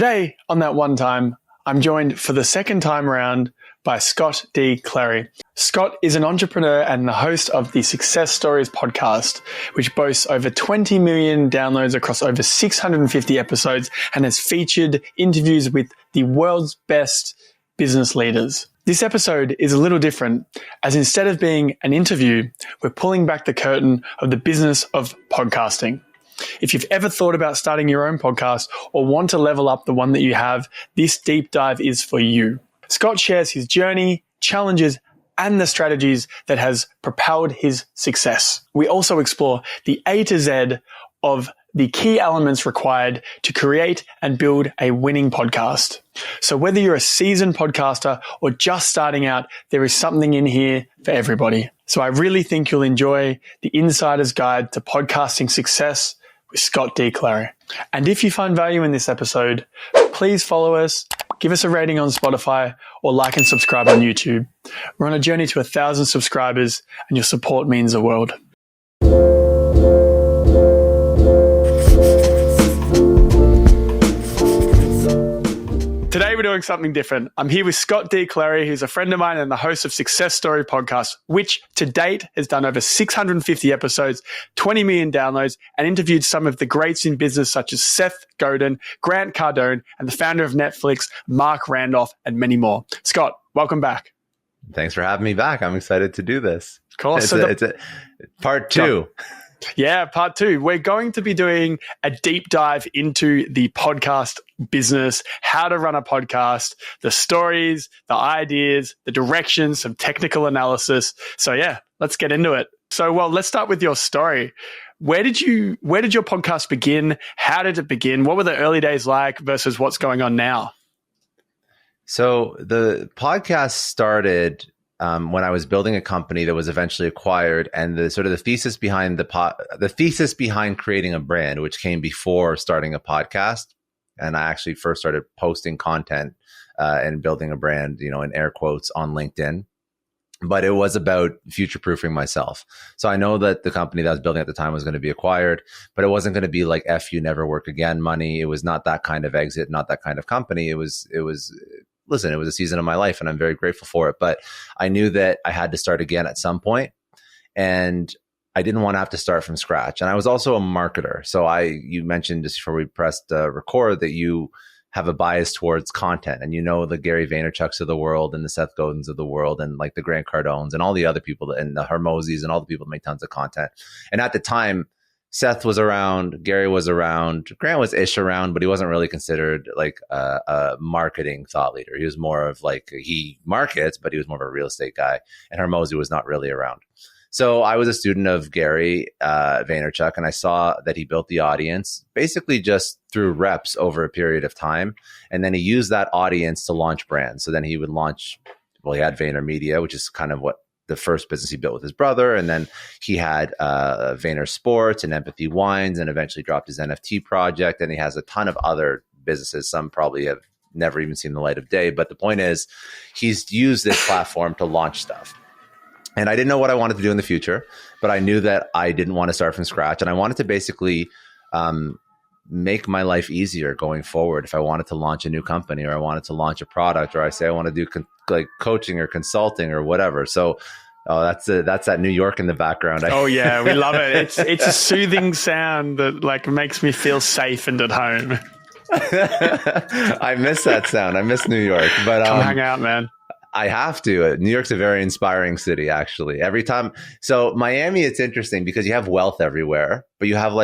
Today, on That One Time, I'm joined for the second time around by Scott D. Clary. Scott is an entrepreneur and the host of the Success Stories podcast, which boasts over 20 million downloads across over 650 episodes and has featured interviews with the world's best business leaders. This episode is a little different, as instead of being an interview, we're pulling back the curtain of the business of podcasting. If you've ever thought about starting your own podcast or want to level up the one that you have, this deep dive is for you. Scott shares his journey, challenges, and the strategies that has propelled his success. We also explore the A to Z of the key elements required to create and build a winning podcast. So whether you're a seasoned podcaster or just starting out, there is something in here for everybody. So I really think you'll enjoy the Insider's Guide to Podcasting Success with Scott D. Clary. And if you find value in this episode, please follow us, give us a rating on Spotify, or like and subscribe on YouTube. We're on a journey to 1,000 subscribers, and your support means the world. Today we're doing something different. I'm here with Scott D. Clary, who's a friend of mine and the host of Success Story podcast, which to date has done over 650 episodes, 20 million downloads, and interviewed some of the greats in business such as Seth Godin, Grant Cardone, and the founder of Netflix, Mark Randolph, and many more. Scott, welcome back. Thanks for having me back. I'm excited to do this. Of course. It's a part two. Yeah, part two. We're going to be doing a deep dive into the podcast business, how to run a podcast, the stories, the ideas, the directions, some technical analysis. So yeah, let's get into it. So, well, let's start with your story. Where did your podcast begin? How did it begin? What were the early days like versus what's going on now? So the podcast started when I was building a company that was eventually acquired, and the thesis behind the thesis behind creating a brand, which came before starting a podcast. And I actually first started posting content and building a brand, in air quotes, on LinkedIn. But it was about future-proofing myself. So I know that the company that I was building at the time was going to be acquired, but it wasn't going to be like F you never work again money. It was not that kind of exit, not that kind of company. It was listen, it was a season of my life and I'm very grateful for it. But I knew that I had to start again at some point, and I didn't want to have to start from scratch. And I was also a marketer. So you mentioned just before we pressed record that you have a bias towards content, and the Gary Vaynerchuks of the world and the Seth Godins of the world and like the Grant Cardones and all the other people and the Hermosis and all the people that make tons of content. And at the time, Seth was around, Gary was around, Grant was ish around, but he wasn't really considered like a marketing thought leader. He was more of like, he markets, but he was more of a real estate guy. And Hermosi was not really around. So I was a student of Gary Vaynerchuk, and I saw that he built the audience basically just through reps over a period of time. And then he used that audience to launch brands. So then he would launch, he had VaynerMedia, which is kind of what the first business he built with his brother. And then he had Vayner Sports and Empathy Wines, and eventually dropped his NFT project. And he has a ton of other businesses. Some probably have never even seen the light of day. But the point is, he's used this platform to launch stuff. And I didn't know what I wanted to do in the future, but I knew that I didn't want to start from scratch. And I wanted to basically make my life easier going forward. If I wanted to launch a new company, or I wanted to launch a product, or I say I want to do like coaching or consulting or whatever. So that's that New York in the background. Oh yeah, we love it. It's a soothing sound that like makes me feel safe and at home. I miss that sound. I miss New York. But come hang out, man. I have to. New York's a very inspiring city, actually. Every time. So Miami, it's interesting because you have wealth everywhere, but you have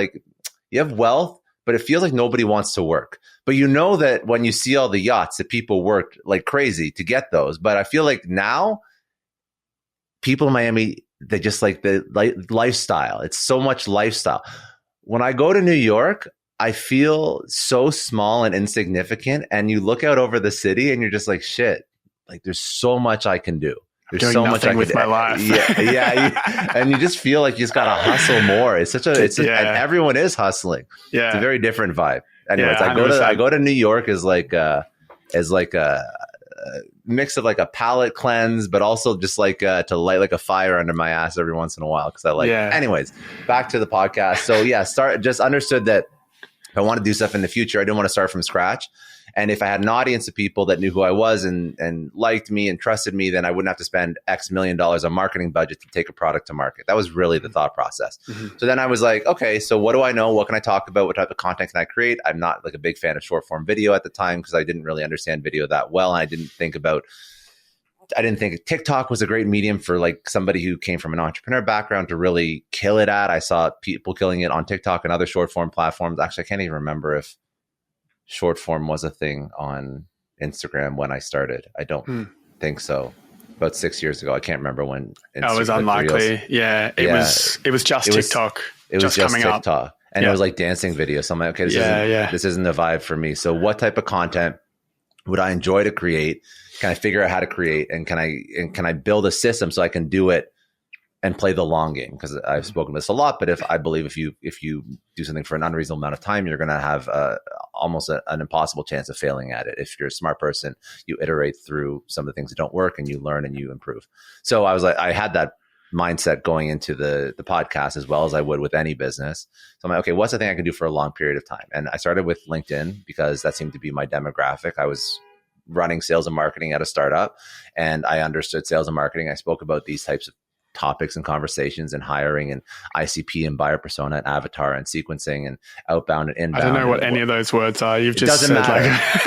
wealth, but it feels like nobody wants to work. But you know that when you see all the yachts, that people worked like crazy to get those. But I feel like now people in Miami, they just like the lifestyle. It's so much lifestyle. When I go to New York, I feel so small and insignificant. And you look out over the city and you're just like, shit. Like there's so much I can do. There's doing so much I can with my life. Yeah. And you just feel like you just got to hustle more. And everyone is hustling. Yeah. It's a very different vibe. Anyways, yeah, I go to New York as like a mix of like a palate cleanse, but also just like to light like a fire under my ass every once in a while. Cause I like, anyways, back to the podcast. So yeah, understood that if I want to do stuff in the future, I didn't want to start from scratch. And if I had an audience of people that knew who I was and liked me and trusted me, then I wouldn't have to spend X million dollars on marketing budget to take a product to market. That was really the thought process. So then I was like, okay, so what do I know? What can I talk about? What type of content can I create? I'm not like a big fan of short form video at the time because I didn't really understand video that well. And I didn't think TikTok was a great medium for like somebody who came from an entrepreneur background to really kill it at. I saw people killing it on TikTok and other short form platforms. Actually, I can't even remember if short form was a thing on Instagram when I started. I don't think so. About 6 years ago. I can't remember when. Instagram, it was unlikely. Reels. Yeah. It was just TikTok. It was just coming TikTok. Up. And it was like dancing videos. So I'm like, okay, this isn't the vibe for me. So what type of content would I enjoy to create? Can I figure out how to create? And can I build a system so I can do it and play the long game? Because I've spoken this a lot, but I believe if you do something for an unreasonable amount of time, you're going to have almost an impossible chance of failing at it. If you're a smart person, you iterate through some of the things that don't work and you learn and you improve. So I was like, I had that mindset going into the podcast as well as I would with any business. So I'm like, okay, what's the thing I can do for a long period of time? And I started with LinkedIn because that seemed to be my demographic. I was running sales and marketing at a startup and I understood sales and marketing. I spoke about these types of topics and conversations and hiring and ICP and buyer persona and avatar and sequencing and outbound and inbound. I don't know what any of those words are. You've just said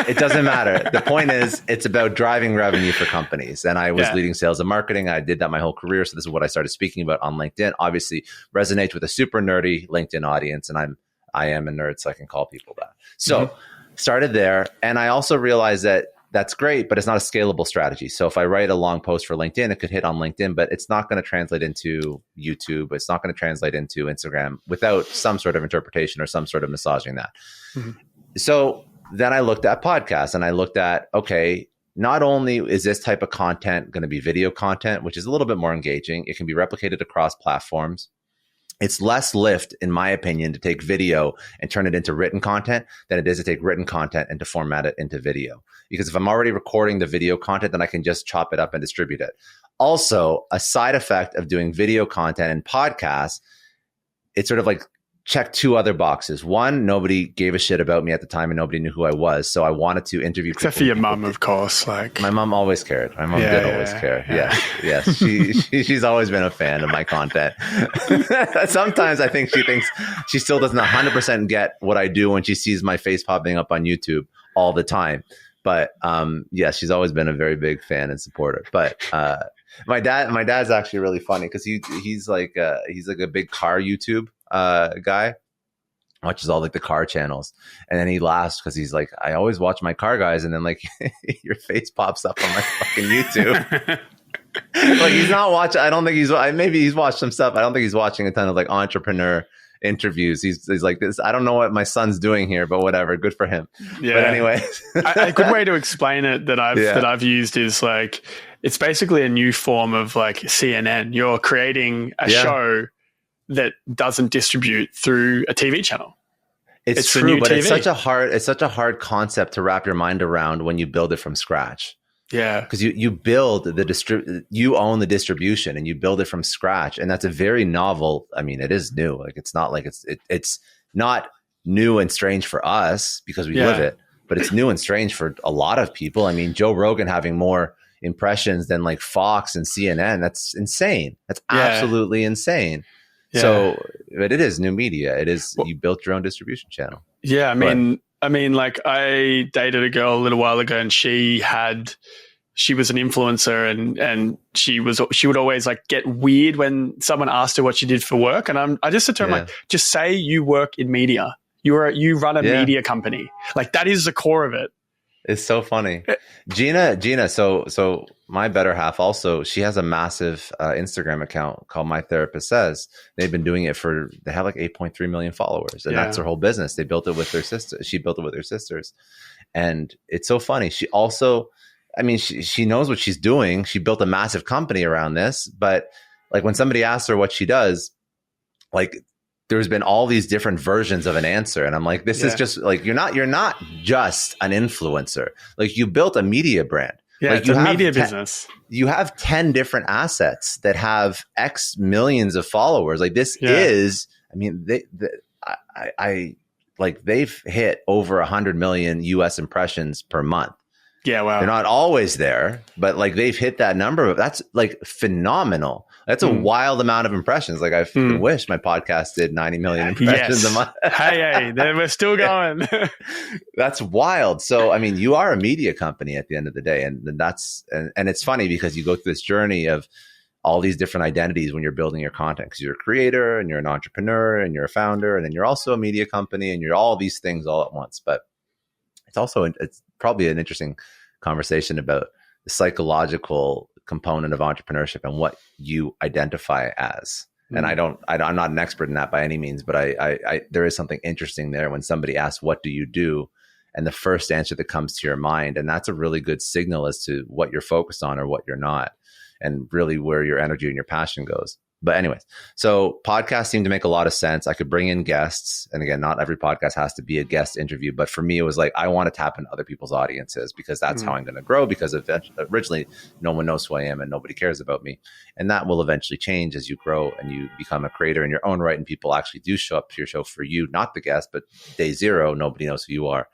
it doesn't matter. The point is it's about driving revenue for companies. And I was leading sales and marketing. I did that my whole career. So this is what I started speaking about on LinkedIn. Obviously resonates with a super nerdy LinkedIn audience. And I am a nerd, so I can call people that. So started there. And I also realized that that's great, but it's not a scalable strategy. So if I write a long post for LinkedIn, it could hit on LinkedIn, but it's not going to translate into YouTube. It's not going to translate into Instagram without some sort of interpretation or some sort of massaging that. So then I looked at podcasts and I looked at, okay, not only is this type of content going to be video content, which is a little bit more engaging, it can be replicated across platforms. It's less lift, in my opinion, to take video and turn it into written content than it is to take written content and to format it into video. Because if I'm already recording the video content, then I can just chop it up and distribute it. Also, a side effect of doing video content and podcasts, it's sort of like check two other boxes. One, nobody gave a shit about me at the time and nobody knew who I was. So I wanted to interview people. Except for your mum, of course. Like my mum always cared. My mum did always care. Yeah. Yes. She's always been a fan of my content. Sometimes I think she thinks she still doesn't 100% get what I do when she sees my face popping up on YouTube all the time. But yes, she's always been a very big fan and supporter. But my dad's actually really funny because he's like a big car YouTube guy, watches all like the car channels, and then he laughs because he's like, I always watch my car guys, and then like your face pops up on my fucking YouTube. Like he's not watching. I don't think maybe he's watched some stuff. I don't think he's watching a ton of like entrepreneur interviews. He's like this. I don't know what my son's doing here, but whatever. Good for him. Yeah. But anyway, a good way to explain it that I've used is like it's basically a new form of like CNN. You're creating a show that doesn't distribute through a TV channel. It's true, but it's such a hard concept to wrap your mind around when you build it from scratch. Yeah, because you build you own the distribution and you build it from scratch, and that's a very novel. I mean, it is new. Like it's not like it's not new and strange for us because we live it, but it's new and strange for a lot of people. I mean, Joe Rogan having more impressions than like Fox and CNN. That's insane. That's absolutely insane. Yeah. So, but it is new media. It is, you built your own distribution channel. Yeah. I mean, like I dated a girl a little while ago and she was an influencer and she would always like get weird when someone asked her what she did for work. And I just said to her, like, just say you work in media. You run a media company. Like that is the core of it. It's so funny. Gina. So my better half also, she has a massive Instagram account called My Therapist Says. They've been doing it they have like 8.3 million followers, and that's their whole business. They built it with their sister. She built it with her sisters, and it's so funny. She also, I mean, she knows what she's doing. She built a massive company around this, but like when somebody asks her what she does, like there's been all these different versions of an answer. And I'm like, this is just like, you're not just an influencer. Like you built a media brand. Yeah, like it's a media business. You have 10 different assets that have X millions of followers. Like this is, I mean, like they've hit over 100 million US impressions per month. Yeah, wow. They're not always there, but like they've hit that number. That's like phenomenal. That's a wild amount of impressions. Like I wish my podcast did 90 million impressions a month. hey, we're still going. That's wild. So, I mean, you are a media company at the end of the day. And that's, and it's funny because you go through this journey of all these different identities when you're building your content, because you're a creator and you're an entrepreneur and you're a founder, and then you're also a media company and you're all these things all at once. But it's probably an interesting conversation about the psychological component of entrepreneurship and what you identify as. And I'm not an expert in that by any means, but I there is something interesting there when somebody asks, what do you do? And the first answer that comes to your mind. And that's a really good signal as to what you're focused on or what you're not, and really where your energy and your passion goes. But anyways, so podcasts seem to make a lot of sense. I could bring in guests. And again, not every podcast has to be a guest interview. But for me, it was like, I want to tap into other people's audiences because that's how I'm going to grow, because originally no one knows who I am and nobody cares about me. And that will eventually change as you grow and you become a creator in your own right. And people actually do show up to your show for you, not the guest, but day zero, nobody knows who you are.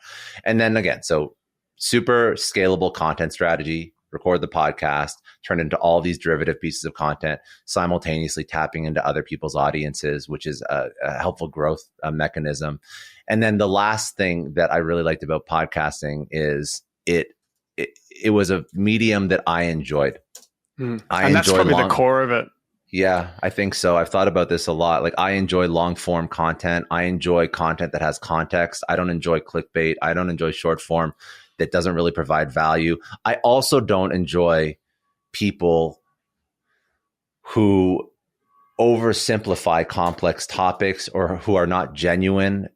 And then again, so super scalable content strategy. Record the podcast, turn into all these derivative pieces of content, simultaneously tapping into other people's audiences, which is a helpful growth mechanism. And then the last thing that I really liked about podcasting is it was a medium that I enjoyed. And that's probably the core of it. Yeah, I think so. I've thought about this a lot. Like, I enjoy long form content. I enjoy content that has context. I don't enjoy clickbait. I don't enjoy short form that doesn't really provide value. I also don't enjoy people who oversimplify complex topics or who are not genuine.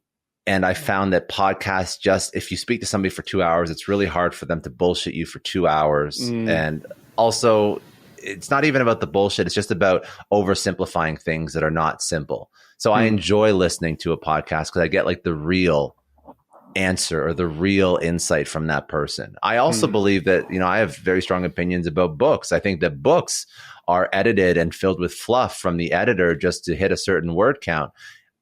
And I found that podcasts, just if you speak to somebody for 2 hours, it's really hard for them to bullshit you for 2 hours. And also, it's not even about the bullshit. It's just about oversimplifying things that are not simple. So I enjoy listening to a podcast because I get like the real answer or the real insight from that person. I also believe that, I have very strong opinions about books. I think that books are edited and filled with fluff from the editor just to hit a certain word count.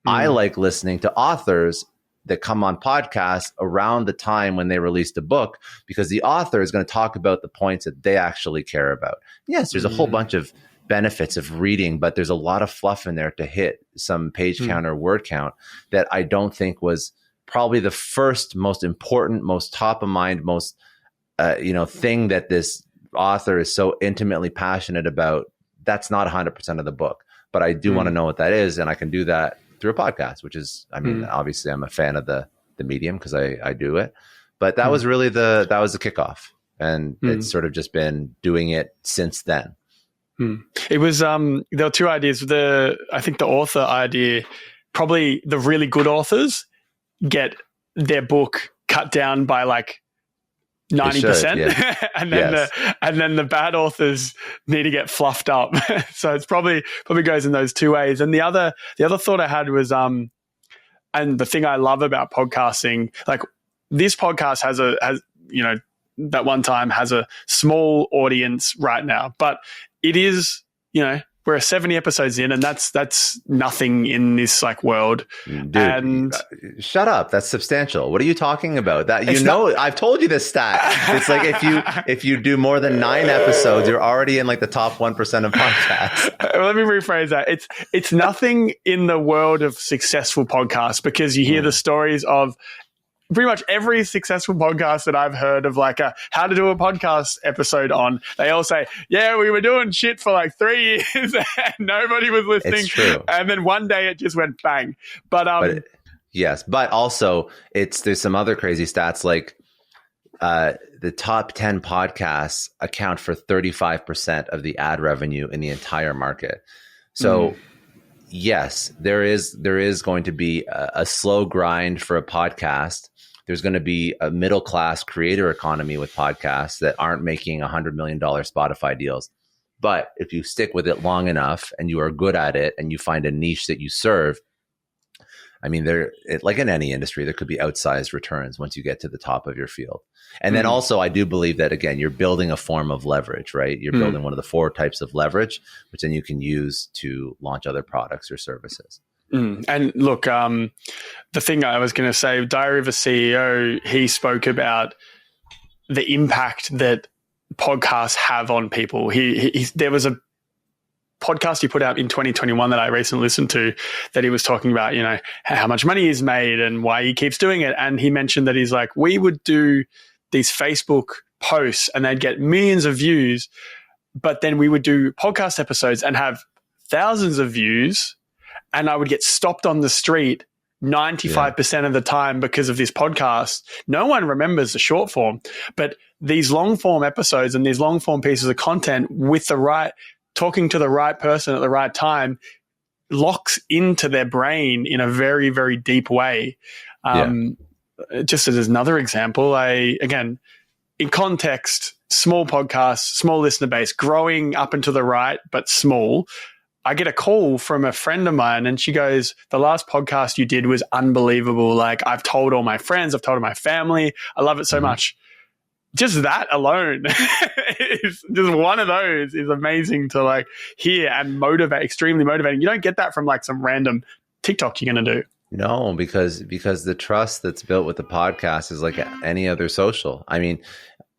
I like listening to authors that come on podcasts around the time when they released a book, because the author is going to talk about the points that they actually care about. Yes, there's a whole bunch of benefits of reading, but there's a lot of fluff in there to hit some page count or word count that I don't think was probably the first most important, most top of mind, most thing that this author is so intimately passionate about. That's not 100% of the book, but I do want to know what that is, and I can do that through a podcast, which is, obviously I'm a fan of the medium because I do it, but that was really that was the kickoff, and it's sort of just been doing it since then. It was there were two ideas. I think the author idea, probably the really good authors get their book cut down by like 90%, and then the bad authors need to get fluffed up. So it's probably goes in those two ways. And the other thought I had was and the thing I love about podcasting, like this podcast has that one time has a small audience right now, but it is, we're 70 episodes in, and that's nothing in this like world. Dude, and shut up. That's substantial. What are you talking about? That I've told you this stat. It's like if you do more than 9 episodes, you're already in like the top 1% of podcasts. Let me rephrase that. It's nothing in the world of successful podcasts, because you hear the stories of pretty much every successful podcast that I've heard of, like how to do a podcast episode on, they all say, yeah, we were doing shit for like 3 years and nobody was listening. It's true. And then one day it just went bang. But yes, but also there's some other crazy stats, like the top 10 podcasts account for 35% of the ad revenue in the entire market. So yes, there is going to be a slow grind for a podcast. There's going to be a middle-class creator economy with podcasts that aren't making $100 million Spotify deals. But if you stick with it long enough and you are good at it and you find a niche that you serve, like in any industry, there could be outsized returns once you get to the top of your field. And then also, I do believe that, again, you're building a form of leverage, right? You're building one of the 4 types of leverage, which then you can use to launch other products or services. And look, the thing I was going to say, Diary of a CEO, he spoke about the impact that podcasts have on people. There was a podcast he put out in 2021 that I recently listened to that he was talking about, how much money he's made and why he keeps doing it. And he mentioned that he's like, we would do these Facebook posts and they'd get millions of views, but then we would do podcast episodes and have thousands of views, and I would get stopped on the street 95% of the time because of this podcast. No one remembers the short form, but these long form episodes and these long form pieces of content with talking to the right person at the right time locks into their brain in a very, very deep way. Just as another example, again, in context, small podcast, small listener base, growing up and to the right, but small. I get a call from a friend of mine and she goes, the last podcast you did was unbelievable. Like, I've told all my friends, I've told my family, I love it so much. Just that alone is just one of those is amazing to hear and extremely motivating. You don't get that from some random TikTok you're going to do. No, because the trust that's built with the podcast is like any other social. I mean,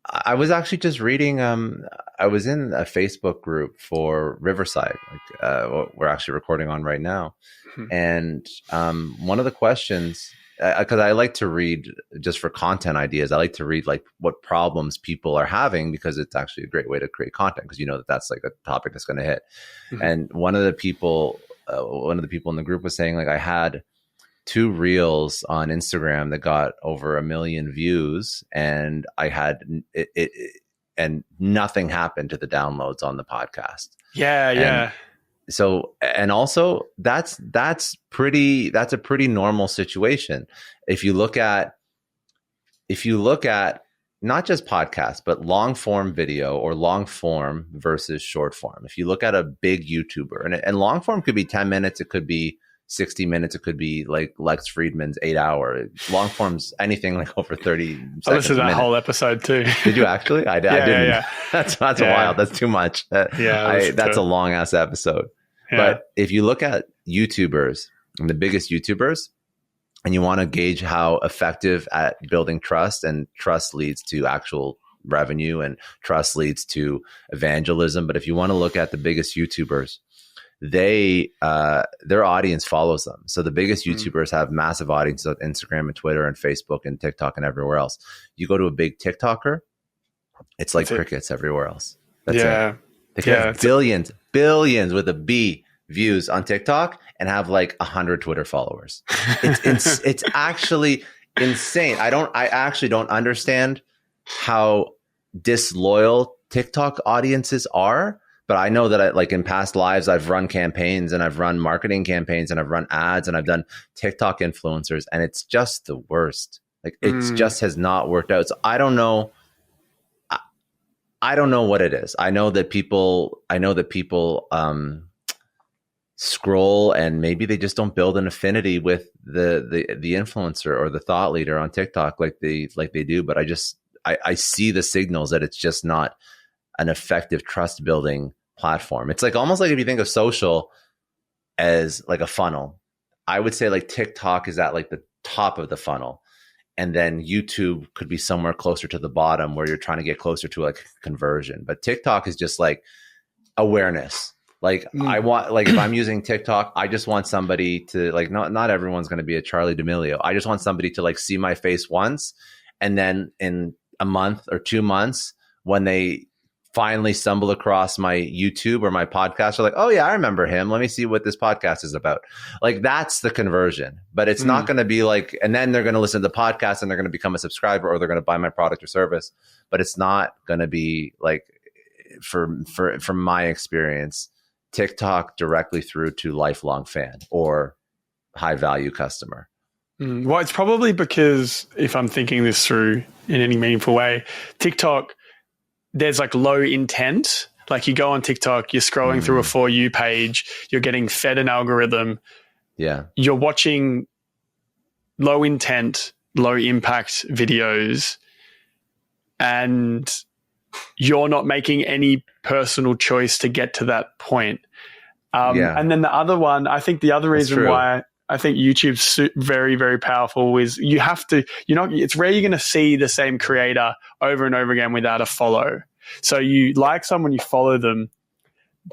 I was actually just reading, I was in a Facebook group for Riverside, what we're actually recording on right now. And one of the questions, because I like to read just for content ideas, I like to read what problems people are having, because it's actually a great way to create content, because that's a topic that's going to hit. And one of the people in the group was saying, I had 2 reels on Instagram that got over 1 million views, and I had it and nothing happened to the downloads on the podcast. So, and also that's a pretty normal situation. If you look at not just podcasts, but long form video or long form versus short form. If you look at a big YouTuber, and long form could be 10 minutes, it could be 60 minutes, it could be like Lex Friedman's 8 hour. Long form's anything over 30 seconds. I listened to that whole episode too. Did you actually? I didn't. Yeah. That's wild. That's too much. That's a long ass episode. Yeah. But if you look at YouTubers and the biggest YouTubers, and you want to gauge how effective at building trust, and trust leads to actual revenue and trust leads to evangelism. But if you want to look at the biggest YouTubers, their audience follows them. So the biggest YouTubers have massive audiences on Instagram and Twitter and Facebook and TikTok and everywhere else. You go to a big TikToker, it's like crickets everywhere else. That's it. They can have billions with a B views on TikTok and have 100 Twitter followers. It's actually insane. I actually don't understand how disloyal TikTok audiences are. But I know that in past lives, I've run campaigns and I've run marketing campaigns and I've run ads and I've done TikTok influencers, and it's just the worst. It just has not worked out. So I don't know. I don't know what it is. I know that people scroll and maybe they just don't build an affinity with the influencer or the thought leader on TikTok like they do. But I see the signals that it's just not an effective trust building platform. It's almost like if you think of social as a funnel, I would say TikTok is at the top of the funnel, and then YouTube could be somewhere closer to the bottom where you're trying to get closer to conversion. But TikTok is just awareness. I want, if I'm using TikTok, I just want somebody to not everyone's going to be a Charlie D'Amelio. I just want somebody to see my face once, and then in a month or 2 months, when they finally stumble across my YouTube or my podcast, are oh yeah, I remember him. Let me see what this podcast is about. That's the conversion. But it's not going to be and then they're going to listen to the podcast and they're going to become a subscriber, or they're going to buy my product or service. But it's not going to be from my experience, TikTok directly through to lifelong fan or high value customer. Well, it's probably because, if I'm thinking this through in any meaningful way, TikTok, there's low intent. You go on TikTok, you're scrolling through a For You page, you're getting fed an algorithm. Yeah. You're watching low intent, low impact videos, and you're not making any personal choice to get to that point. And then the other one, I think the other reason why I think YouTube's very, very powerful is you have to, it's rare you're going to see the same creator over and over again without a follow. So you like someone, you follow them,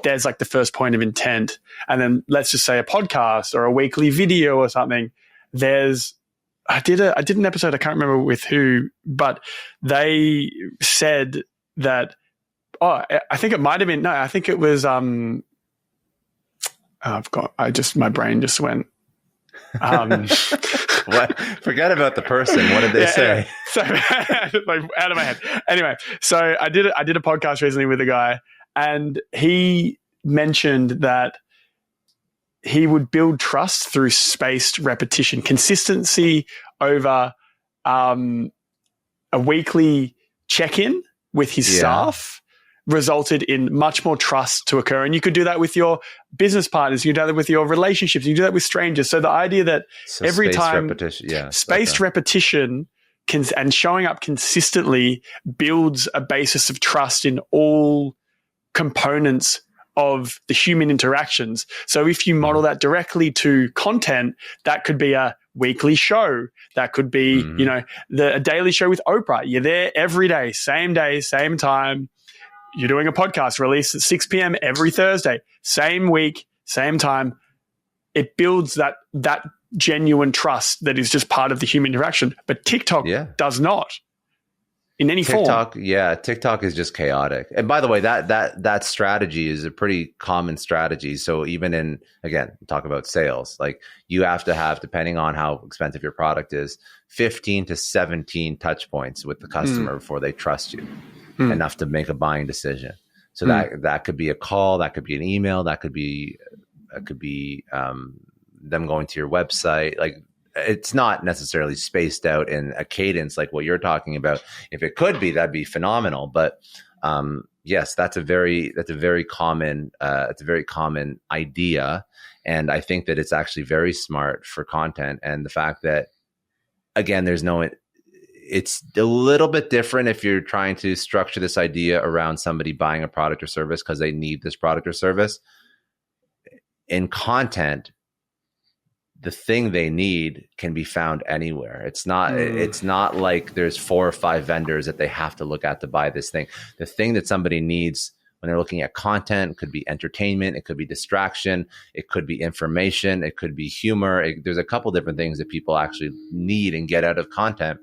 there's like the first point of intent. And then let's just say a podcast or a weekly video or something. I did an episode, I can't remember with who, but they said that, I think it might have been, I think it was, my brain just went. What? Forget about the person. What did they say? So like, out of my head. Anyway, so I did a podcast recently with a guy, and he mentioned that he would build trust through spaced repetition, consistency over a weekly check-in with his staff resulted in much more trust to occur. And you could do that with your business partners. You can do that with your relationships. You can do that with strangers. So the idea that every time spaced repetition and showing up consistently builds a basis of trust in all components of the human interactions. So if you model that directly to content, that could be a weekly show. That could be, a daily show with Oprah. You're there every day, same time. You're doing a podcast release at 6 p.m. every Thursday, same week, same time. It builds that genuine trust that is just part of the human interaction. But TikTok does not in any form. TikTok is just chaotic. And by the way, that strategy is a pretty common strategy. So even in, again, talk about sales, like you have to have, depending on how expensive your product is, 15 to 17 touch points with the customer before they trust you enough to make a buying decision. So that could be a call, that could be an email, that could be them going to your website. Like, it's not necessarily spaced out in a cadence like what you're talking about. If it could be, that'd be phenomenal. But yes, that's a very common idea, and I think that it's actually very smart for content. And the fact that, again, it's a little bit different if you're trying to structure this idea around somebody buying a product or service because they need this product or service. In content, the thing they need can be found anywhere. It's not like there's 4 or 5 vendors that they have to look at to buy this thing. The thing that somebody needs when they're looking at content could be entertainment, it could be distraction, it could be information, it could be humor. There's a couple different things that people actually need and get out of content.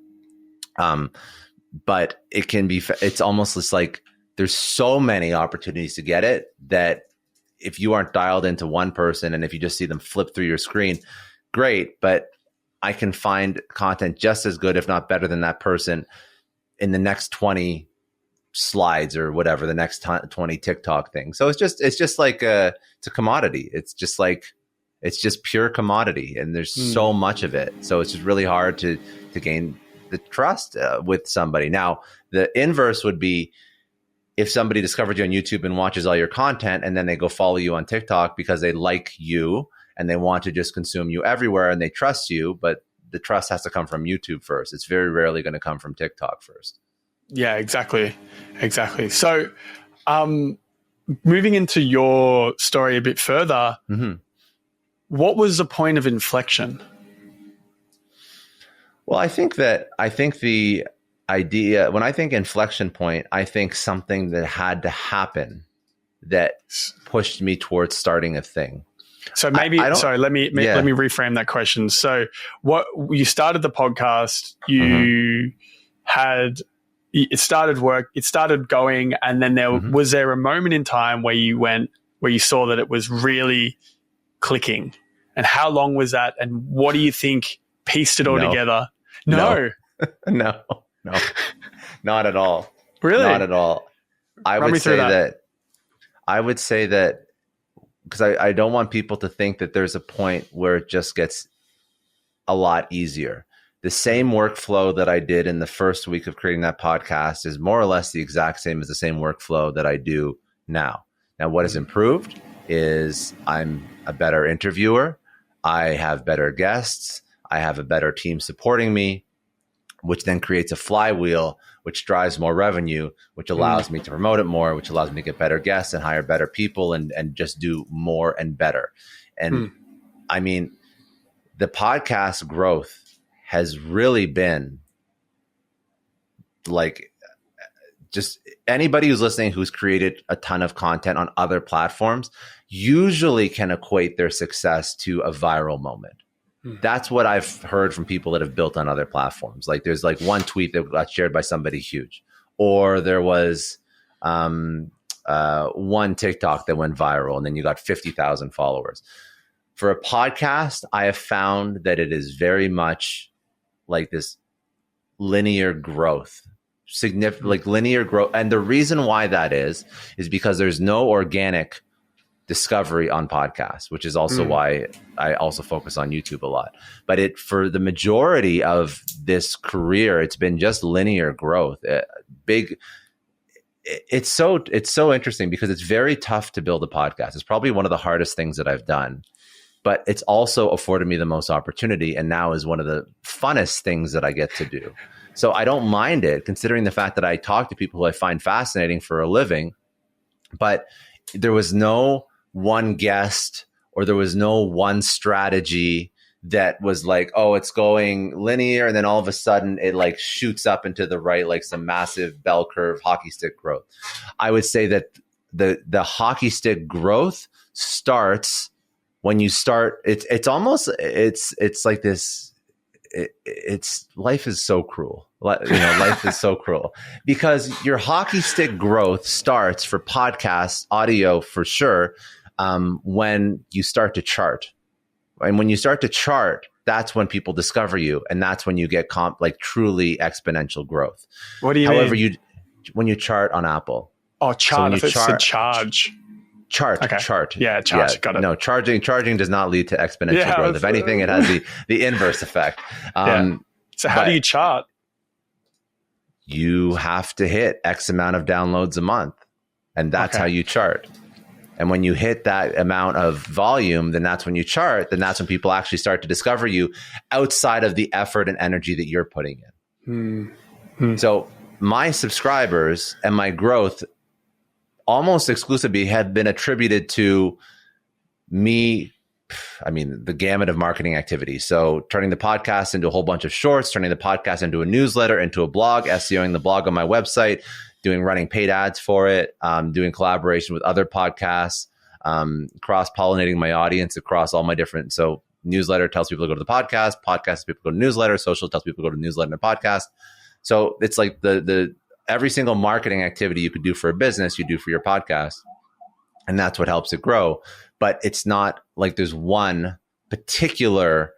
But it's almost just like there's so many opportunities to get it that if you aren't dialed into one person and if you just see them flip through your screen, great, but I can find content just as good, if not better than that person in the next 20 slides or whatever, the next 20 TikTok things. So it's just like it's a commodity. It's just pure commodity, and there's so much of it. So it's just really hard to gain the trust with somebody. Now, the inverse would be if somebody discovered you on YouTube and watches all your content, and then they go follow you on TikTok because they like you and they want to just consume you everywhere and they trust you, but the trust has to come from YouTube first. It's very rarely going to come from TikTok first. Yeah, exactly. So moving into your story a bit further, what was the point of inflection? Well, I think the idea, when I think inflection point, I think something that had to happen that pushed me towards starting a thing. So let me reframe that question. So you started the podcast, it started going, and then was there a moment in time where you saw that it was really clicking? And how long was that? And what do you think pieced it all together? No, not at all. Really? Not at all. I would say that because I don't want people to think that there's a point where it just gets a lot easier. The same workflow that I did in the first week of creating that podcast is more or less the exact same as the same workflow that I do now. Now, what has improved is I'm a better interviewer. I have better guests. I have a better team supporting me. which then creates a flywheel, which drives more revenue, which allows me to promote it more, which allows me to get better guests and hire better people and just do more and better. And I mean, the podcast growth has really been like, just anybody who's listening who's created a ton of content on other platforms usually can equate their success to a viral moment. That's what I've heard from people that have built on other platforms. Like there's like one tweet that got shared by somebody huge, or there was one TikTok that went viral and then you got 50,000 followers. For a podcast, I have found that it is very much like this linear growth, like linear growth. And the reason why that is because there's no organic discovery on podcasts, which is also why I also focus on YouTube a lot. But for the majority of this career, it's been just linear growth. It's so interesting because it's very tough to build a podcast. It's probably one of the hardest things that I've done, but it's also afforded me the most opportunity, and now is one of the funnest things that I get to do. So I don't mind it, considering the fact that I talk to people who I find fascinating for a living, but there was no one guest or there was no one strategy that was like, oh, it's going linear, and then all of a sudden it like shoots up into the right, like some massive bell curve hockey stick growth. I would say that the hockey stick growth starts when you start. It's almost like this. It's life is so cruel. Life is so cruel because your hockey stick growth starts for podcasts, audio for sure, when you start to chart. And when you start to chart, that's when people discover you, and that's when you get like truly exponential growth. What do you mean? When you chart on Apple. Oh, chart. If it's a charge. Chart. Yeah, chart. Yeah, got it. No, charging does not lead to exponential growth. If anything, it has the inverse effect. So how do you chart? You have to hit X amount of downloads a month, and that's how you chart. And when you hit that amount of volume, then that's when you chart. Then that's when people actually start to discover you outside of the effort and energy that you're putting in. So my subscribers and my growth almost exclusively have been attributed to me. I mean, the gamut of marketing activities. So turning the podcast into a whole bunch of shorts, turning the podcast into a newsletter, into a blog, SEOing the blog on my website, running paid ads for it, doing collaboration with other podcasts, cross-pollinating my audience across all my different. So newsletter tells people to go to the podcast tells people to go to newsletter, social tells people to go to newsletter and podcast. So it's like the every single marketing activity you could do for a business, you do for your podcast. And that's what helps it grow. But it's not like there's one particular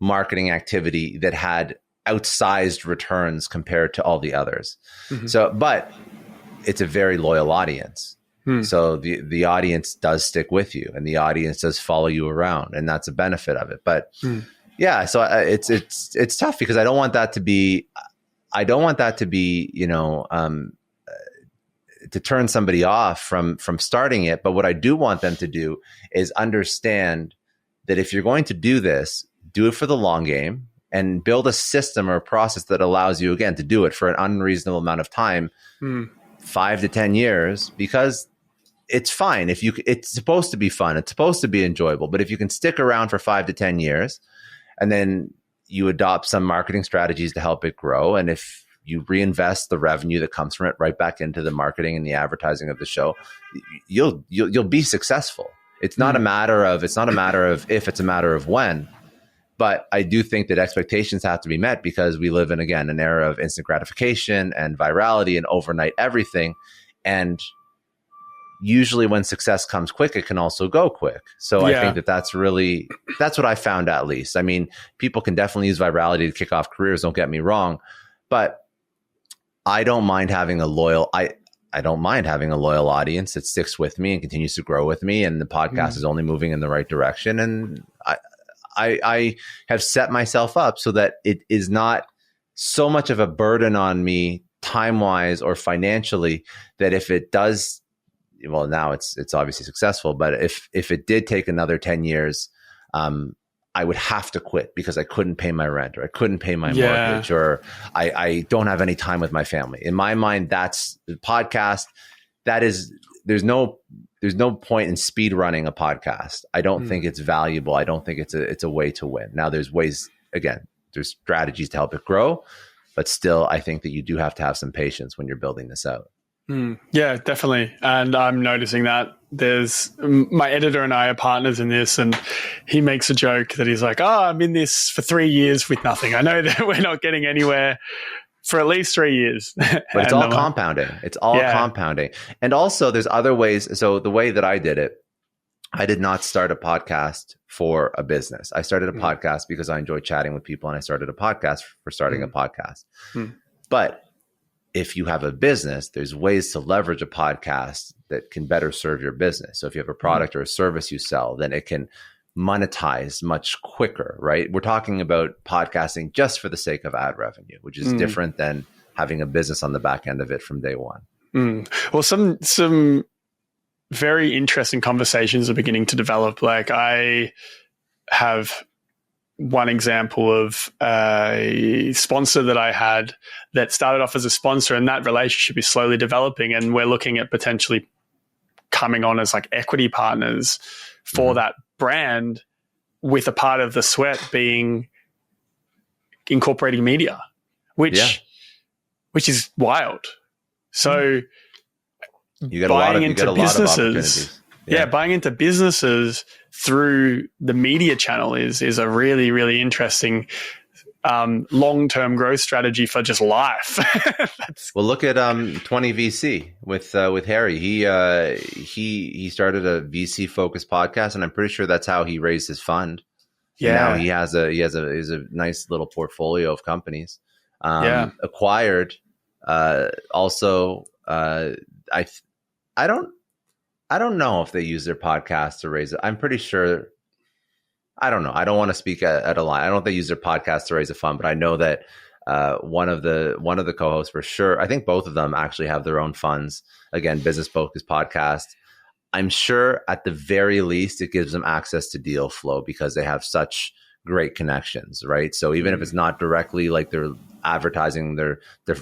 marketing activity that had outsized returns compared to all the others. So, but it's a very loyal audience. So the audience does stick with you, and the audience does follow you around, and that's a benefit of it. But yeah, so it's tough because I don't want that to be, to turn somebody off from starting it. But what I do want them to do is understand that if you're going to do this, do it for the long game and build a system or a process that allows you, again, to do it for an unreasonable amount of time, 5 to 10 years, because it's fine. It's supposed to be fun. It's supposed to be enjoyable. But if you can stick around for 5 to 10 years and then you adopt some marketing strategies to help it grow, and if you reinvest the revenue that comes from it right back into the marketing and the advertising of the show, you'll be successful. It's not a matter of if, it's a matter of when. But I do think that expectations have to be met because we live in, again, an era of instant gratification and virality and overnight everything. And usually when success comes quick, it can also go quick. So I think that's what I found, at least. I mean, people can definitely use virality to kick off careers, don't get me wrong. But I don't mind having a loyal audience that sticks with me and continues to grow with me. And the podcast is only moving in the right direction. And I have set myself up so that it is not so much of a burden on me time-wise or financially, that if it does, well, now it's obviously successful, but if it did take another 10 years, I would have to quit because I couldn't pay my rent, or I couldn't pay my mortgage, or I don't have any time with my family. In my mind, that's the podcast. There's no point in speed running a podcast. I don't think it's valuable. I don't think it's a way to win. Now there's ways, again, there's strategies to help it grow, but still I think that you do have to have some patience when you're building this out. Yeah, definitely. And I'm noticing that my editor and I are partners in this, and he makes a joke that he's like, I'm in this for 3 years with nothing. I know that we're not getting anywhere for at least 3 years. But it's all compounding. It's all compounding. And also there's other ways. So the way that I did it, I did not start a podcast for a business. I started a podcast because I enjoy chatting with people, and I started a podcast for starting a podcast. But if you have a business, there's ways to leverage a podcast that can better serve your business. So if you have a product or a service you sell, then it can monetize much quicker, right? We're talking about podcasting just for the sake of ad revenue, which is different than having a business on the back end of it from day one. Well, some very interesting conversations are beginning to develop. Like, I have one example of a sponsor that I had that started off as a sponsor, and that relationship is slowly developing, and we're looking at potentially coming on as like equity partners for that brand, with a part of the sweat being incorporating media, which is wild. So you get a lot of opportunities. Buying into businesses through the media channel is a really, really interesting long-term growth strategy for just life. Well, look at 20 VC with Harry. He started a VC focused podcast, and I'm pretty sure that's how he raised his fund. Yeah, and now he has a nice little portfolio of companies. Acquired. Also, I don't know if they use their podcast to raise it. I'm pretty sure. I don't know. I don't want to speak at a line. I don't know if they use their podcast to raise a fund, but I know that one of the co-hosts for sure. I think both of them actually have their own funds. Again, business focused podcast. I'm sure at the very least it gives them access to deal flow because they have such great connections, right? So even if it's not directly like they're advertising, they're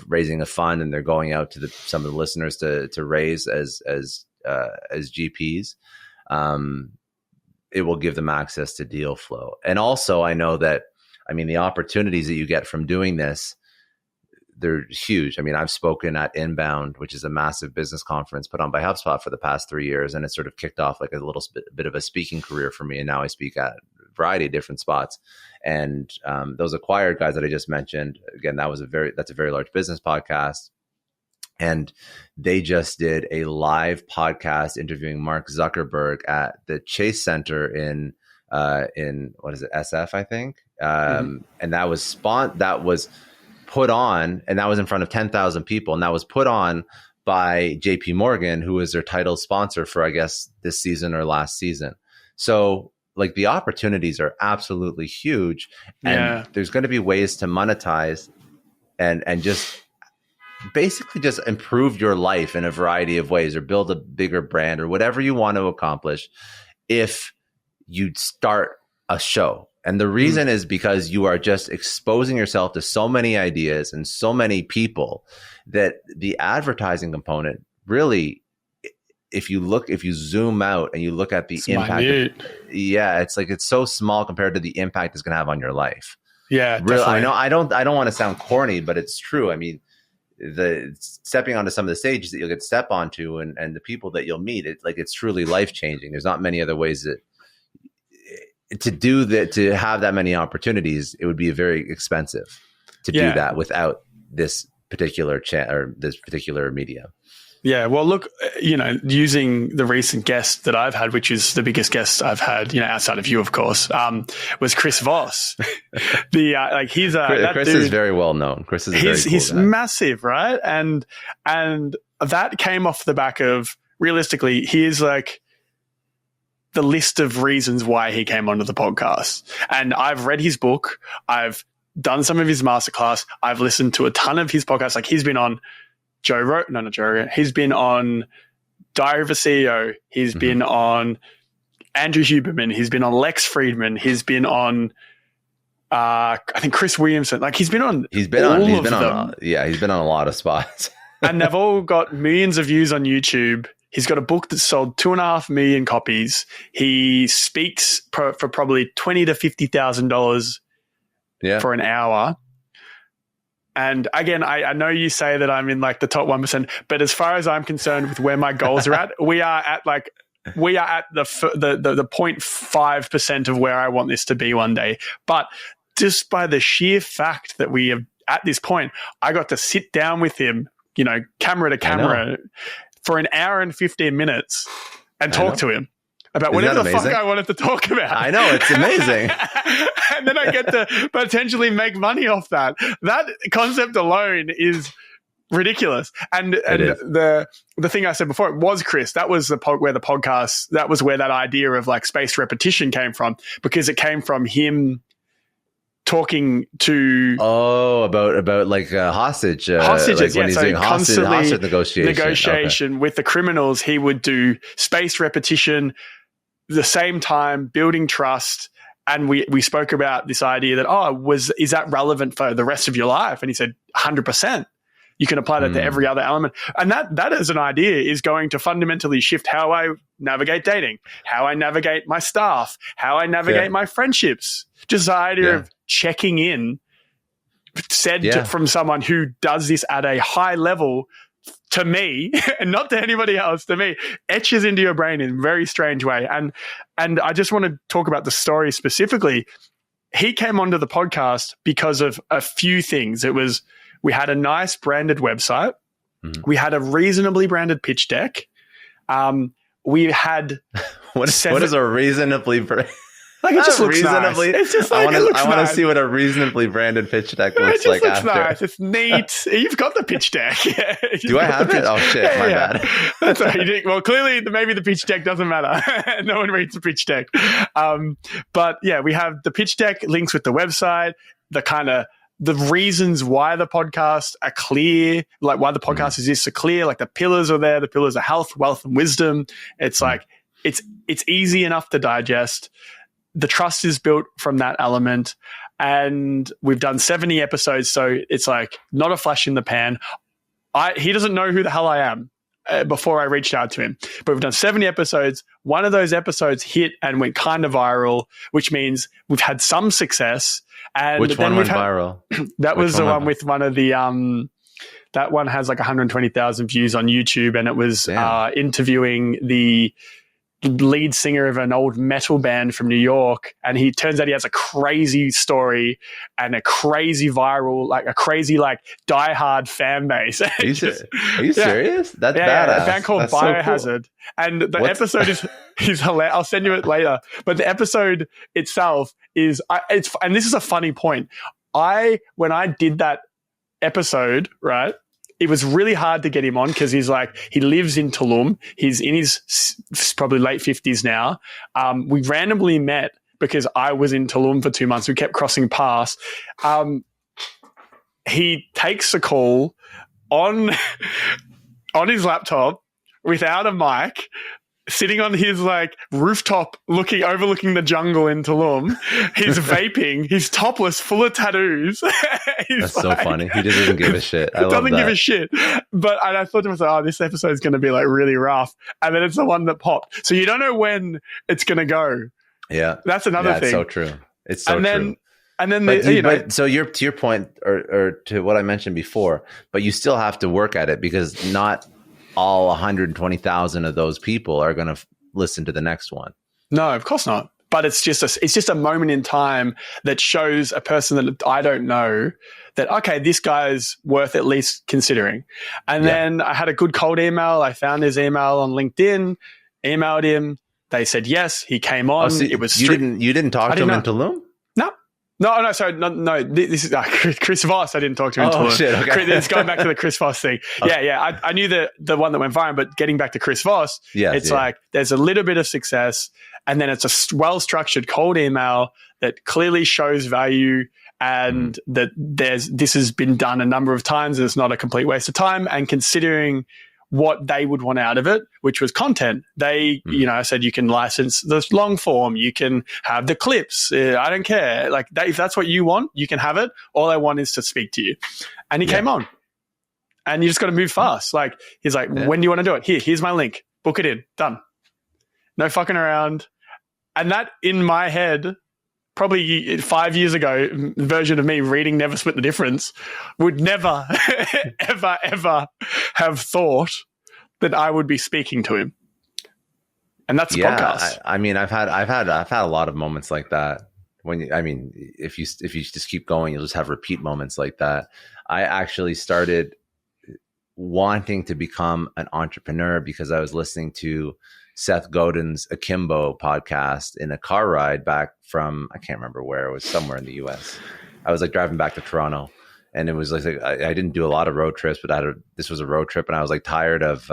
raising a fund and they're going out to some of the listeners to raise as GPs. It will give them access to deal flow. And also I know that, the opportunities that you get from doing this, they're huge. I've spoken at Inbound, which is a massive business conference put on by HubSpot for the past 3 years. And it sort of kicked off like a little bit of a speaking career for me. And now I speak at a variety of different spots. And those acquired guys that I just mentioned, again, that's a very large business podcast. And they just did a live podcast interviewing Mark Zuckerberg at the Chase Center in what is it, SF, I think. And that was put on, and that was in front of 10,000 people. And that was put on by JP Morgan, who is their title sponsor for, I guess, this season or last season. So like the opportunities are absolutely huge. And there's going to be ways to monetize and just basically just improve your life in a variety of ways, or build a bigger brand, or whatever you want to accomplish if you start a show. And the reason is because you are just exposing yourself to so many ideas and so many people that the advertising component really, if you zoom out and you look at the impact, it's so small compared to the impact it's going to have on your life. Yeah, really, I know. I don't want to sound corny, but it's true. The stepping onto some of the stages that you'll get to step onto and the people that you'll meet, it's truly life changing. There's not many other ways to do that, to have that many opportunities. It would be very expensive to do that without this particular this particular medium. Yeah. Well, look, using the recent guest that I've had, which is the biggest guest I've had, outside of you, of course, was Chris Voss. Chris is very well known. Chris is he's massive, right? And that came off the back of, realistically, here's like the list of reasons why he came onto the podcast. And I've read his book. I've done some of his masterclass. I've listened to a ton of his podcasts. Like, he's been on Joe Rogan. He's been on Diary of a CEO. He's been on Andrew Huberman. He's been on Lex Friedman. He's been on, I think, Chris Williamson. Like, he's been on He's been on a lot of spots. And they've all got millions of views on YouTube. He's got a book that sold 2.5 million copies. He speaks for probably $20,000 to $50,000 for an hour. And again, I know you say that I'm in like the top 1%, but as far as I'm concerned with where my goals are at, we are at the 0.5% of where I want this to be one day. But just by the sheer fact that we have at this point, I got to sit down with him, you know, camera to camera for an hour and 15 minutes and talk to him about whatever the fuck I wanted to talk about. I know, it's amazing. And then I get to potentially make money off that. That concept alone is ridiculous. And the thing I said before, it was Chris. That was where the podcast, that was where that idea of like spaced repetition came from, because it came from him talking to about like hostages, like when he's so doing hostage negotiation with the criminals. He would do spaced repetition, the same time building trust. And we spoke about this idea that is that relevant for the rest of your life? And he said 100%. You can apply that to every other element. And that as an idea is going to fundamentally shift how I navigate dating, how I navigate my staff, how I navigate my friendships. Just the idea of checking in, from someone who does this at a high level, to me, and not to anybody else, to me, etches into your brain in a very strange way. And I just want to talk about the story specifically. He came onto the podcast because of a few things. It was, we had a nice branded website. Mm-hmm. We had a reasonably branded pitch deck. We had what is a reasonably branded? Like, it just looks nice. It's just like, I want to see what a reasonably branded pitch deck looks like after. Nice. It's neat. You've got the pitch deck. Do I have it? Oh shit, my bad. That's right. You did. Well, clearly, maybe the pitch deck doesn't matter. No one reads the pitch deck. But yeah, we have the pitch deck, links with the website, the reasons why the podcasts are clear, like why the podcast exists are clear, like the pillars are there. The pillars are health, wealth, and wisdom. It's like, it's easy enough to digest. The trust is built from that element, and we've done 70 episodes. So it's like not a flash in the pan. He doesn't know who the hell I am before I reached out to him, but we've done 70 episodes. One of those episodes hit and went kind of viral, which means we've had some success. And which one went viral? That was the one with one of the, that one has like 120,000 views on YouTube, and it was interviewing the lead singer of an old metal band from New York, and he turns out he has a crazy story and a crazy viral, like a crazy like diehard fan base. Are you serious? That's badass. A band called Biohazard. So cool. And the episode is hilarious. I'll send you it later. But the episode itself is and this is a funny point. When I did that episode, right, it was really hard to get him on because he lives in Tulum. He's in his probably late 50s now. We randomly met because I was in Tulum for 2 months. We kept crossing paths. He takes a call on his laptop without a mic, sitting on his like rooftop overlooking the jungle in Tulum. He's vaping. He's topless, full of tattoos. That's so funny. He just doesn't give a shit. I love that. Doesn't give a shit. But I thought to myself, this episode is going to be like really rough. And then it's the one that popped. So you don't know when it's going to go. Yeah. That's another thing. It's so true. It's so true. And then so to your point or to what I mentioned before, but you still have to work at it because not all 120,000 of those people are going to listen to the next one. No, of course not. But it's just a moment in time that shows a person that I don't know that, okay, this guy's worth at least considering. And then I had a good cold email. I found his email on LinkedIn, emailed him. They said yes. He came on. So it was you didn't talk to him in Tulum? No. Sorry, no. This is Chris Voss. I didn't talk to him. Oh shit! Okay. It's going back to the Chris Voss thing. Okay. Yeah. I knew the one that went viral, but getting back to Chris Voss, like there's a little bit of success, and then it's a well-structured cold email that clearly shows value, and that this has been done a number of times, and it's not a complete waste of time. And considering what they would want out of it, which was content. They, I said, you can license the long form, you can have the clips. I don't care. Like if that's what you want, you can have it. All I want is to speak to you. And he came on, and you just got to move fast. Like he's like, when do you want to do it? Here's my link. Book it in. Done. No fucking around. And that in my head, probably 5 years ago, version of me reading Never Split the Difference would never, ever, ever have thought that I would be speaking to him. And that's a podcast. I mean, I've had a lot of moments like that. If you just keep going, you'll just have repeat moments like that. I actually started wanting to become an entrepreneur because I was listening to Seth Godin's Akimbo podcast in a car ride back from, I can't remember where, it was somewhere in the US. I was like driving back to Toronto, and it was like I didn't do a lot of road trips, but this was a road trip, and I was like tired of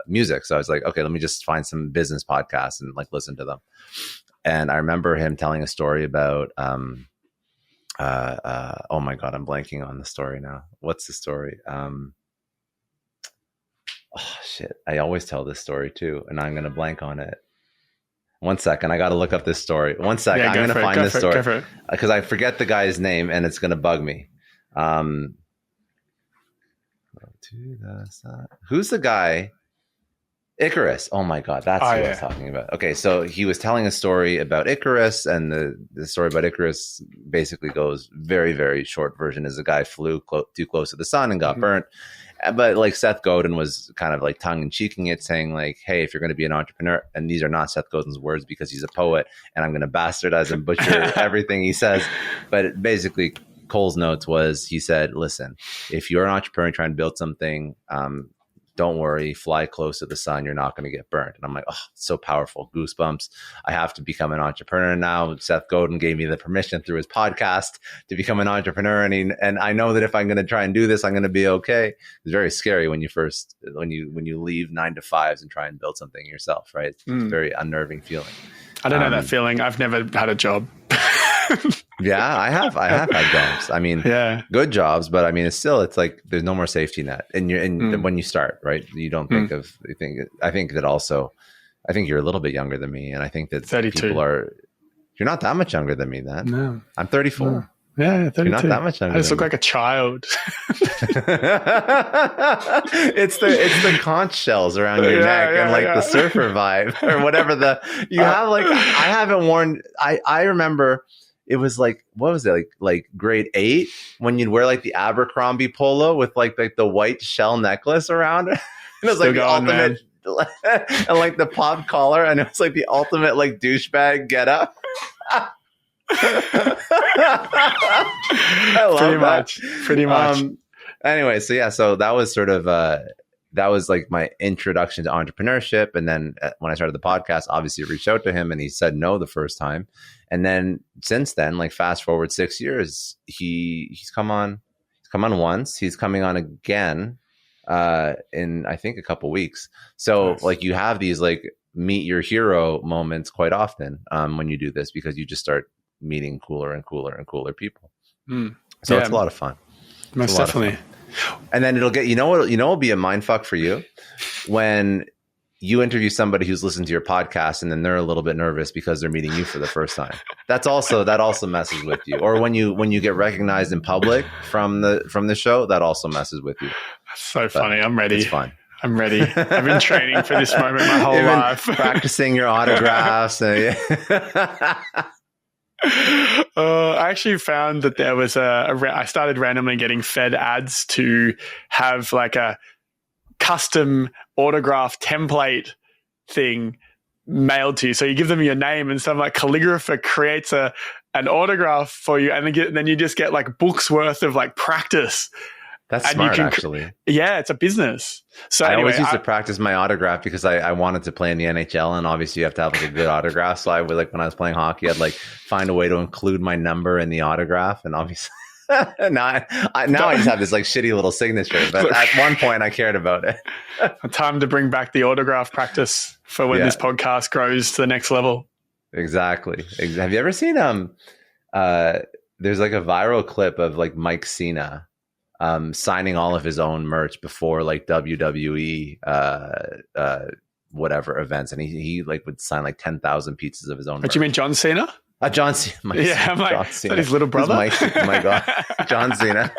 music. So I was like, okay, let me just find some business podcasts and like listen to them. And I remember him telling a story about, oh my God, I'm blanking on the story now. What's the story? Oh shit. I always tell this story too, and I'm going to blank on it. 1 second. I got to look up this story. 1 second. I'm going to find this story because I forget the guy's name and it's going to bug me. Who's the guy? Icarus. Oh my God. That's what I was talking about. Okay. So he was telling a story about Icarus, and the story about Icarus basically goes, very, very short version, is a guy flew too close to the sun and got burnt. But like Seth Godin was kind of like tongue in cheeking it, saying like, hey, if you're going to be an entrepreneur, and these are not Seth Godin's words because he's a poet and I'm going to bastardize and butcher everything he says. But basically Cole's notes was, he said, listen, if you're an entrepreneur trying to build something, don't worry, fly close to the sun. You're not going to get burned. And I'm like, oh, it's so powerful. Goosebumps. I have to become an entrepreneur now. Seth Godin gave me the permission through his podcast to become an entrepreneur. And I know that if I'm going to try and do this, I'm going to be okay. It's very scary when you leave 9 to 5s and try and build something yourself, right? It's a very unnerving feeling. I don't know that feeling. I've never had a job. Yeah, I have had jobs. I mean, good jobs, but I mean, it's like there's no more safety net, and when you start, right? You don't think of. I think that also. I think you're a little bit younger than me, and I think that 32. People are. You're not that much younger than me, then. No, I'm 34. No. Yeah, 32. You're not that much younger. I just look like a child. It's the conch shells around your neck and like the surfer vibe or whatever you have. Like I haven't worn. I remember. It was like, what was it, like grade 8 when you'd wear like the Abercrombie polo with like the white shell necklace around it. And it was like the ultimate, and like the pop collar, and it was like the ultimate like douchebag getup. I love Pretty much. Anyway, so that was sort of that was like my introduction to entrepreneurship. And then when I started the podcast, obviously I reached out to him, and he said no the first time. And then since then, like fast forward 6 years, he's come on once. He's coming on again in I think a couple weeks. So nice. Like you have these like meet your hero moments quite often when you do this, because you just start meeting cooler and cooler and cooler people. So it's a lot of fun. Most definitely. And then it'll get, it'll be a mind fuck for you when you interview somebody who's listened to your podcast, and then they're a little bit nervous because they're meeting you for the first time. That also messes with you. Or when you get recognized in public from the show, that also messes with you. That's so funny. I'm ready. It's fun. I'm ready. I've been training for this moment my whole life. Practicing your autographs. And, I actually found that there was I started randomly getting fed ads to have like a custom autograph template thing mailed to you. So you give them your name, and some like calligrapher creates an autograph for you, and then you just get like books worth of like practice. That's smart, actually. Yeah, it's a business. So I anyway, always used to practice my autograph because I wanted to play in the NHL, and obviously you have to have like a good autograph. So I would, like, when I was playing hockey, I'd like find a way to include my number in the autograph, and obviously now I just have this like shitty little signature. But at one point, I cared about it. Time to bring back the autograph practice for when this podcast grows to the next level. Exactly. Have you ever seen there's like a viral clip of like Mike Cena. signing all of his own merch before like WWE whatever events, and he like would sign like 10,000 pieces of his own merch. But you mean John Cena? John Cena. I'm like, John is Cena. that his little brother? My God, John Cena.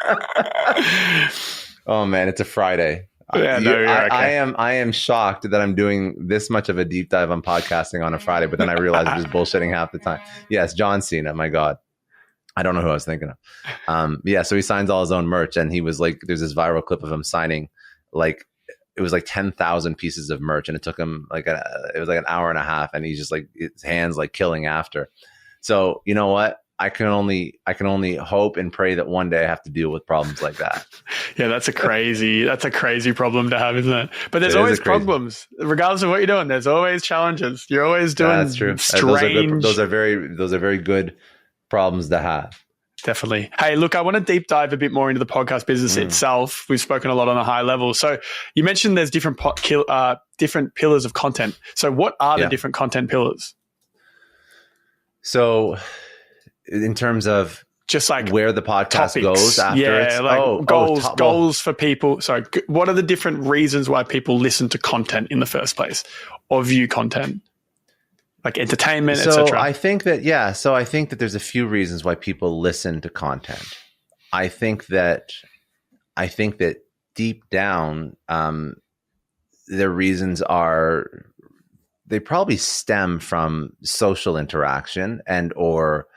Oh man, it's a Friday. Yeah, no, you're okay. I am shocked that I'm doing this much of a deep dive on podcasting on a Friday, but then I realized I'm just bullshitting half the time. Yes, John Cena. My God. I don't know who I was thinking of. So he signs all his own merch, and he was like, there's this viral clip of him signing like, it was like 10,000 pieces of merch, and it took him like it was like an hour and a half, and he's just like, his hands like killing after. So you know what? I can only hope and pray that one day I have to deal with problems like that. Yeah, that's a crazy problem to have, isn't it? But there's always problems, regardless of what you're doing. There's always challenges. You're always doing that's true. Strange. Those are very good problems to have. Definitely. Hey, look, I want to deep dive a bit more into the podcast business itself. We've spoken a lot on a high level. So you mentioned there's different pillars of content. So what are the different content pillars? So in terms of just like where the podcast topics. goes after goals for people. Sorry, what are the different reasons why people listen to content in the first place or view content? Like entertainment, etc. I think that there's a few reasons why people listen to content. I think that deep down, their reasons they probably stem from social interaction or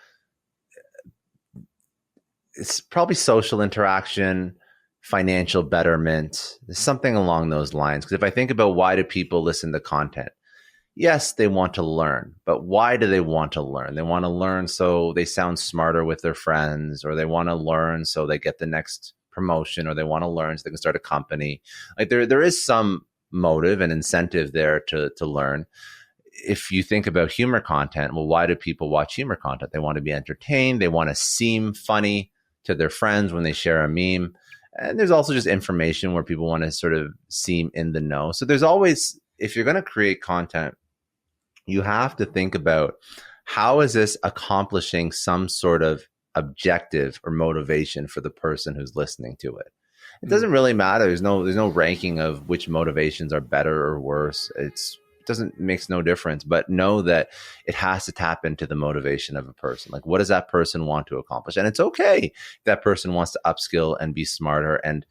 it's probably social interaction, financial betterment, something along those lines. Because if I think about why do people listen to content? Yes, they want to learn, but why do they want to learn? They want to learn so they sound smarter with their friends, or they want to learn so they get the next promotion, or they want to learn so they can start a company. Like there is some motive and incentive there to learn. If you think about humor content, well, why do people watch humor content? They want to be entertained. They want to seem funny to their friends when they share a meme. And there's also just information where people want to sort of seem in the know. So there's always, if you're going to create content, you have to think about how is this accomplishing some sort of objective or motivation for the person who's listening to it. It doesn't really matter. There's no ranking of which motivations are better or worse. Makes no difference, but know that it has to tap into the motivation of a person. Like, what does that person want to accomplish? And it's okay if that person wants to upskill and be smarter, and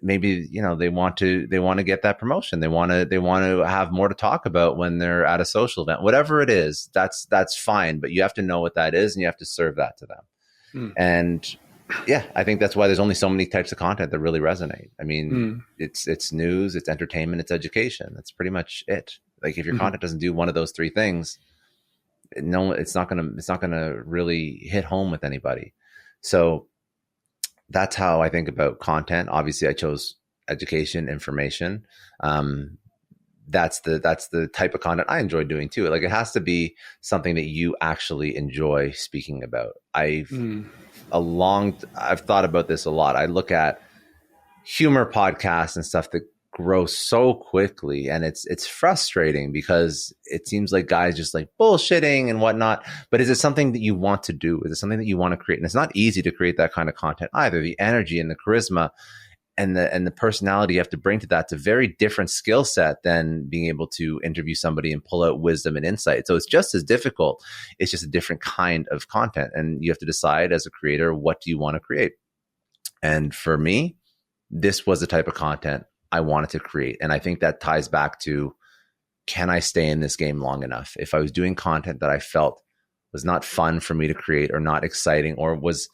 maybe, they want to get that promotion. They want to have more to talk about when they're at a social event, whatever it is, that's fine. But you have to know what that is, and you have to serve that to them. And I think that's why there's only so many types of content that really resonate. I mean, it's news, it's entertainment, it's education. That's pretty much it. Like if your content doesn't do one of those three things, it's not gonna really hit home with anybody. So that's how I think about content. Obviously, I chose education, information. That's the type of content I enjoy doing too. Like it has to be something that you actually enjoy speaking about. I've thought about this a lot. I look at humor podcasts and stuff that grow so quickly, and it's frustrating because it seems like guys just like bullshitting and whatnot. But is it something that you want to do? Is it something that you want to create? And it's not easy to create that kind of content either. The energy and the charisma and the personality you have to bring to that's a very different skill set than being able to interview somebody and pull out wisdom and insight. So it's just as difficult. It's just a different kind of content, and you have to decide as a creator, what do you want to create? And for me, this was the type of content I wanted to create. And I think that ties back to, can I stay in this game long enough? If I was doing content that I felt was not fun for me to create, or not exciting, or was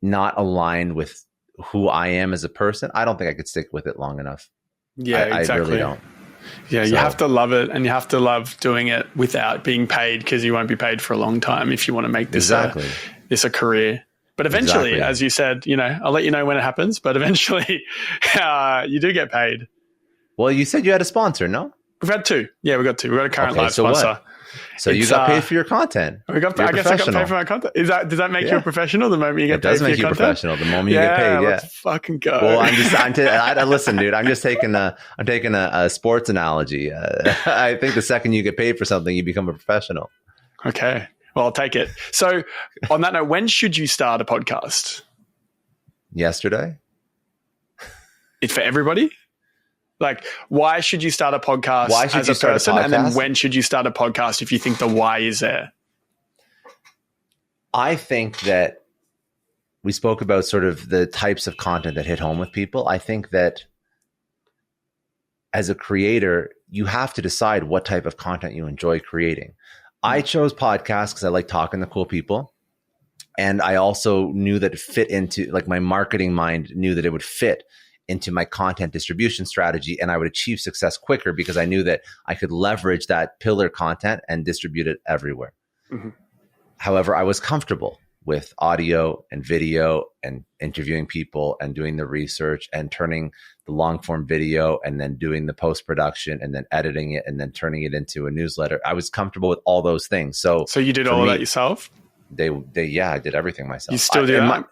not aligned with who I am as a person, I don't think I could stick with it long enough. Yeah, exactly. I really don't. Yeah, you have to love it, and you have to love doing it without being paid, because you won't be paid for a long time if you want to make this a career. But eventually, as you said, I'll let you know when it happens, but eventually you do get paid. Well, you said you had a sponsor, no? We've had two. Yeah, we've got two. We've got a current live sponsor. What? So you got paid for your content. I guess I got paid for my content. Does that make you a professional the moment you get paid for your content? It does make you a professional the moment you get paid, yeah. Let's fucking go. Well, listen, dude, I'm taking a sports analogy. I think the second you get paid for something, you become a professional. Okay. Well, I'll take it. So on that note, when should you start a podcast? Yesterday. it for everybody? Like, why should you start a podcast as a person? And then when should you start a podcast if you think the why is there? I think that we spoke about sort of the types of content that hit home with people. I think that as a creator, you have to decide what type of content you enjoy creating. I chose podcasts because I like talking to cool people. And I also knew that it fit into, like, my marketing mind knew that it would fit into my content distribution strategy, and I would achieve success quicker because I knew that I could leverage that pillar content and distribute it everywhere. Mm-hmm. However, I was comfortable with audio and video and interviewing people and doing the research and turning the long form video and then doing the post-production and then editing it and then turning it into a newsletter. I was comfortable with all those things. So you did all of that yourself? I did everything myself. You still do that?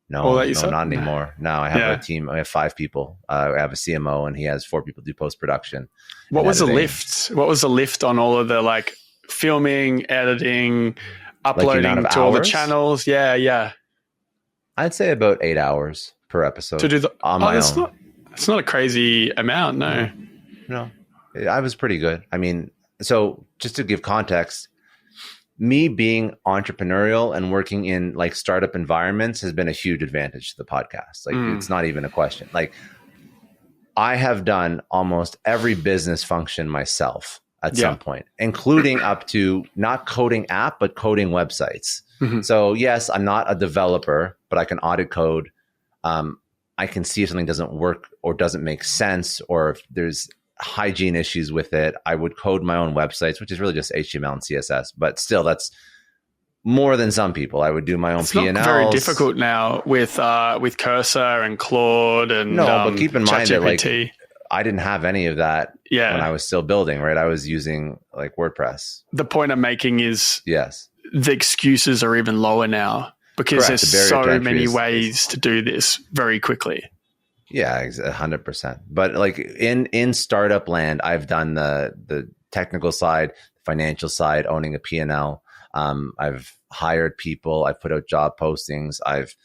No, not anymore. No, I have a team. I have 5 people. I have a CMO, and he has 4 people do post-production. What was the lift? What was the lift on all of the, like, filming, editing, uploading to all the channels? Yeah. I'd say about 8 hours per episode to do on my own. It's not a crazy amount, no. No, I was pretty good. I mean, so just to give context, me being entrepreneurial and working in, like, startup environments has been a huge advantage to the podcast. Like, it's not even a question. Like, I have done almost every business function myself at some point, including up to not coding app, but coding websites. Mm-hmm. So yes, I'm not a developer, but I can audit code. I can see if something doesn't work or doesn't make sense, or if there's hygiene issues with it. I would code my own websites, which is really just HTML and CSS, but still, that's more than some people. I would do my own P&Ls. It's not very difficult now with Cursor and Claude and but keep in mind that, like, I didn't have any of that when I was still building, right? I was using, like, WordPress. The point I'm making is the excuses are even lower now because there's so many ways to do this very quickly. Yeah, 100%. But, like, in startup land, I've done the technical side, financial side, owning a P&L. I've hired people. I've put out job postings. I've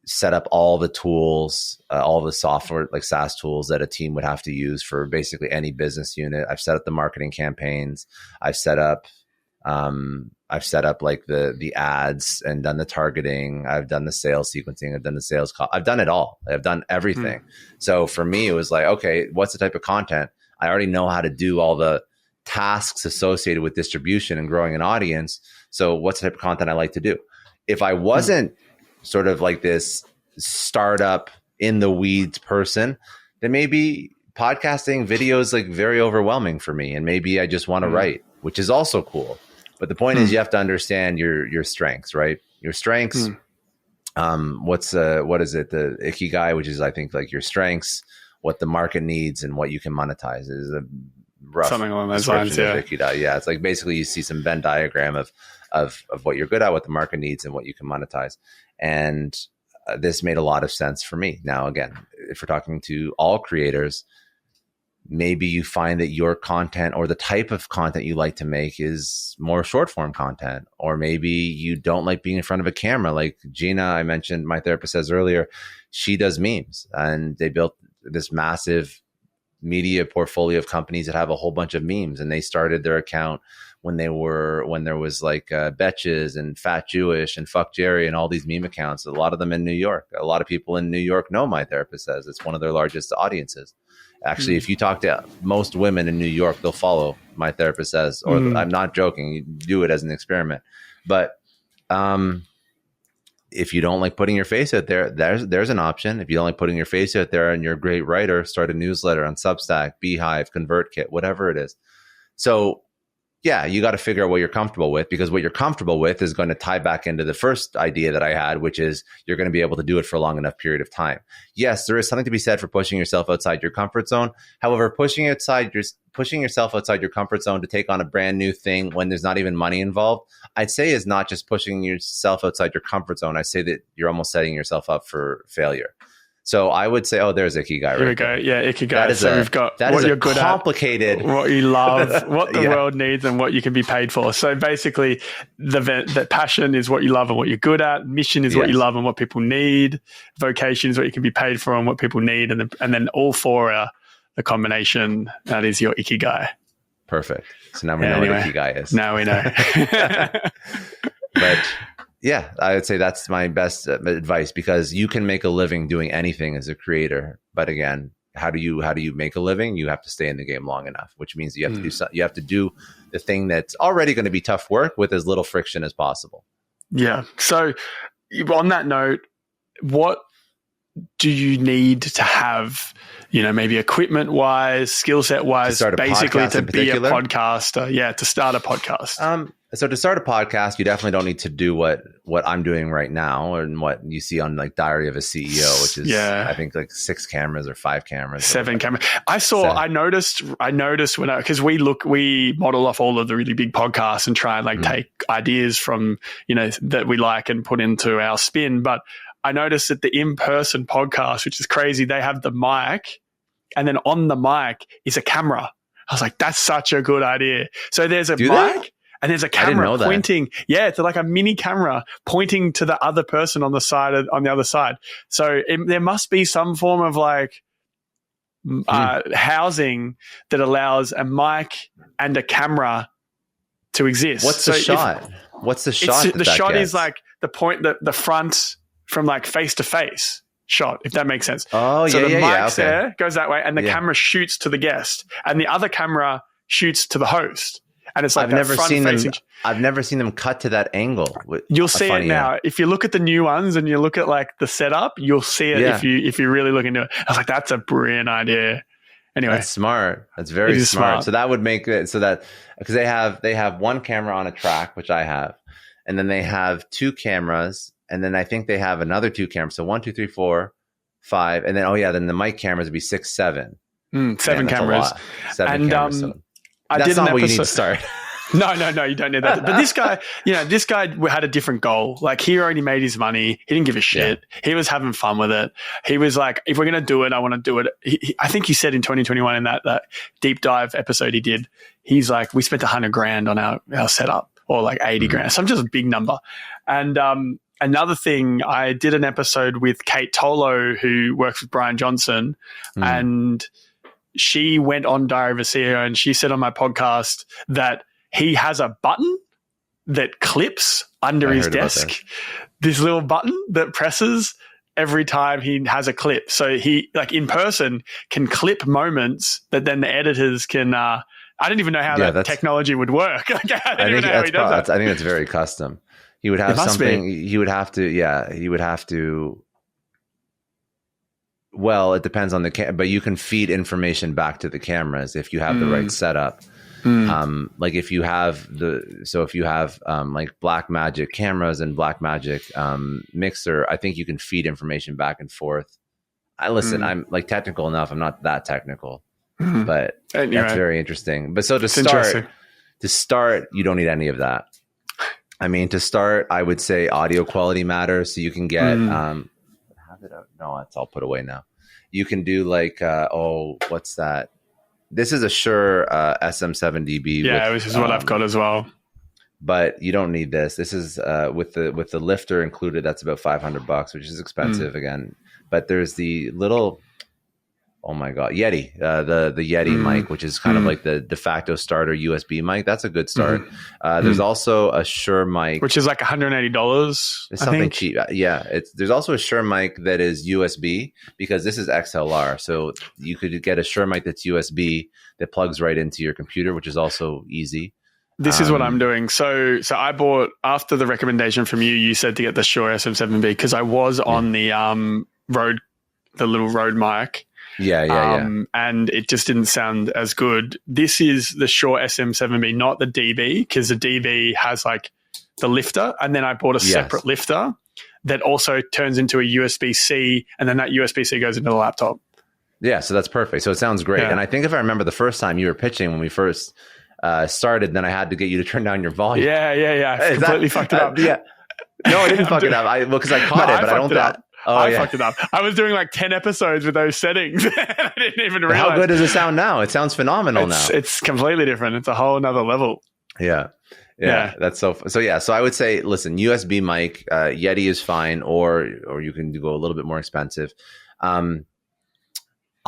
set up all the tools, all the software, like SaaS tools that a team would have to use for basically any business unit. I've set up the marketing campaigns. I've set up like the ads and done the targeting. I've done the sales sequencing. I've done the sales call. I've done it all. I've done everything. So for me, it was like, okay, what's the type of content? I already know how to do all the tasks associated with distribution and growing an audience. So what's the type of content I like to do? If I wasn't sort of like this startup in the weeds person, then maybe podcasting video is, like, very overwhelming for me. And maybe I just want to write, which is also cool. But the point is, you have to understand your strengths, right? Your strengths. What is it? The Ikigai, which is, I think, like, your strengths, what the market needs, and what you can monetize is a rough something along those lines. Yeah. Ikigai. Yeah. It's like basically you see some Venn diagram of what you're good at, what the market needs, and what you can monetize. And this made a lot of sense for me. Now, again, if we're talking to all creators, maybe you find that your content or the type of content you like to make is more short form content, or maybe you don't like being in front of a camera. Like Gina, I mentioned, my therapist says earlier, she does memes, and they built this massive media portfolio of companies that have a whole bunch of memes, and they started their account when there was like Betches and Fat Jewish and Fuck Jerry and all these meme accounts, a lot of them in New York. A lot of people in New York know, my therapist says it's one of their largest audiences. Actually, if you talk to most women in New York, they'll follow, my therapist says, or I'm not joking. You do it as an experiment. But if you don't like putting your face out there, there's an option. If you don't like putting your face out there and you're a great writer, start a newsletter on Substack, Beehive, ConvertKit, whatever it is. So yeah, you got to figure out what you're comfortable with, because what you're comfortable with is going to tie back into the first idea that I had, which is you're going to be able to do it for a long enough period of time. Yes, there is something to be said for pushing yourself outside your comfort zone. However, pushing yourself outside your comfort zone to take on a brand new thing when there's not even money involved, I'd say is not just pushing yourself outside your comfort zone. I say that you're almost setting yourself up for failure. So I would say, there's Ikigai right Here we there. go. Yeah, Ikigai. We've got what you're good complicated, what you love, what the world needs, and what you can be paid for. So basically, the passion is what you love and what you're good at. Mission is what you love and what people need. Vocation is what you can be paid for and what people need. And then all four are the combination. That is your Ikigai. Perfect. So now we know what Ikigai is. Now we know. But yeah, I would say that's my best advice, because you can make a living doing anything as a creator. But again, how do you make a living? You have to stay in the game long enough, which means you have to do the thing that's already going to be tough work with as little friction as possible. Yeah. So on that note, what do you need to have, maybe equipment wise, skill set wise, basically to be a podcaster? Yeah, to start a podcast. So to start a podcast, you definitely don't need to do what I'm doing right now and what you see on like Diary of a CEO, which is I think like 6 cameras or 5 cameras. 7 cameras. I noticed because we model off all of the really big podcasts and try and like take ideas from, that we like and put into our spin. But I noticed that the in-person podcast, which is crazy, they have the mic, and then on the mic is a camera. I was like, that's such a good idea. So there's a mic and there's a camera pointing. Yeah, it's like a mini camera pointing to the other person on the other side. So there must be some form of like housing that allows a mic and a camera to exist. What's the shot? What's the shot? The shot is like the front from like face to face shot, if that makes sense. Oh, so yeah, the mic's okay. there, goes that way, and the camera shoots to the guest, and the other camera shoots to the host. And it's like I've never seen them cut to that angle. You'll see it now. If you look at the new ones and you look at like the setup, you'll see it if you really look into it. I was like, that's a brilliant idea. Anyway, that's smart. That's very smart. So that would make it so that, because they have one camera on a track, which I have, and then they have 2 cameras. And then I think they have another 2 cameras. So 1, 2, 3, 4, 5. And then, then the mic cameras would be 6, 7. 7 cameras. 7 cameras. So I that's did not what you need to start. No, you don't need that. But this guy had a different goal. Like, he already made his money. He didn't give a shit. Yeah. He was having fun with it. He was like, if we're going to do it, I want to do it. I think he said in 2021 in that deep dive episode he did, he's like, we spent $100,000 on our setup, or like 80 grand. Some just a big number. And, another thing, I did an episode with Kate Tolo, who works with Brian Johnson, and she went on Diary of a CEO, and she said on my podcast that he has a button that clips under his desk, this little button that presses every time he has a clip. So he, like in person, can clip moments that then the editors can I don't even know how that technology would work. I think that's very custom. He would have something. He would have to. Well, it depends on the but you can feed information back to the cameras if you have the right setup. Like if you have like Blackmagic cameras and Blackmagic mixer, I think you can feed information back and forth. I'm like technical enough. I'm not that technical, but that's very interesting. But so to start, you don't need any of that. I mean, to start, I would say audio quality matters. So you can get, no, it's all put away now. You can do like, what's that? This is a Shure SM7DB. Yeah, this is what I've got as well. But you don't need this. This is with the lifter included. That's about $500, which is expensive again. But there's the little, oh my God, Yeti, the Yeti mic, which is kind of like the de facto starter USB mic. That's a good start. There's also a Shure mic, which is like $180. It's something cheap. Yeah, there's also a Shure mic that is USB, because this is XLR. So you could get a Shure mic that's USB that plugs right into your computer, which is also easy. This is what I'm doing. So I bought, after the recommendation from you, you said to get the Shure SM7B, because I was on the little Rode mic. Yeah. And it just didn't sound as good. This is the Shure SM7B, not the DB, because the DB has like the lifter, and then I bought a separate lifter that also turns into a USB-C, and then that USB-C goes into the laptop. Yeah, so that's perfect. So it sounds great. Yeah. And I think if I remember the first time you were pitching when we first started, then I had to get you to turn down your volume. Yeah. I completely fucked it up. Yeah. No, I didn't fuck it up. Because I caught it, but I don't. I fucked it up. I was doing like 10 episodes with those settings. And I didn't even realize. How good does it sound now? It sounds phenomenal now. It's completely different. It's a whole nother level. Yeah. That's so yeah. So I would say, listen, USB mic, Yeti is fine, or you can go a little bit more expensive.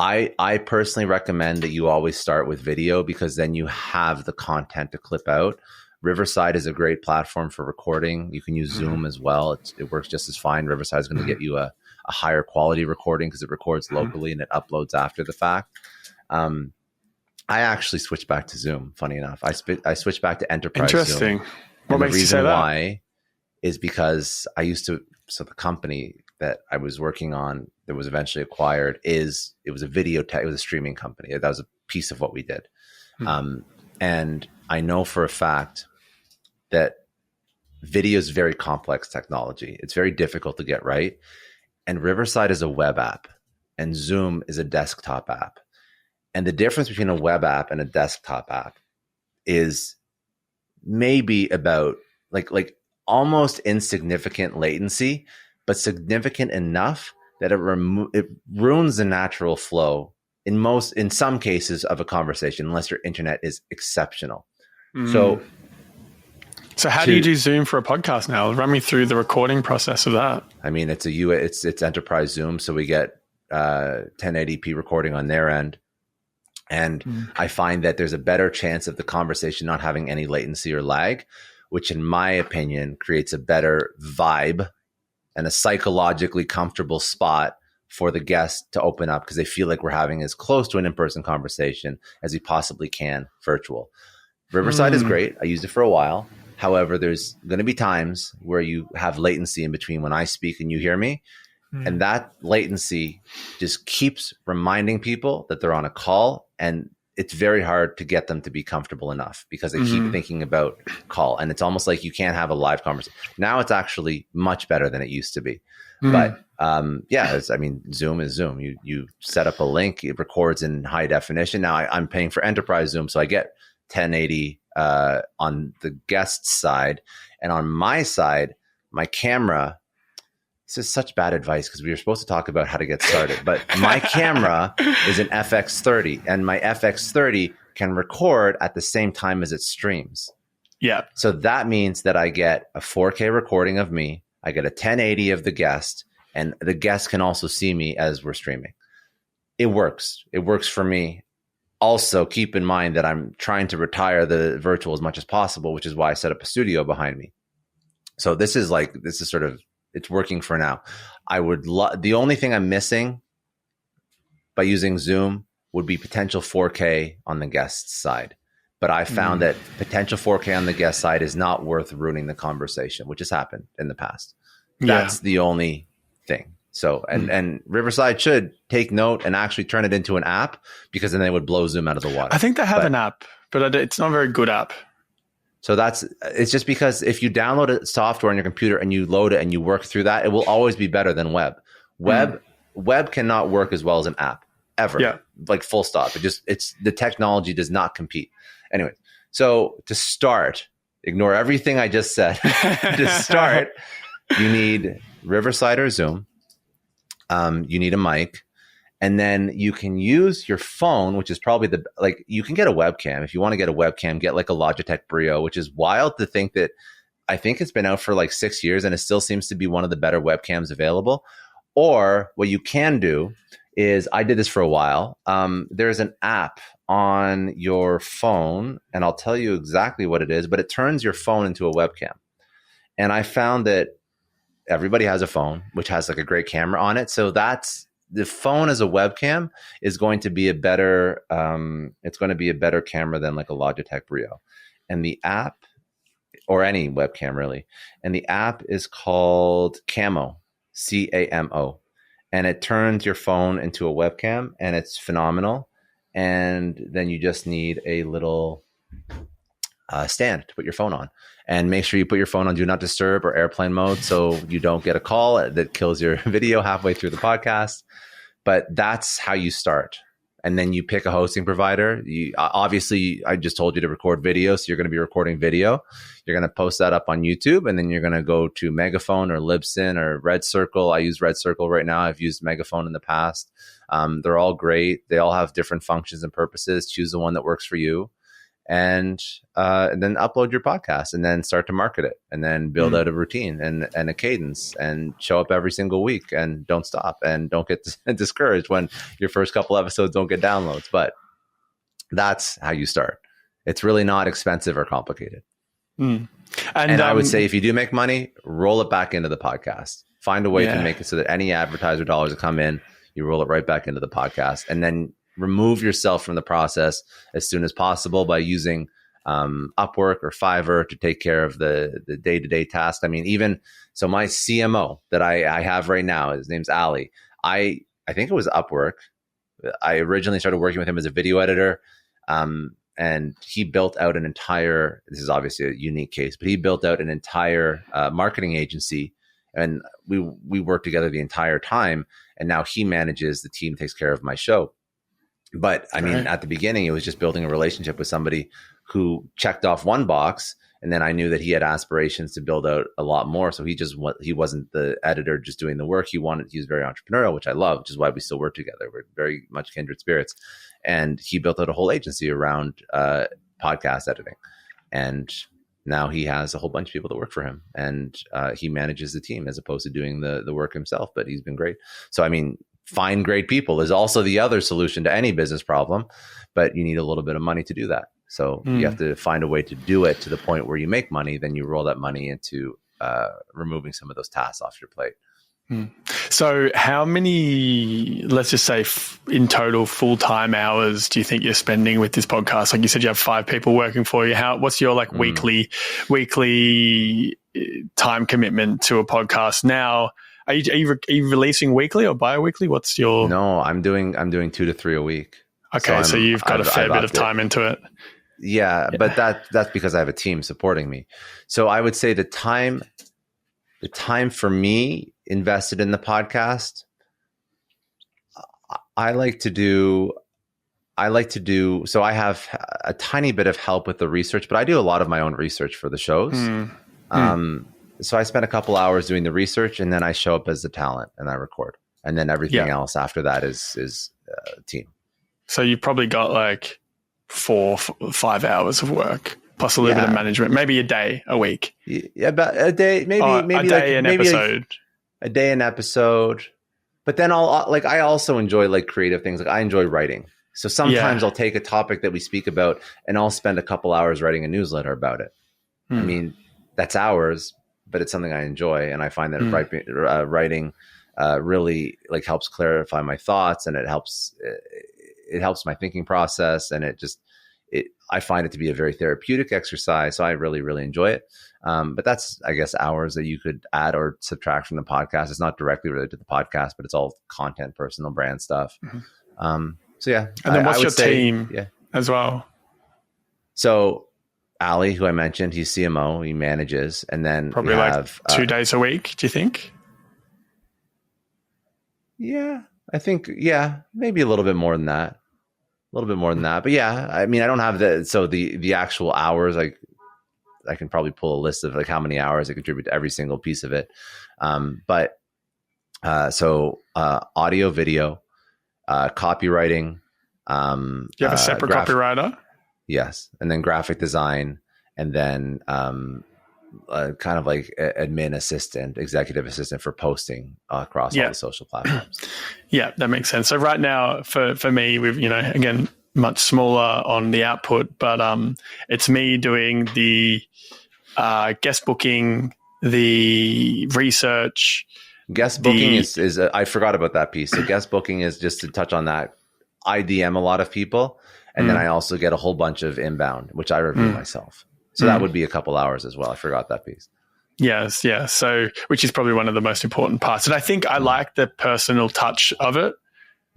I personally recommend that you always start with video, because then you have the content to clip out. Riverside is a great platform for recording. You can use Zoom as well. It works just as fine. Riverside is going to get you a higher quality recording because it records locally and it uploads after the fact. I actually switched back to Zoom. Funny enough, I switched back to enterprise. Interesting. Zoom. What And makes the you say reason that? why is because I used to. So the company that I was working on that was eventually acquired it was a video tech. It was a streaming company. That was a piece of what we did. And I know for a fact that video is very complex technology. It's very difficult to get right. And Riverside is a web app and Zoom is a desktop app. And the difference between a web app and a desktop app is maybe about like almost insignificant latency, but significant enough that it ruins the natural flow in some cases of a conversation, unless your internet is exceptional. So how do you do Zoom for a podcast now? Run me through the recording process of that. I mean, it's enterprise Zoom, so we get 1080p recording on their end. And I find that there's a better chance of the conversation not having any latency or lag, which in my opinion creates a better vibe and a psychologically comfortable spot for the guest to open up, because they feel like we're having as close to an in-person conversation as we possibly can virtual. Riverside is great. I used it for a while. However, there's going to be times where you have latency in between when I speak and you hear me. And that latency just keeps reminding people that they're on a call, and it's very hard to get them to be comfortable enough because they keep thinking about call. And it's almost like you can't have a live conversation. Now it's actually much better than it used to be. But Zoom is Zoom. You set up a link, it records in high definition. Now I'm paying for enterprise Zoom, so I get 1080 on the guest side. And on my side, my camera, this is such bad advice because we were supposed to talk about how to get started, but my camera is an FX30 and my FX30 can record at the same time as it streams. Yeah. So that means that I get a 4K recording of me. I get a 1080 of the guest, and the guest can also see me as we're streaming. It works. It works for me. Also, keep in mind that I'm trying to retire the virtual as much as possible, which is why I set up a studio behind me. So this is sort of, it's working for now. I would the only thing I'm missing by using Zoom would be potential 4K on the guest side. But I found that potential 4K on the guest side is not worth ruining the conversation, which has happened in the past. That's the only thing. So, and Riverside should take note and actually turn it into an app, because then they would blow Zoom out of the water. I think they have an app, but it's not a very good app. So it's just because if you download a software on your computer and you load it and you work through that, it will always be better than web. Web cannot work as well as an app ever. Yeah. Like full stop. The technology does not compete. Anyway, so to start, ignore everything I just said. To start, you need Riverside or Zoom. You need a mic. And then you can use your phone, which is probably you can get a webcam. If you want to get a webcam, get like a Logitech Brio, which is wild to think that I think it's been out for like 6 years and it still seems to be one of the better webcams available. Or what you can do is, I did this for a while. There's an app on your phone, and I'll tell you exactly what it is, but it turns your phone into a webcam. And I found that everybody has a phone, which has like a great camera on it. So the phone as a webcam is going to be a better, it's going to be a better camera than like a Logitech Brio. And the app, or any webcam really, and the app is called Camo, Camo. And it turns your phone into a webcam, and it's phenomenal. And then you just need a little stand to put your phone on. And make sure you put your phone on Do Not Disturb or airplane mode so you don't get a call that kills your video halfway through the podcast. But that's how you start. and then you pick a hosting provider. Obviously, I just told you to record video, so you're going to be recording video. You're going to post that up on YouTube, and then you're going to go to Megaphone or Libsyn or Red Circle. I use Red Circle right now. I've used Megaphone in the past. They're all great. They all have different functions and purposes. Choose the one that works for you. And then upload your podcast, and then start to market it, and then build out a routine and a cadence, and show up every single week, and don't stop, and don't get discouraged when your first couple episodes don't get downloads. But that's how you start. It's really not expensive or complicated. And I would say, if you do make money, roll it back into the podcast. Find a way to make it so that any advertiser dollars that come in, you roll it right back into the podcast, and then remove yourself from the process as soon as possible by using Upwork or Fiverr to take care of the day-to-day task. I mean, even so, my CMO that I have right now, his name's Ali. I think it was Upwork. I originally started working with him as a video editor, and he built out an entire, this is obviously a unique case, but he built out an entire marketing agency, and we worked together the entire time, and now he manages the team, takes care of my show. But I mean, at the beginning, it was just building a relationship with somebody who checked off one box, and then I knew that he had aspirations to build out a lot more. So he wasn't the editor just doing the work. He was very entrepreneurial, which I love, which is why we still work together. We're very much kindred spirits. And he built out a whole agency around podcast editing. And now he has a whole bunch of people that work for him, and he manages the team as opposed to doing the work himself. But he's been great. So, I mean, find great people is also the other solution to any business problem, but you need a little bit of money to do that. So you have to find a way to do it to the point where you make money. Then you roll that money into removing some of those tasks off your plate. So how many, let's just say in total full-time hours do you think you're spending with this podcast? Like you said, you have 5 people working for you. What's your like weekly time commitment to a podcast now? Are you releasing weekly or bi-weekly? What's your... No, I'm doing 2 to 3 a week. Okay, so you've got a fair bit of time into it. Yeah, but that's because I have a team supporting me. So I would say the time for me invested in the podcast, I like to do, so I have a tiny bit of help with the research, but I do a lot of my own research for the shows. So I spend a couple hours doing the research, and then I show up as the talent and I record. And then everything else after that is team. So you've probably got like 4-5 hours of work plus a little bit of management, maybe a week. Yeah, about a day, maybe a day an episode. A day an episode. But then I also enjoy like creative things. Like I enjoy writing. So sometimes I'll take a topic that we speak about and I'll spend a couple hours writing a newsletter about it. I mean, that's hours, but it's something I enjoy, and I find that writing really like helps clarify my thoughts, and it helps my thinking process, and I find it to be a very therapeutic exercise. So I really, really enjoy it. But that's, I guess, hours that you could add or subtract from the podcast. It's not directly related to the podcast, but it's all content, personal brand stuff. So yeah. And then what's your team as well? So Ali, who I mentioned, he's CMO, he manages, and then probably like 2 days a week, do you think? Yeah, I think, maybe a little bit more than that. But yeah, I mean, I don't have the actual hours. Like I can probably pull a list of like how many hours I contribute to every single piece of it. But audio, video, copywriting. You have a separate copywriter? Yes. And then graphic design, and then kind of like admin assistant, executive assistant for posting across all the social platforms. Yeah, that makes sense. So right now for me, we've, again, much smaller on the output, but it's me doing the guest booking, the research. Guest booking is I forgot about that piece. So guest booking is, just to touch on that, I DM a lot of people. And then I also get a whole bunch of inbound, which I review myself. So that would be a couple hours as well. I forgot that piece. Yes, yeah. So, which is probably one of the most important parts. And I think I like the personal touch of it,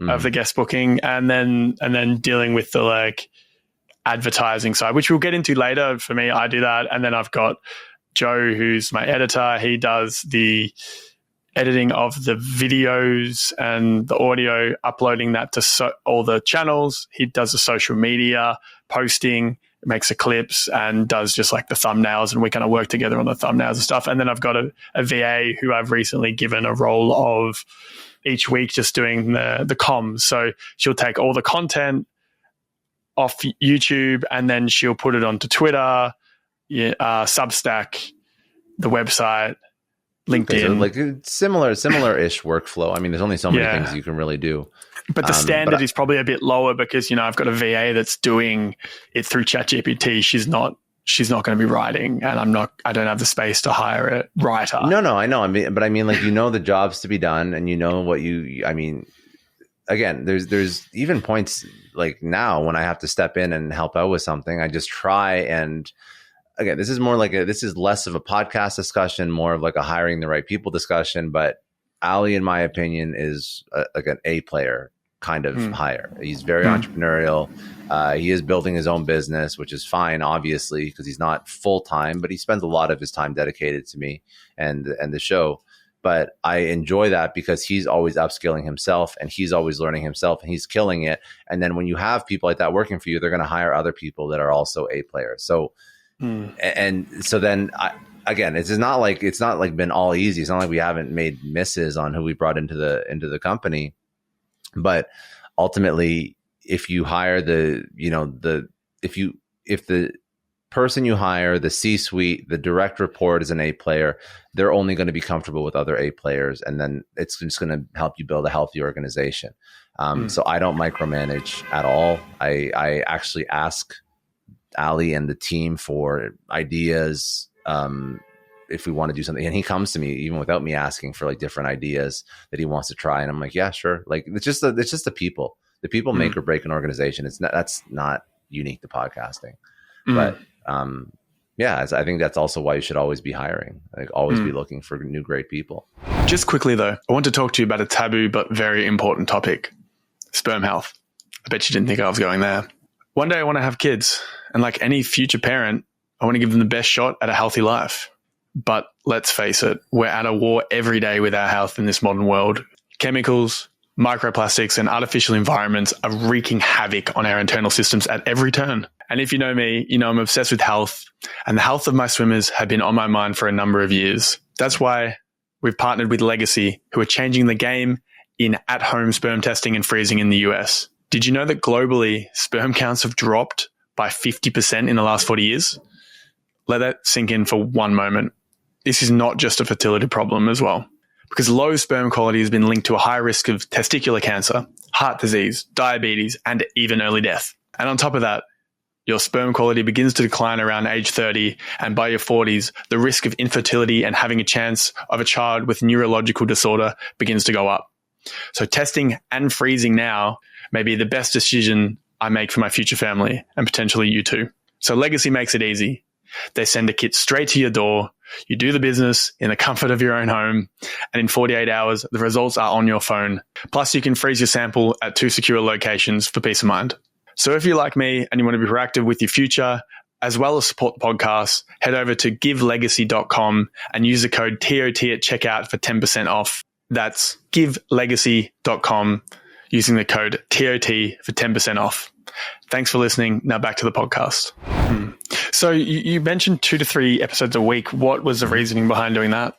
of the guest booking, and then dealing with the like advertising side, which we'll get into later. For me, I do that. And then I've got Joe, who's my editor. He does editing of the videos and the audio, uploading that to all the channels. He does the social media posting, makes the clips, and does just like the thumbnails, and we kind of work together on the thumbnails and stuff. And then I've got a VA who I've recently given a role of each week just doing the comms. So she'll take all the content off YouTube and then she'll put it onto Twitter, Substack, the website, LinkedIn. Okay, so like similar-ish workload. I mean, there's only so many things you can really do. But the standard is probably a bit lower because, I've got a VA that's doing it through ChatGPT. She's not going to be writing, and I don't have the space to hire a writer. No, I know. But I mean, like, the jobs to be done, and what again, there's even points like now when I have to step in and help out with something, I just try and, again, this is less of a podcast discussion, more of like a hiring the right people discussion. But Ali, in my opinion, is like an A player kind of hire. He's very entrepreneurial. He is building his own business, which is fine, obviously, because he's not full time, but he spends a lot of his time dedicated to me and the show. But I enjoy that because he's always upskilling himself and he's always learning himself and he's killing it. And then when you have people like that working for you, they're going to hire other people that are also A players. So, and so then again, it's not like been all easy. It's not like we haven't made misses on who we brought into the company. But ultimately, if you hire if the person you hire, the C-suite, the direct report is an A player, they're only going to be comfortable with other A players, and then it's just going to help you build a healthy organization. So I don't micromanage at all. I actually ask Ali and the team for ideas if we want to do something, and he comes to me even without me asking for like different ideas that he wants to try, and I'm like, yeah, sure. Like it's just the people make or break an organization. That's not unique to podcasting, but I think that's also why you should always be hiring, like always be looking for new great people. Just quickly though, I want to talk to you about a taboo but very important topic: sperm health. I bet you didn't think I was going there. One day I want to have kids, and like any future parent, I want to give them the best shot at a healthy life. But let's face it, we're at a war every day with our health in this modern world. Chemicals, microplastics, and artificial environments are wreaking havoc on our internal systems at every turn. And if you know me, I'm obsessed with health, and the health of my swimmers have been on my mind for a number of years. That's why we've partnered with Legacy, who are changing the game in at-home sperm testing and freezing in the US. Did you know that globally, sperm counts have dropped by 50% in the last 40 years? Let that sink in for one moment. This is not just a fertility problem as well, because low sperm quality has been linked to a high risk of testicular cancer, heart disease, diabetes, and even early death. And on top of that, your sperm quality begins to decline around age 30, and by your 40s, the risk of infertility and having a chance of a child with neurological disorder begins to go up. So testing and freezing now may be the best decision I make for my future family, and potentially you too. So Legacy makes it easy. They send a kit straight to your door. You do the business in the comfort of your own home, and in 48 hours, the results are on your phone. Plus, you can freeze your sample at 2 secure locations for peace of mind. So if you're like me and you want to be proactive with your future, as well as support the podcast, head over to givelegacy.com and use the code TOT at checkout for 10% off. That's givelegacy.com using the code TOT for 10% off. Thanks for listening. Now back to the podcast. So you mentioned 2 to 3 episodes a week. What was the reasoning behind doing that?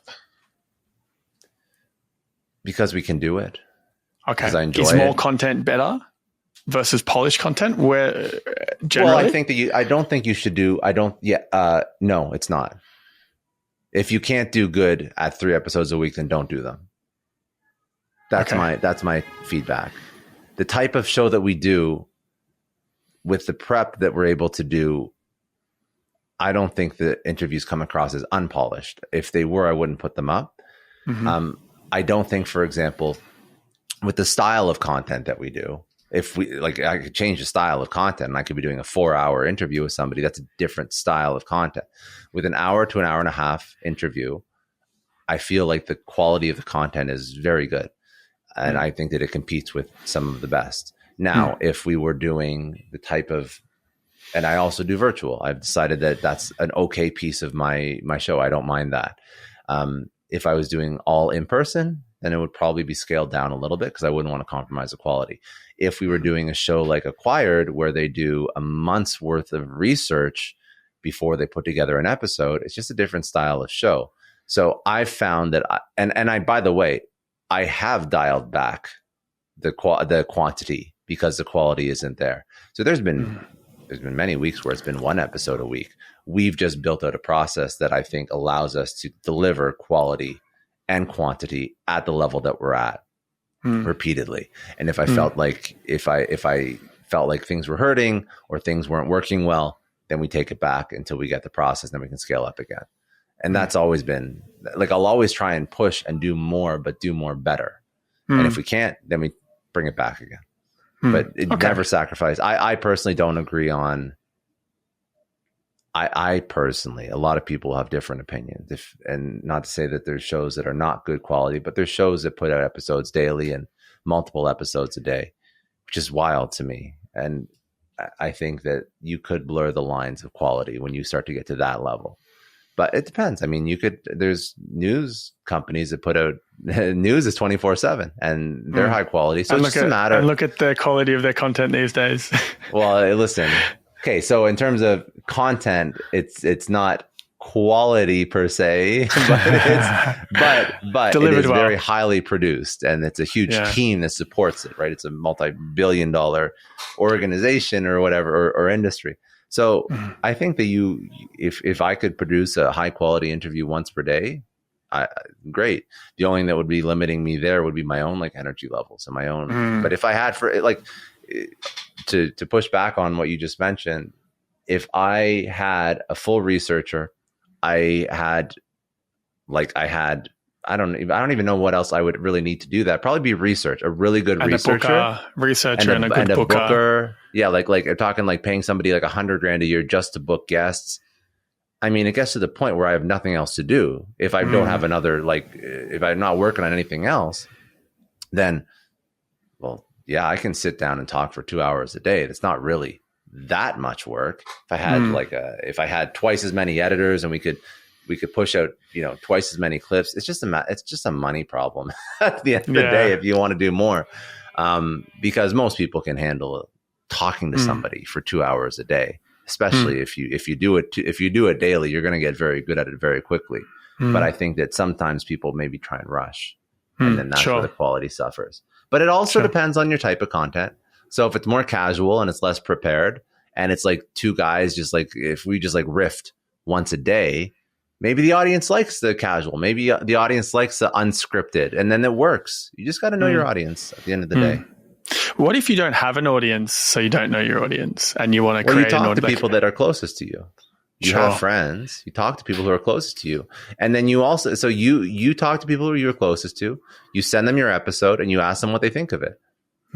Because we can do it. Okay. I enjoy Is more content better versus polished content? Where generally? Well, I think that I don't think you should do. No, it's not. If you can't do good at 3 episodes a week, then don't do them. That's my feedback. The type of show that we do, with the prep that we're able to do, I don't think the interviews come across as unpolished. If they were, I wouldn't put them up. I don't think, for example, with the style of content that we do, if we I could change the style of content and I could be doing a 4-hour interview with somebody, that's a different style of content. With an hour to an hour and a half interview, I feel like the quality of the content is very good. And I think that it competes with some of the best. Now, if we were doing the type of, and I also do virtual, I've decided that that's an okay piece of my show. I don't mind that. If I was doing all in person, then it would probably be scaled down a little bit because I wouldn't want to compromise the quality. If we were doing a show like Acquired, where they do a month's worth of research before they put together an episode, it's just a different style of show. So I found that, by the way, I have dialed back the quantity because the quality isn't there. So there's been many weeks where it's been one episode a week. We've just built out a process that I think allows us to deliver quality and quantity at the level that we're at repeatedly. And if I felt like if I felt like things were hurting or things weren't working well, then we take it back until we get the process, then we can scale up again. And that's always been like, I'll always try and push and do more, but do more better. And if we can't, then we bring it back again. But it never sacrifice. I personally don't agree on. I personally, a lot of people have different opinions. And not to say that there's shows that are not good quality, but there's shows that put out episodes daily and multiple episodes a day, which is wild to me. And I think that you could blur the lines of quality when you start to get to that level. But it depends. I mean, there's news companies that put out news is 24/7 and they're high quality. So it's just a matter. And look at the quality of their content these days. Well, listen. Okay, so in terms of content, it's not quality per se, but it is very highly produced, and it's a huge team that supports it. Right, it's a multi-billion-dollar organization or whatever or industry. So I think that if I could produce a high quality interview once per day, great. The only thing that would be limiting me there would be my own energy levels and my own. But if I had to push back on what you just mentioned, if I had a full researcher, I don't even know what else I would really need to do that. Probably be research, a really good researcher and a good booker. Yeah, like I'm talking paying somebody $100,000 a year just to book guests. I mean, it gets to the point where I have nothing else to do. If I don't have another, if I'm not working on anything else, then, well, yeah, I can sit down and talk for 2 hours a day. That's not really that much work. If I had if I had twice as many editors and we could push out, twice as many clips, it's just a money problem at the end of the day if you want to do more. Because most people can handle talking to somebody for 2 hours a day, especially if you do it daily, you're going to get very good at it very quickly. But I think that sometimes people maybe try and rush, and then that's where the quality suffers. But it also depends on your type of content. So if it's more casual and it's less prepared, and it's two guys if we just riffed once a day, maybe the audience likes the casual. Maybe the audience likes the unscripted, and then it works. You just got to know your audience at the end of the day. What if you don't have an audience, so you don't know your audience, and you want to create an audience? You talk to people that are closest to you. You have friends. You talk to people who are closest to you, and then you also you talk to people who you're closest to. You send them your episode, and you ask them what they think of it.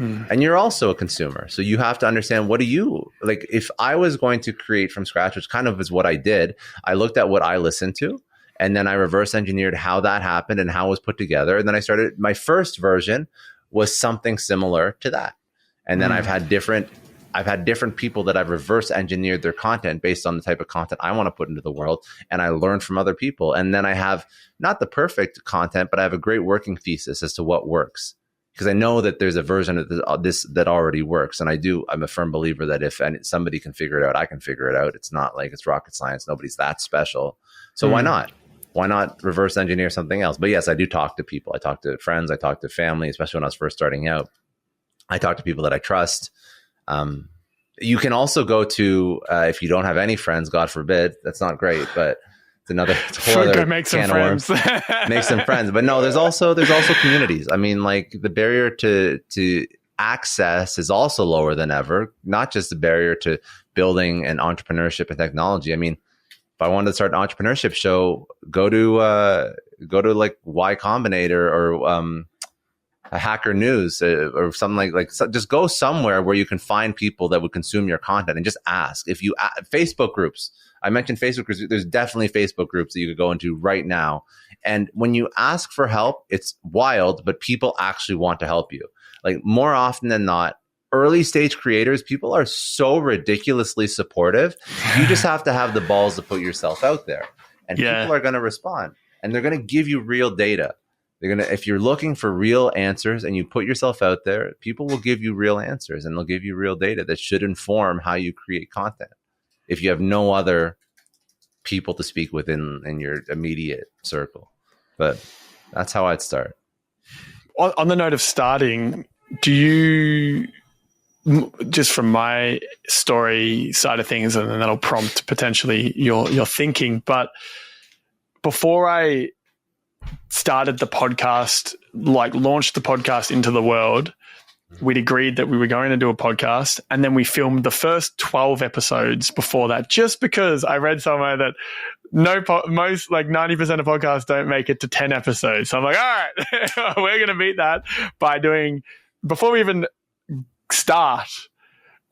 And you're also a consumer, so you have to understand, what do you like? If I was going to create from scratch, which kind of is what I did, I looked at what I listened to, and then I reverse engineered how that happened and how it was put together, and then I started. My first version was something similar to that, and then I've had different people that I've reverse engineered their content based on the type of content I want to put into the world, and I learned from other people, and then I have not the perfect content, but I have a great working thesis as to what works. Because I know that there's a version of this that already works. And I'm a firm believer that if somebody can figure it out, I can figure it out. It's not like it's rocket science. Nobody's that special. So why not? Why not reverse engineer something else? But yes, I do talk to people. I talk to friends. I talk to family, especially when I was first starting out. I talk to people that I trust. You can also go to, if you don't have any friends, God forbid, that's not great, but make some friends. Make some friends. But no, there's also communities. I mean, the barrier to access is also lower than ever, not just the barrier to building an entrepreneurship and technology. I mean, if I wanted to start an entrepreneurship show, go to Y Combinator or a Hacker News or something just go somewhere where you can find people that would consume your content and just ask. If you Facebook groups, I mentioned Facebook groups. There's definitely Facebook groups that you could go into right now. And when you ask for help, it's wild, but people actually want to help you. More often than not, early stage creators, people are so ridiculously supportive. You just have to have the balls to put yourself out there, and people are going to respond. and they're going to give you real data. If you're looking for real answers and you put yourself out there, people will give you real answers and they'll give you real data that should inform how you create content. If you have no other people to speak with in your immediate circle. But that's how I'd start. On the note of starting, do you, just from my story side of things, and then that'll prompt potentially your thinking, but before I started the podcast, like launched the podcast into the world, we'd agreed that we were going to do a podcast, and then we filmed the first 12 episodes before that, just because I read somewhere that most, like 90% of podcasts don't make it to 10 episodes. So I'm like, all right, we're going to beat that by doing, before we even start,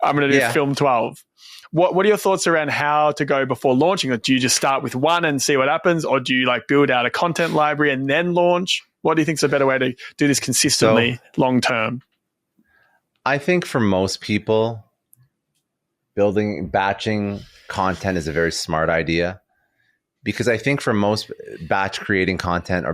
I'm going to do film 12. What are your thoughts around how to go before launching? Like, do you just start with one and see what happens, or do you like build out a content library and then launch? What do you think is a better way to do this consistently long term? I think for most people, batching content is a very smart idea, because I think for most, batch creating content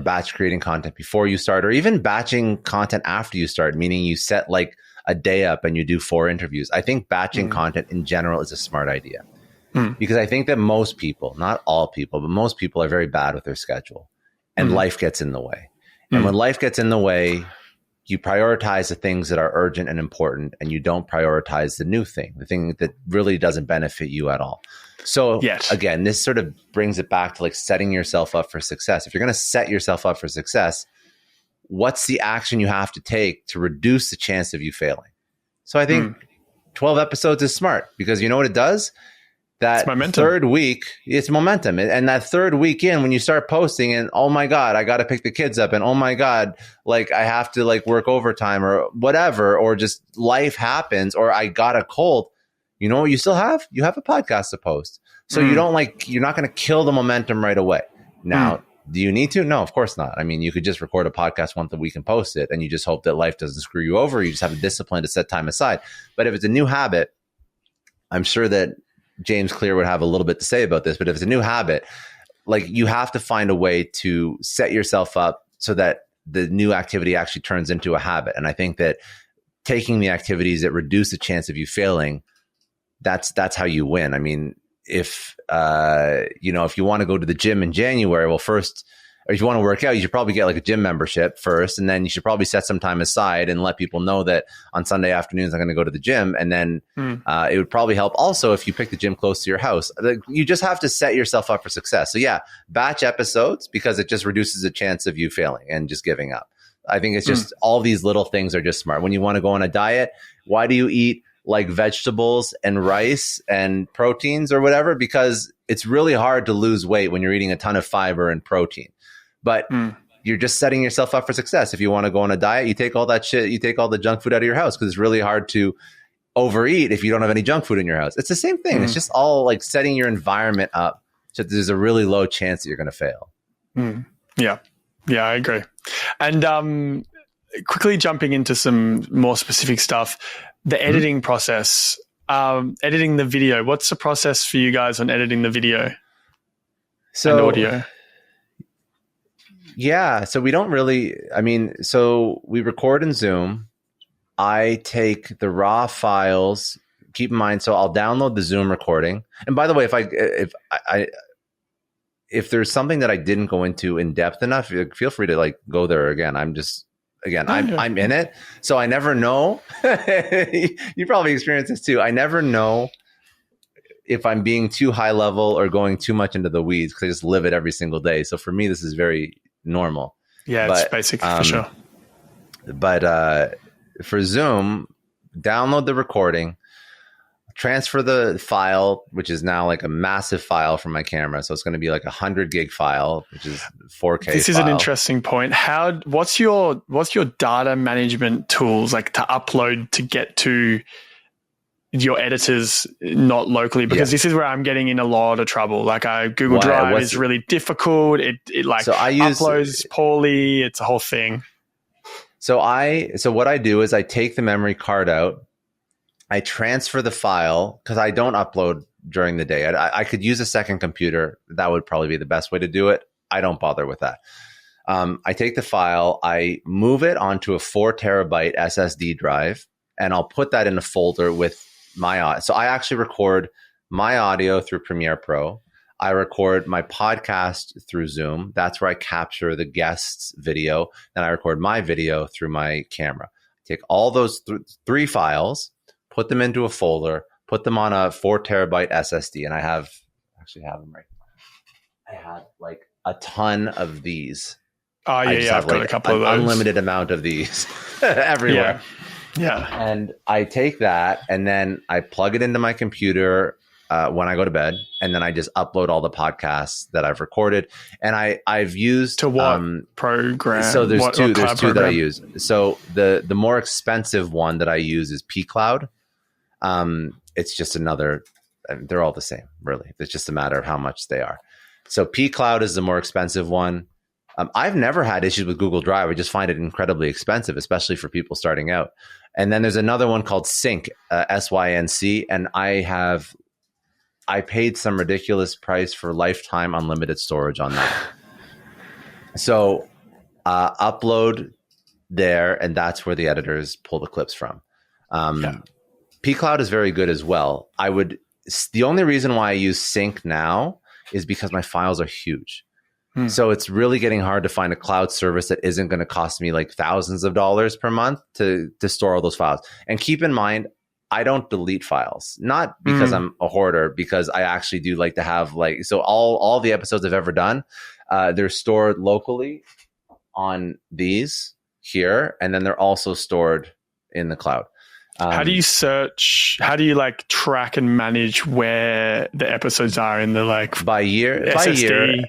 before you start, or even batching content after you start, meaning you set like a day up and you do 4 interviews. I think batching content in general is a smart idea, because I think that most people, not all people, but most people are very bad with their schedule, and life gets in the way. And when life gets in the way, you prioritize the things that are urgent and important, and you don't prioritize the new thing, the thing that really doesn't benefit you at all. So again, this sort of brings it back to like setting yourself up for success. If you're going to set yourself up for success, what's the action you have to take to reduce the chance of you failing? So I think 12 episodes is smart, because you know what it does? That third week, it's momentum. And that third week in, when you start posting and, oh my God, I got to pick the kids up, and oh my God, like I have to like work overtime or whatever, or just life happens, or I got a cold, you know what you still have? You have a podcast to post. So you're not going to kill the momentum right away. Now, do you need to? No, of course not. I mean, you could just record a podcast once a week and post it, and you just hope that life doesn't screw you over. You just have a discipline to set time aside. But if it's a new habit, I'm sure that James Clear would have a little bit to say about this, but if it's a new habit, like you have to find a way to set yourself up so that the new activity actually turns into a habit. And I think that taking the activities that reduce the chance of you failing, that's how you win. I mean, if you want to go to the gym in January, well, first, or if you want to work out, you should probably get like a gym membership first, and then you should probably set some time aside and let people know that on Sunday afternoons I'm going to go to the gym. And then it would probably help also if you pick the gym close to your house. You just have to set yourself up for success. So yeah, batch episodes, because it just reduces the chance of you failing and just giving up. I think it's just all these little things are just smart. When you want to go on a diet, why do you eat like vegetables and rice and proteins or whatever? Because it's really hard to lose weight when you're eating a ton of fiber and protein. But you're just setting yourself up for success. If you want to go on a diet, you take all that shit, you take all the junk food out of your house, because it's really hard to overeat if you don't have any junk food in your house. It's the same thing. It's just all like setting your environment up so that there's a really low chance that you're going to fail. Yeah, I agree. And quickly jumping into some more specific stuff, the editing process, editing the video. What's the process for you guys on editing the video and audio? Yeah. So we don't really, so we record in Zoom. I take the raw files, keep in mind. So I'll download the Zoom recording. And by the way, if there's something that I didn't go into in depth enough, feel free to like go there again. I'm in it. So I never know. You probably experience this too. I never know if I'm being too high level or going too much into the weeds, because I just live it every single day. So for me, this is very normal. Yeah, it's basic for sure. But for Zoom, download the recording, transfer the file, which is now like a massive file from my camera. So it's going to be like 100 gig file, which is 4K. This is an interesting point. What's your data management tools like to upload to get to your editors not locally? Because this is where I'm getting in a lot of trouble. Like Google Drive is really difficult. It uploads poorly. It's a whole thing. So what I do is I take the memory card out. I transfer the file, because I don't upload during the day. I could use a second computer. That would probably be the best way to do it. I don't bother with that. I take the file, I move it onto a 4 terabyte SSD drive, and I'll put that in a folder with my audio. So I actually record my audio through Premiere Pro. I record my podcast through Zoom. That's where I capture the guest's video. Then I record my video through my camera. Take all those 3 files, put them into a folder, put them on a 4 terabyte SSD. And I have them right. I have like a ton of these. Oh, yeah, I've got a couple of those. Unlimited amount of these everywhere. Yeah. And I take that and then I plug it into my computer when I go to bed, and then I just upload all the podcasts that I've recorded. And I've used to what program? So there's two program? that I use. So the more expensive one that I use is pCloud. It's just another. They're all the same, really. It's just a matter of how much they are. So pCloud is the more expensive one. I've never had issues with Google Drive. I just find it incredibly expensive, especially for people starting out. And then there's another one called Sync, SYNC, and I paid some ridiculous price for lifetime unlimited storage on that. So upload there, and that's where the editors pull the clips from. pCloud is very good as well. The only reason why I use Sync now is because my files are huge. So it's really getting hard to find a cloud service that isn't going to cost me like thousands of dollars per month to store all those files. And keep in mind, I don't delete files, not because I'm a hoarder, because I actually do like to have so all the episodes I've ever done, they're stored locally on these here, and then they're also stored in the cloud. How do you search? How do you track and manage where the episodes are in the by year? SSD? By year.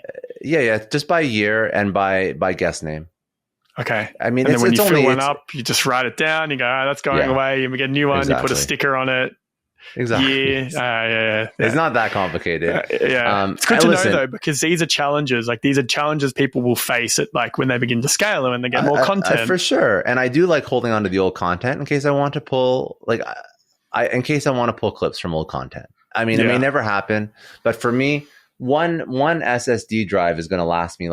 Yeah, just by year and by guest name. Okay. I mean, and then when you fill one up, you just write it down. You go, that's going away, and we get a new one. Exactly. You put a sticker on it. Exactly. Yeah. It's not that complicated. It's good to know though, because these are challenges. These are challenges people will face it when they begin to scale and when they get more content. For sure. And I do like holding on to the old content in case I want to pull in case I want to pull clips from old content. I mean, it may never happen, but for me, one SSD drive is going to last me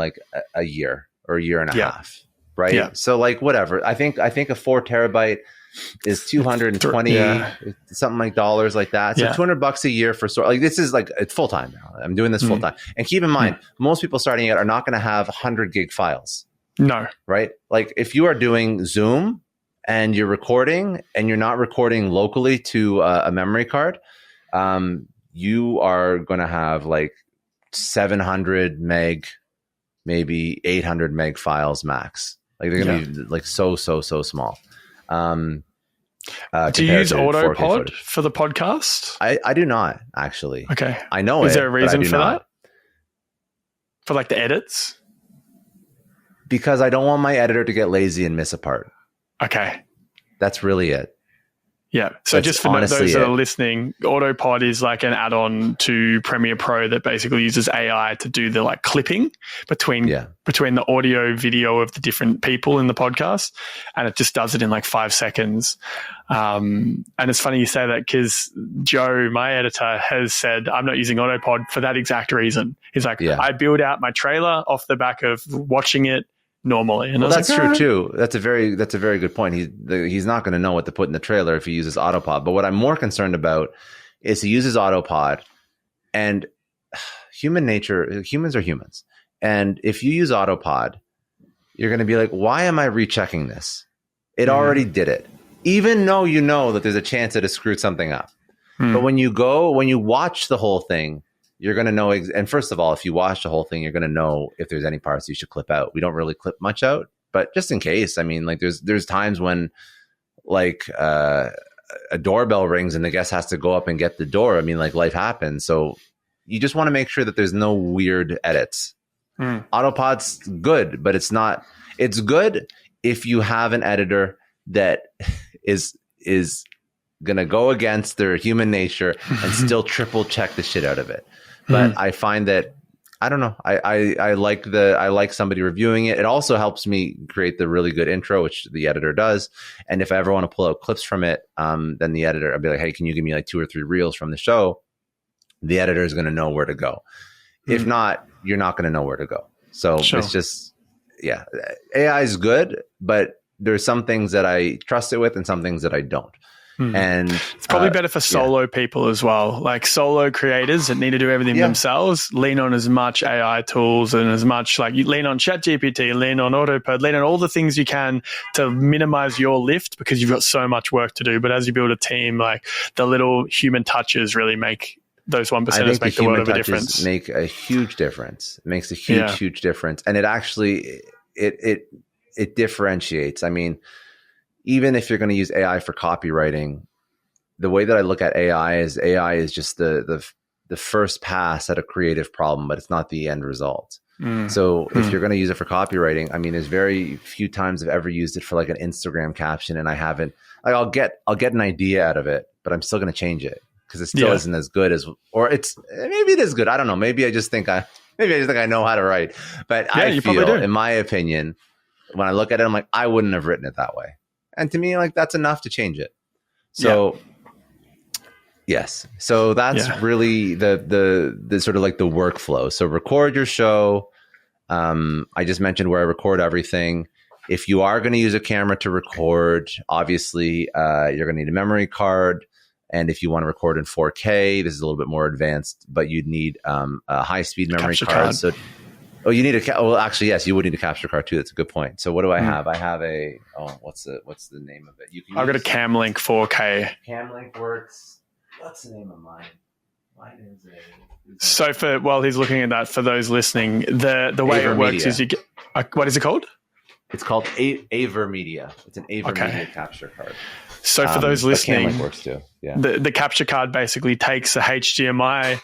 a year or a year and a half. Right. Yeah. So whatever. I think a 4 terabyte is 220 something like dollars like that. So $200 a year for this is it's full time now. I'm doing this full time. And keep in mind, most people starting out are not going to have 100 gig files. No. Right. If you are doing Zoom and you're recording and you're not recording locally to a memory card, you are going to have 700 meg, maybe 800 meg files max. They're going to be so small. Do you use Autopod for the podcast? I do not, actually. Okay. I know Is there a reason for that? For the edits? Because I don't want my editor to get lazy and miss a part. Okay. That's really it. Yeah. So That's just for those that are listening, Autopod is an add-on to Premiere Pro that basically uses AI to do the clipping between the audio video of the different people in the podcast. And it just does it in 5 seconds. And it's funny you say that because Joe, my editor, has said, I'm not using Autopod for that exact reason. He's I build out my trailer off the back of watching it normally. And that's true too. That's a very good point. He's not going to know what to put in the trailer if he uses Autopod. But what I'm more concerned about is he uses Autopod, and humans are humans. And if you use Autopod, you're going to be why am I rechecking this? It already did it. Even though you know that there's a chance that it screwed something up. But when you watch the whole thing, you're going to know. And first of all, if you watch the whole thing, you're going to know if there's any parts you should clip out. We don't really clip much out, but just in case, I mean, there's times when a doorbell rings and the guest has to go up and get the door. I mean, life happens. So you just want to make sure that there's no weird edits. Autopod's good, but it's not. It's good if you have an editor that is going to go against their human nature and still triple check the shit out of it. But I find that, I don't know, I like somebody reviewing it. It also helps me create the really good intro, which the editor does. And if I ever want to pull out clips from it, then the editor, I'll be hey, can you give me 2 or 3 reels from the show? The editor is going to know where to go. If not, you're not going to know where to go. So it's just, AI is good, but there's some things that I trust it with and some things that I don't. And it's probably better for solo people as well, like solo creators that need to do everything themselves. Lean on as much AI tools and as much, like, you lean on ChatGPT, lean on Autopod, lean on all the things you can to minimize your lift, because you've got so much work to do. But as you build a team, like, the little human touches really make those 1%ers make the world of a difference. Make a huge difference. It makes a huge difference, and it actually it differentiates. I mean, even if you're going to use AI for copywriting, the way that I look at AI is just the first pass at a creative problem, but it's not the end result. So if you're going to use it for copywriting, I mean, there's very few times I've ever used it for like an Instagram caption, and I haven't. Like, I'll get an idea out of it, but I'm still going to change it because it still isn't as good as, or maybe it is good. I don't know. Maybe I just think I know how to write. But I feel, in my opinion, when I look at it, I'm like, I wouldn't have written it that way. And to me, like, that's enough to change it. So, yes. So that's really the sort of like the workflow. So record your show. I just mentioned where I record everything. If you are going to use a camera to record, obviously, you're going to need a memory card. And if you want to record in 4K, this is a little bit more advanced, but you'd need a high-speed memory card. So, you need well, actually, yes, you would need a capture card too. That's a good point. So what do I have? I have what's the name of it? I've got a Camlink 4K. Camlink works. What's the name of mine? Mine is So while he's looking at that, for those listening, the way it works is you get, what is it called? It's called Avermedia. It's an Avermedia capture card. So for those listening, Camlink works too. Yeah. The capture card basically takes a HDMI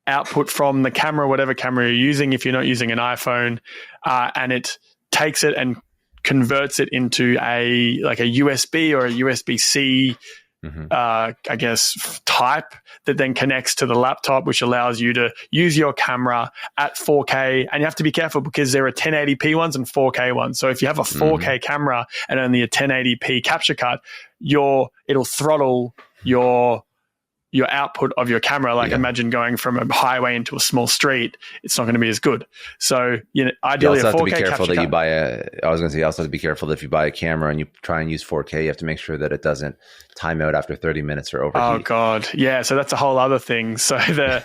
output from the camera, whatever camera you're using, if you're not using an iPhone, and it takes it and converts it into a USB or a USB-C, I guess, type that then connects to the laptop, which allows you to use your camera at 4K. And you have to be careful because there are 1080p ones and 4K ones. So if you have a 4K camera and only a 1080p capture card, it'll throttle your output of your camera. Like, imagine going from a highway into a small street, it's not going to be as good. So, ideally, you also a 4K have to be careful capture that you buy you also have to be careful that if you buy a camera and you try and use 4K, you have to make sure that it doesn't time out after 30 minutes or overheat. Oh God. Yeah. So that's a whole other thing. So the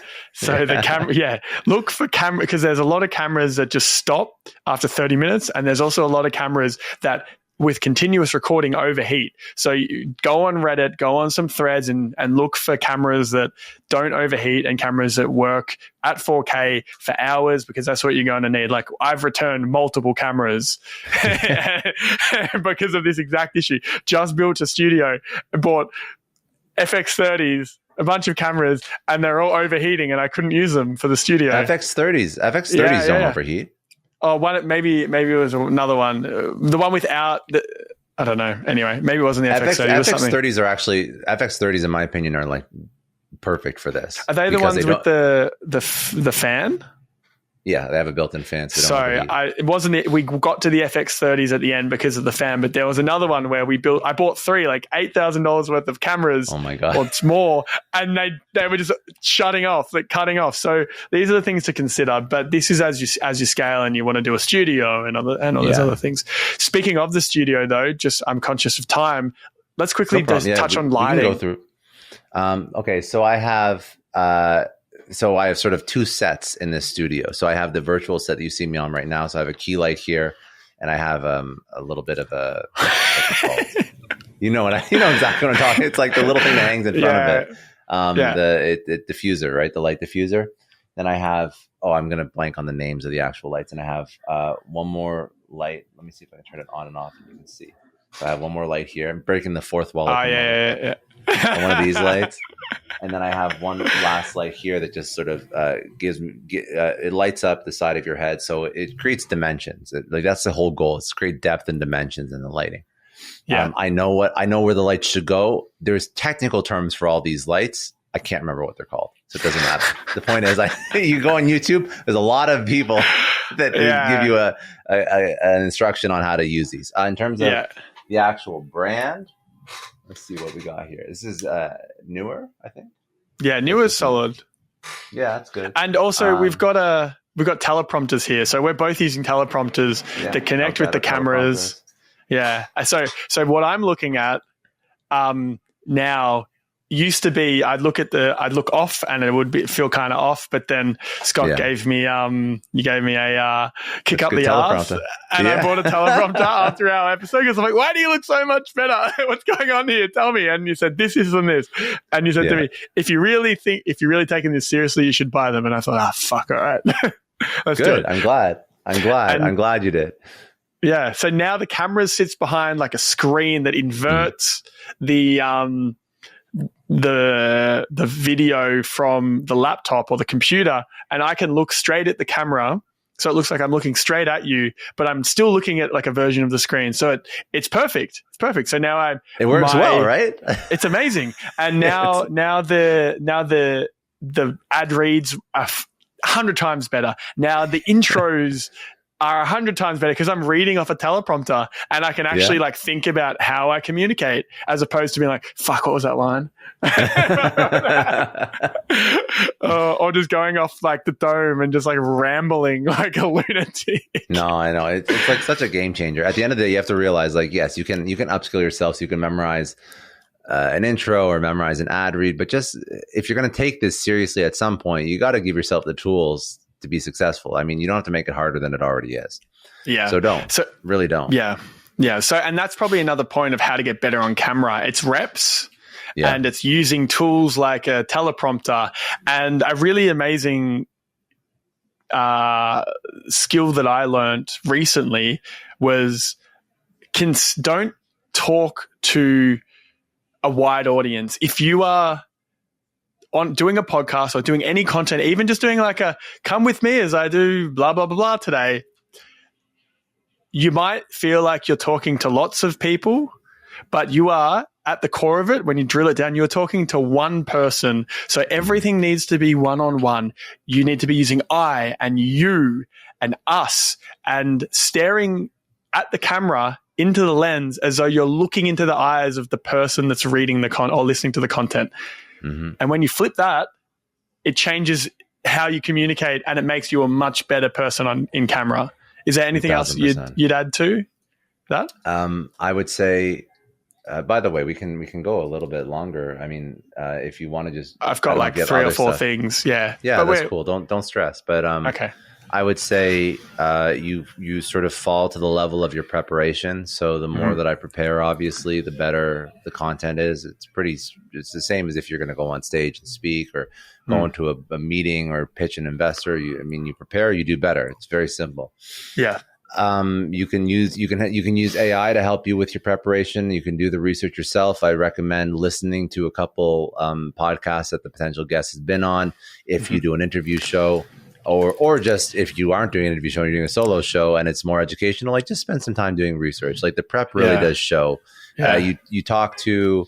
camera, look for camera, because there's a lot of cameras that just stop after 30 minutes. And there's also a lot of cameras that, with continuous recording, overheat. So you go on Reddit, go on some threads and look for cameras that don't overheat and cameras that work at 4K for hours, because that's what you're going to need. Like, I've returned multiple cameras because of this exact issue. Just built a studio, bought FX30s, a bunch of cameras, and they're all overheating and I couldn't use them for the studio. FX30s don't overheat. Oh, maybe it was another one. The one without I don't know. Anyway, maybe it wasn't the FX30. FX30s, in my opinion, are like perfect for this. Are they the ones with the fan? Yeah, they have a built-in fan. So it wasn't. We got to the FX30s at the end because of the fan, but there was another one where I bought three, like $8,000 worth of cameras. Oh my God! Or it's more, and they were just cutting off. So these are the things to consider. But this is as you scale and you want to do a studio and all those other things. Speaking of the studio, though, I'm conscious of time. Let's quickly touch on lighting. We can go through. Okay, so I have. So I have sort of two sets in this studio. So I have the virtual set that you see me on right now. So I have a key light here, and I have a little bit of a what's it called? You know exactly what I'm talking. It's like the little thing that hangs in front of it. The diffuser, right? The light diffuser. Then I have I'm going to blank on the names of the actual lights, and I have one more light. Let me see if I can turn it on and off, and you can see. So I have one more light here. I'm breaking the fourth wall. Oh yeah. One of these lights. And then I have one last light here that just sort of gives me, it lights up the side of your head. So it creates dimensions. That's the whole goal, is to create depth and dimensions in the lighting. Yeah. I know where the lights should go. There's technical terms for all these lights. I can't remember what they're called. So it doesn't matter. The point is, you go on YouTube, there's a lot of people that give you an instruction on how to use these. In terms of the actual brand, let's see what we got here. This is Newer, I think. Yeah, Newer's solid. Yeah, that's good. And also we've got we've got teleprompters here. So we're both using teleprompters that connect with the cameras. Yeah. So what I'm looking at now used to be I'd look off and it would feel kind of off, but then Scott gave me you gave me a kick up the arse, and I bought a teleprompter after our episode because I'm like, why do you look so much better? What's going on here? Tell me. And you said this and this, and you said to me, if you're really taking this seriously, you should buy them. And I thought, fuck, all right, let's do it. I'm glad you did. Yeah. So now the camera sits behind like a screen that inverts the video from the laptop or the computer, and I can look straight at the camera. So it looks like I'm looking straight at you, but I'm still looking at like a version of the screen. So it's perfect. It's perfect. So now it works well, right? It's amazing. And now the ad reads 100 times better. Now the intros are 100 times better because I'm reading off a teleprompter and I can actually like think about how I communicate as opposed to being like, fuck, what was that line? Or just going off like the dome and just like rambling like a lunatic. No, I know. It's like such a game changer. At the end of the day, you have to realize like, yes, you can upskill yourself so you can memorize an intro or memorize an ad read. But just if you're going to take this seriously at some point, you got to give yourself the tools to be successful. I mean, you don't have to make it harder than it already is. Yeah. So really don't. Yeah. Yeah. So, and that's probably another point of how to get better on camera. It's reps and it's using tools like a teleprompter, and a really amazing skill that I learned recently was don't talk to a wide audience. If you are on doing a podcast or doing any content, even just doing like a come with me as I do blah, blah, blah, blah today, you might feel like you're talking to lots of people, but you are at the core of it. When you drill it down, you're talking to one person. So everything needs to be one-on-one. You need to be using I and you and us and staring at the camera into the lens as though you're looking into the eyes of the person that's reading the or listening to the content. Mm-hmm. And when you flip that, it changes how you communicate and it makes you a much better person in camera. Is there anything 1,000%. Else you'd add to that? I would say, by the way, we can go a little bit longer. I mean, if you want to just, I've got like 3 or 4 things. Yeah. Yeah, but that's cool. Don't stress. But okay. I would say you sort of fall to the level of your preparation. So the more that I prepare, obviously, the better the content is. It's the same as if you're going to go on stage and speak or go into a meeting or pitch an investor. You prepare, you do better. It's very simple. Yeah. You can use AI to help you with your preparation. You can do the research yourself. I recommend listening to a couple podcasts that the potential guest has been on. If you do an interview show, or just if you aren't doing an interview show, you're doing a solo show and it's more educational, like just spend some time doing research. Like the prep really does show. Yeah. You talk to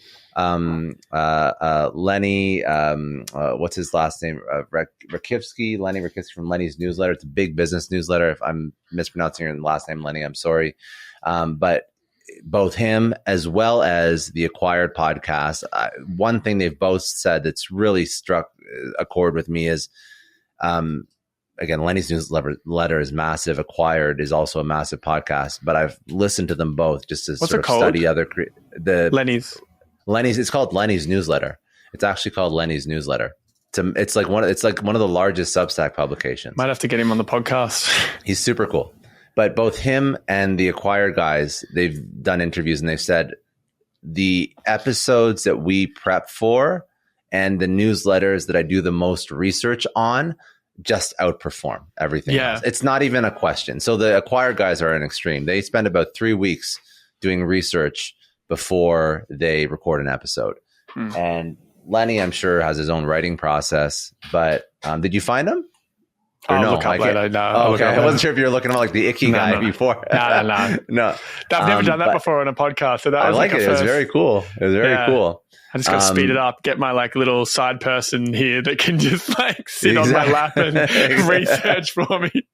Lenny, what's his last name? Lenny Rakivsky from Lenny's newsletter. It's a big business newsletter. If I'm mispronouncing your last name, Lenny, I'm sorry. But both him as well as the Acquired podcast, one thing they've both said that's really struck a chord with me is, again, Lenny's newsletter is massive. Acquired is also a massive podcast, but I've listened to them both just to study other Lenny's. It's called Lenny's newsletter. It's actually called Lenny's newsletter. It's like one of the largest Substack publications. Might have to get him on the podcast. He's super cool. But both him and the Acquired guys, they've done interviews and they've said the episodes that we prep for and the newsletters that I do the most research on just outperform everything else. It's not even a question. So the Acquired guys are an extreme. They spend about 3 weeks doing research before they record an episode. And Lenny, I'm sure, has his own writing process. But did you find him? Or I'll look up later. No, okay. I wasn't sure if you were looking at like the icky guy before. No. I've never done that before on a podcast. So that I like it. It was very cool. It was very cool. I just got to speed it up, get my like little side person here that can just like sit on my lap and research for me.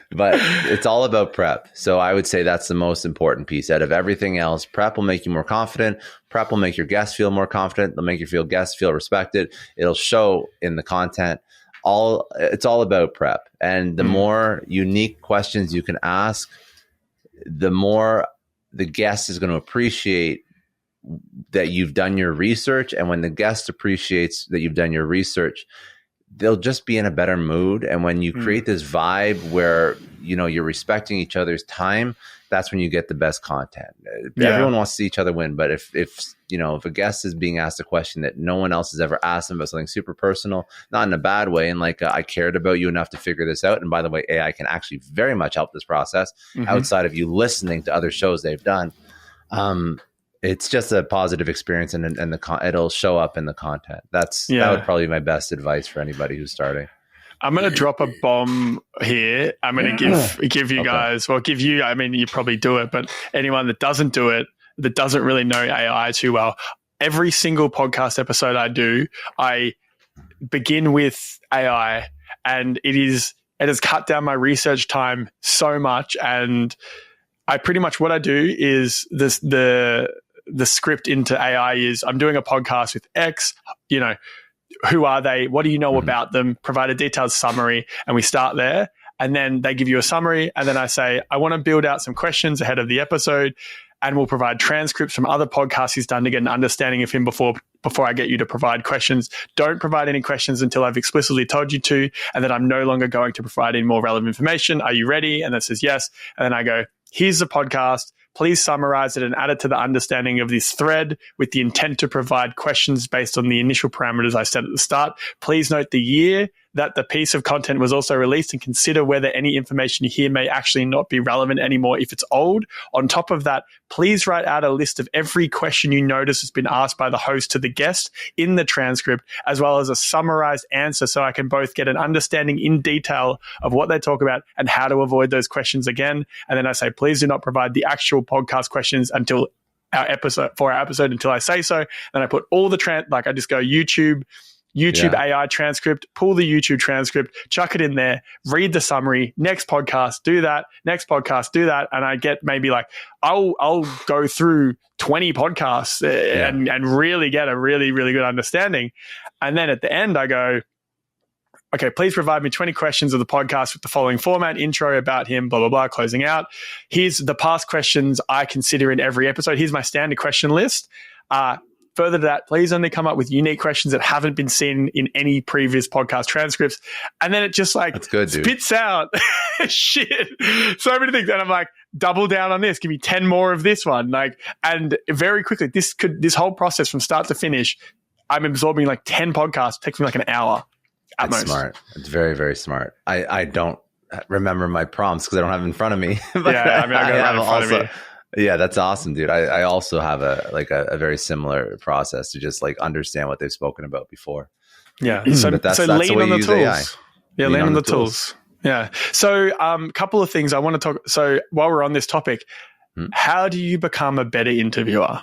But it's all about prep. So I would say that's the most important piece. Out of everything else, prep will make you more confident. Prep will make your guests feel more confident. They'll make your guests feel respected. It'll show in the content. it's all about prep. And the more unique questions you can ask, the more the guest is going to appreciate that you've done your research. And when the guest appreciates that you've done your research, they'll just be in a better mood. And when you create this vibe where, you're respecting each other's time, that's when you get the best content. Everyone wants to see each other win. But if a guest is being asked a question that no one else has ever asked them about something super personal, not in a bad way, and like, I cared about you enough to figure this out. And by the way, AI can actually very much help this process outside of you listening to other shows they've done. It's just a positive experience, and it'll show up in the content. That would probably be my best advice for anybody who's starting. I'm going to drop a bomb here. I'm going to give you guys, give you, you probably do it, but anyone that doesn't do it, that doesn't really know AI too well, every single podcast episode I do, I begin with AI, and it has cut down my research time so much. And I pretty much, what I do is the script into AI is, I'm doing a podcast with X, who are they? What do you know about them? Provide a detailed summary, and we start there. And then they give you a summary. And then I say, I want to build out some questions ahead of the episode, and we'll provide transcripts from other podcasts he's done to get an understanding of him before I get you to provide questions. Don't provide any questions until I've explicitly told you to, and then I'm no longer going to provide any more relevant information. Are you ready? And that says yes. And then I go, here's the podcast. Please summarize it and add it to the understanding of this thread with the intent to provide questions based on the initial parameters I set at the start. Please note the year that the piece of content was also released, and consider whether any information here may actually not be relevant anymore if it's old. On top of that, please write out a list of every question you notice has been asked by the host to the guest in the transcript, as well as a summarized answer, so I can both get an understanding in detail of what they talk about and how to avoid those questions again. And then I say, please do not provide the actual podcast questions until our episode until I say so. Then I put all the I just go YouTube AI transcript, pull the YouTube transcript, chuck it in there, read the summary, next podcast, do that, next podcast, do that. And I get maybe I'll go through 20 podcasts and really get a really, really good understanding. And then at the end I go, okay, please provide me 20 questions of the podcast with the following format: intro, about him, blah, blah, blah, closing out. Here's the past questions I consider in every episode. Here's my standard question list. Further to that, please only come up with unique questions that haven't been seen in any previous podcast transcripts. And then it just That's good, dude. Spits out shit, so many things. And I'm like, double down on this. Give me 10 more of this one. And very quickly, this whole process from start to finish, I'm absorbing 10 podcasts. It takes me an hour at most. Smart. It's very, very smart. I don't remember my prompts because I don't have them in front of me. I got it right in front of me. Yeah, that's awesome, dude. I also have a very similar process to just understand what they've spoken about before. Yeah. So lean on the tools. AI. Yeah, lean on the tools. Yeah. So couple of things I want to talk. So while we're on this topic, how do you become a better interviewer?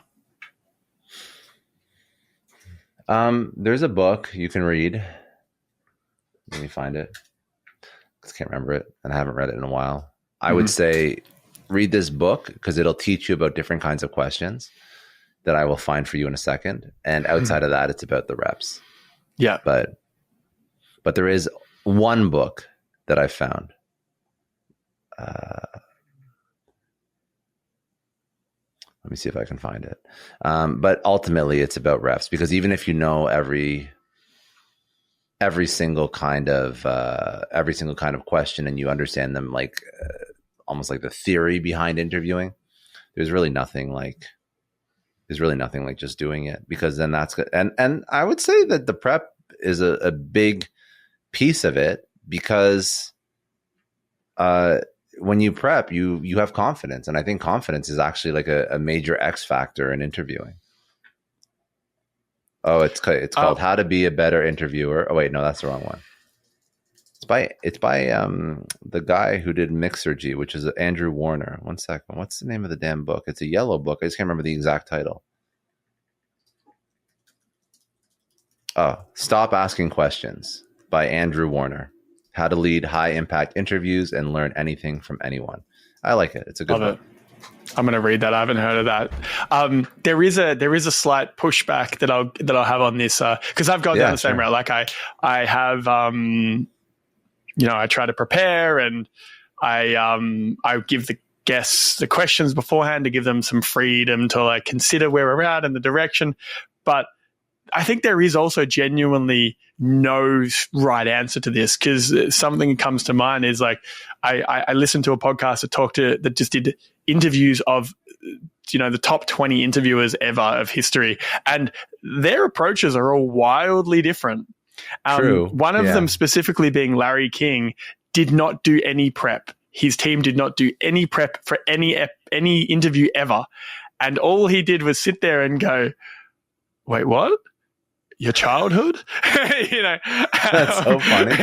There's a book you can read. Let me find it. I can't remember it, and I haven't read it in a while. I would say read this book because it'll teach you about different kinds of questions that I will find for you in a second. And outside of that, it's about the reps. Yeah. But there is one book that I found. Let me see if I can find it. But ultimately it's about reps, because even if you know every single kind of question and you understand them almost like the theory behind interviewing, there's really nothing like just doing it, because then that's good. And I would say that the prep is a big piece of it, because when you prep, you have confidence. And I think confidence is actually a major X factor in interviewing. Oh, it's called How to Be a Better Interviewer. Oh wait, no, that's the wrong one. It's by the guy who did Mixergy, which is Andrew Warner. One second. What's the name of the damn book? It's a yellow book. I just can't remember the exact title. Oh, Stop Asking Questions by Andrew Warner. How to lead high impact interviews and learn anything from anyone. I like it. It's a good book. I'm going to read that. I haven't heard of that. There is a slight pushback that I'll have on this because I've gone down the same route. Like I have, I try to prepare and I give the guests the questions beforehand to give them some freedom to like consider where we're at and the direction. But I think there is also genuinely no right answer to this, because something that comes to mind is like I listened to a podcast that just did interviews of the top 20 interviewers ever of history, and their approaches are all wildly different. True. One of them specifically being Larry King did not do any prep. His team did not do any prep for any interview ever. And all he did was sit there and go, wait, what? Your childhood? That's so funny.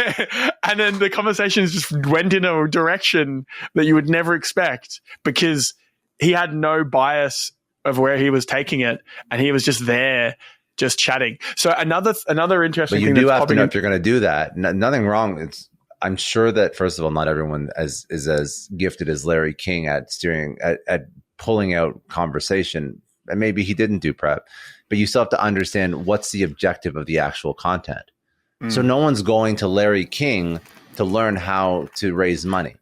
And then the conversations just went in a direction that you would never expect, because he had no bias of where he was taking it. And he was just there, just chatting. So another interesting thing. But you do have to know if you're going to do that. Nothing wrong. I'm sure that, first of all, not everyone is as gifted as Larry King at steering, at pulling out conversation. And maybe he didn't do prep, but you still have to understand what's the objective of the actual content. So no one's going to Larry King to learn how to raise money.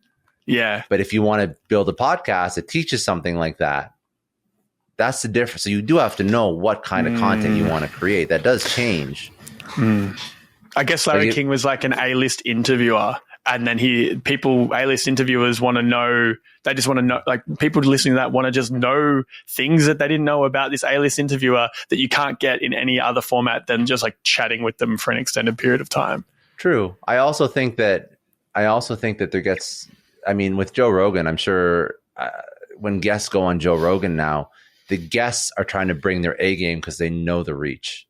Yeah. But if you want to build a podcast that teaches something like that, that's the difference. So you do have to know what kind of content you want to create. That does change. I guess Larry King was like an A-list interviewer, and then A-list interviewers want to know, they just want to know, like people listening to that want to just know things that they didn't know about this A-list interviewer that you can't get in any other format than just like chatting with them for an extended period of time. True. I also think that there gets, with Joe Rogan, I'm sure when guests go on Joe Rogan now, the guests are trying to bring their A game because they know the reach.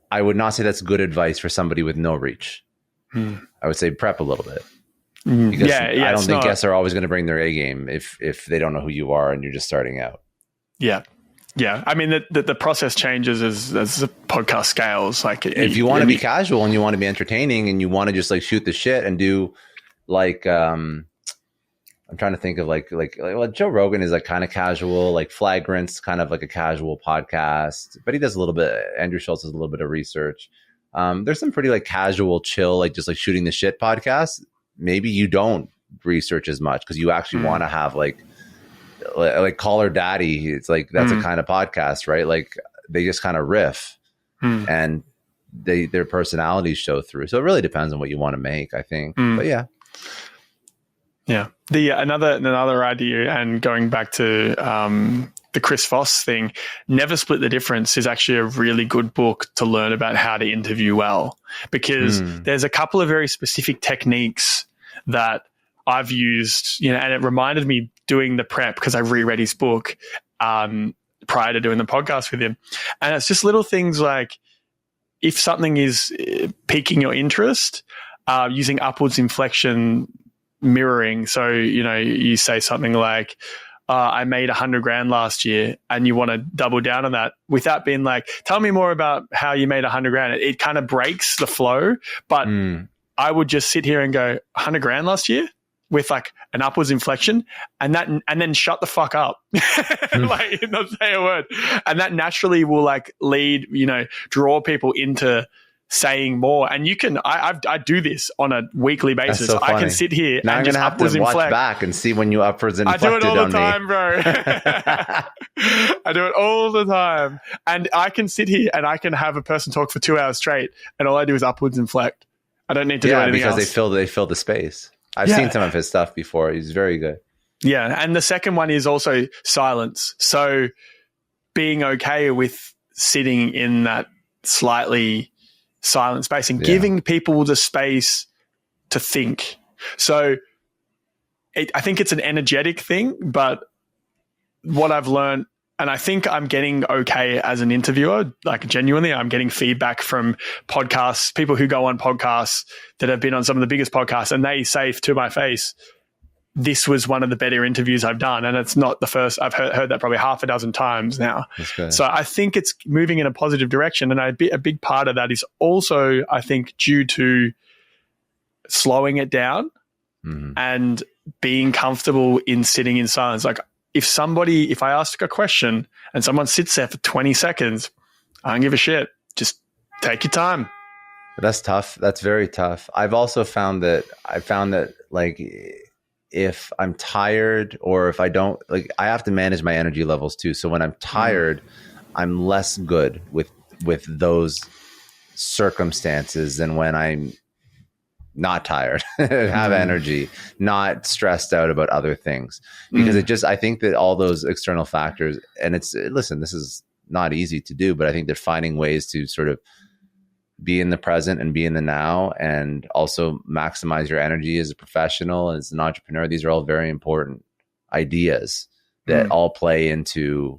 I would not say that's good advice for somebody with no reach. I would say prep a little bit. Because I don't think guests are always going to bring their A game if they don't know who you are and you're just starting out. Yeah. Yeah. The process changes as the podcast scales. Like if you want to be casual and you want to be entertaining and you want to just like shoot the shit and do like, I'm trying to think of like Joe Rogan is like kind of casual, like Flagrant's kind of like a casual podcast, but he does a little bit. Andrew Schultz does a little bit of research. There's some pretty like casual, chill, like just like shooting the shit podcasts. Maybe you don't research as much because you actually want to have like Call Her Daddy. It's like that's a kind of podcast, right? Like they just kind of riff and their personalities show through. So it really depends on what you want to make, I think. But yeah. Yeah. Another idea, and going back to the Chris Voss thing, Never Split the Difference is actually a really good book to learn about how to interview well, because there's a couple of very specific techniques that I've used, and it reminded me doing the prep because I reread his book prior to doing the podcast with him. And it's just little things like if something is piquing your interest, using upwards inflection mirroring. So, you say something like, I made $100,000 last year, and you want to double down on that without being like, tell me more about how you made $100,000. It kind of breaks the flow, but I would just sit here and go $100,000 last year with like an upwards inflection and then shut the fuck up. Like not say a word. And that naturally will like lead, draw people into saying more. And you can, I do this on a weekly basis. So I can sit here now and just upwards to watch inflect. Back and see when you upwards inflected on me. I do it all the time, bro. I do it all the time. And I can sit here and I can have a person talk for 2 hours straight, and all I do is upwards inflect. I don't need to do anything else. Because they fill the space. I've seen some of his stuff before. He's very good. Yeah. And the second one is also silence. So being okay with sitting in that slightly silent space and giving people the space to think. So I think it's an energetic thing, but what I've learned, and I think I'm getting okay as an interviewer, like genuinely, I'm getting feedback from podcasts, people who go on podcasts that have been on some of the biggest podcasts, and they say to my face, this was one of the better interviews I've done. And it's not the first. I've heard that probably half a dozen times now. So I think it's moving in a positive direction. And a big part of that is also, I think, due to slowing it down and being comfortable in sitting in silence. Like if I ask a question and someone sits there for 20 seconds, I don't give a shit. Just take your time. That's tough. That's very tough. I've also found that like if I'm tired or if I don't, like, I have to manage my energy levels too. So when I'm tired, I'm less good with those circumstances than when I'm not tired, have energy, not stressed out about other things. Because I think that all those external factors, and listen, this is not easy to do, but I think they're finding ways to sort of be in the present and be in the now, and also maximize your energy as a professional, as an entrepreneur. These are all very important ideas that all play into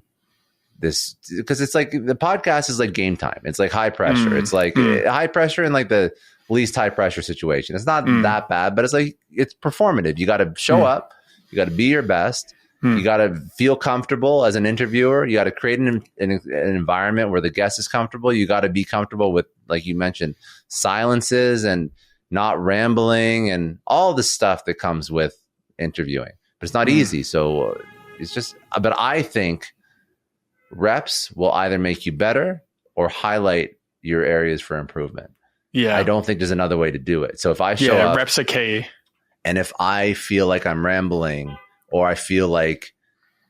this, because it's like the podcast is like game time. It's like high pressure. It's like high pressure in like the least high pressure situation. It's not that bad, but it's like, it's performative. You got to show up, you got to be your best. You got to feel comfortable as an interviewer. You got to create an environment where the guest is comfortable. You got to be comfortable with, like you mentioned, silences and not rambling and all the stuff that comes with interviewing. But it's not easy. So it's just, but I think reps will either make you better or highlight your areas for improvement. Yeah. I don't think there's another way to do it. So if I show up, reps are key. And if I feel like I'm rambling, or I feel like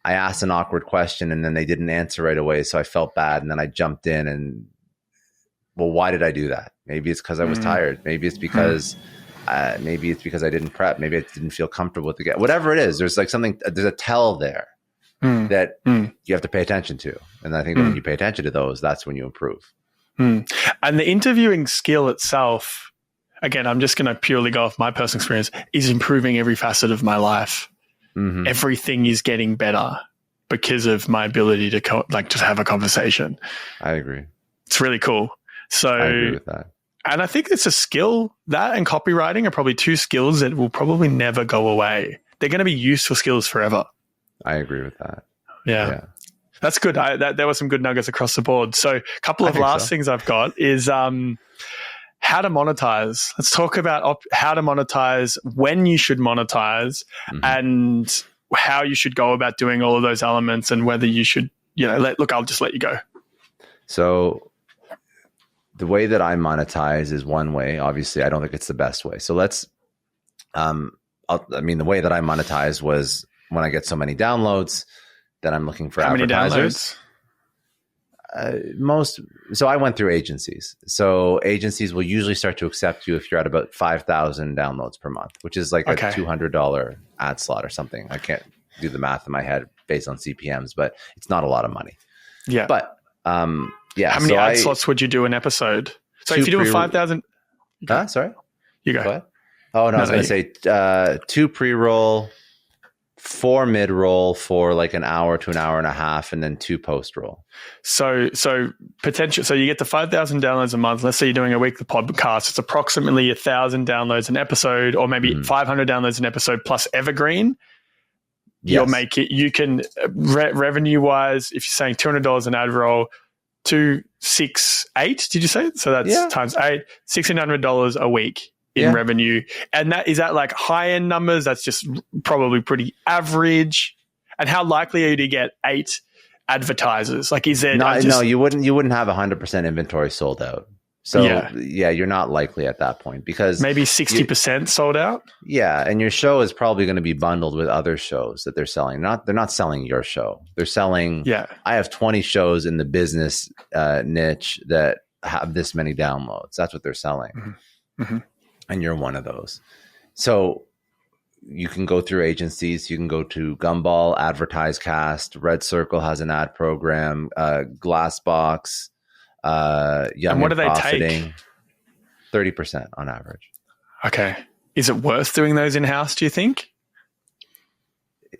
I asked an awkward question and then they didn't answer right away, so I felt bad, and then I jumped in and, well, why did I do that? Maybe it's because I was tired. Maybe it's because I didn't prep. Maybe I didn't feel comfortable with the guy. Whatever it is, there's like something. There's a tell there that you have to pay attention to, and I think when you pay attention to those, that's when you improve. And the interviewing skill itself, again, I'm just going to purely go off my personal experience, is improving every facet of my life. Everything is getting better because of my ability to just have a conversation. I agree. It's really cool. So I agree with that. And I think it's a skill. That and copywriting are probably two skills that will probably never go away. They're going to be useful skills forever. I agree with that. Yeah. That's good. There were some good nuggets across the board. So a couple of last things I've got is how to monetize. Let's talk about how to monetize, when you should monetize, and how you should go about doing all of those elements, and whether you should, I'll just let you go. So the way that I monetize is one way. Obviously, I don't think it's the best way. So let's, the way that I monetize was when I get so many downloads that I'm looking for advertisers. So I went through agencies. So agencies will usually start to accept you if you're at about 5,000 downloads per month, which is like a $200 ad slot or something. I can't do the math in my head based on CPMs, but it's not a lot of money. Yeah. But how many ad slots would you do an episode? So if you do a 5,000, sorry, you go. What? Oh no, I was going to say 2 pre-roll, 4 mid-roll for like an hour to an hour and a half, and then 2 post-roll. So potential. So you get to 5,000 downloads a month. Let's say you're doing a weekly podcast. It's approximately 1,000 downloads an episode, or maybe 500 downloads an episode plus evergreen. Yes. You'll make it. You can revenue-wise, if you're saying $200 an ad roll, 268. Did you say? So that's times 8, $1,600 a week in revenue. And is that like high end numbers? That's just probably pretty average. And how likely are you to get 8 advertisers? Like, is there no, you wouldn't have 100% inventory sold out. So you're not likely at that point, because maybe 60% sold out. Yeah. And your show is probably going to be bundled with other shows that they're selling. They're not selling your show. They're selling, I have 20 shows in the business niche that have this many downloads. That's what they're selling. And you're one of those. So you can go through agencies. You can go to Gumball, Advertise Cast, Red Circle has an ad program, Glassbox, Young and what do they Profiting, take? 30% on average. Okay. Is it worth doing those in-house, do you think?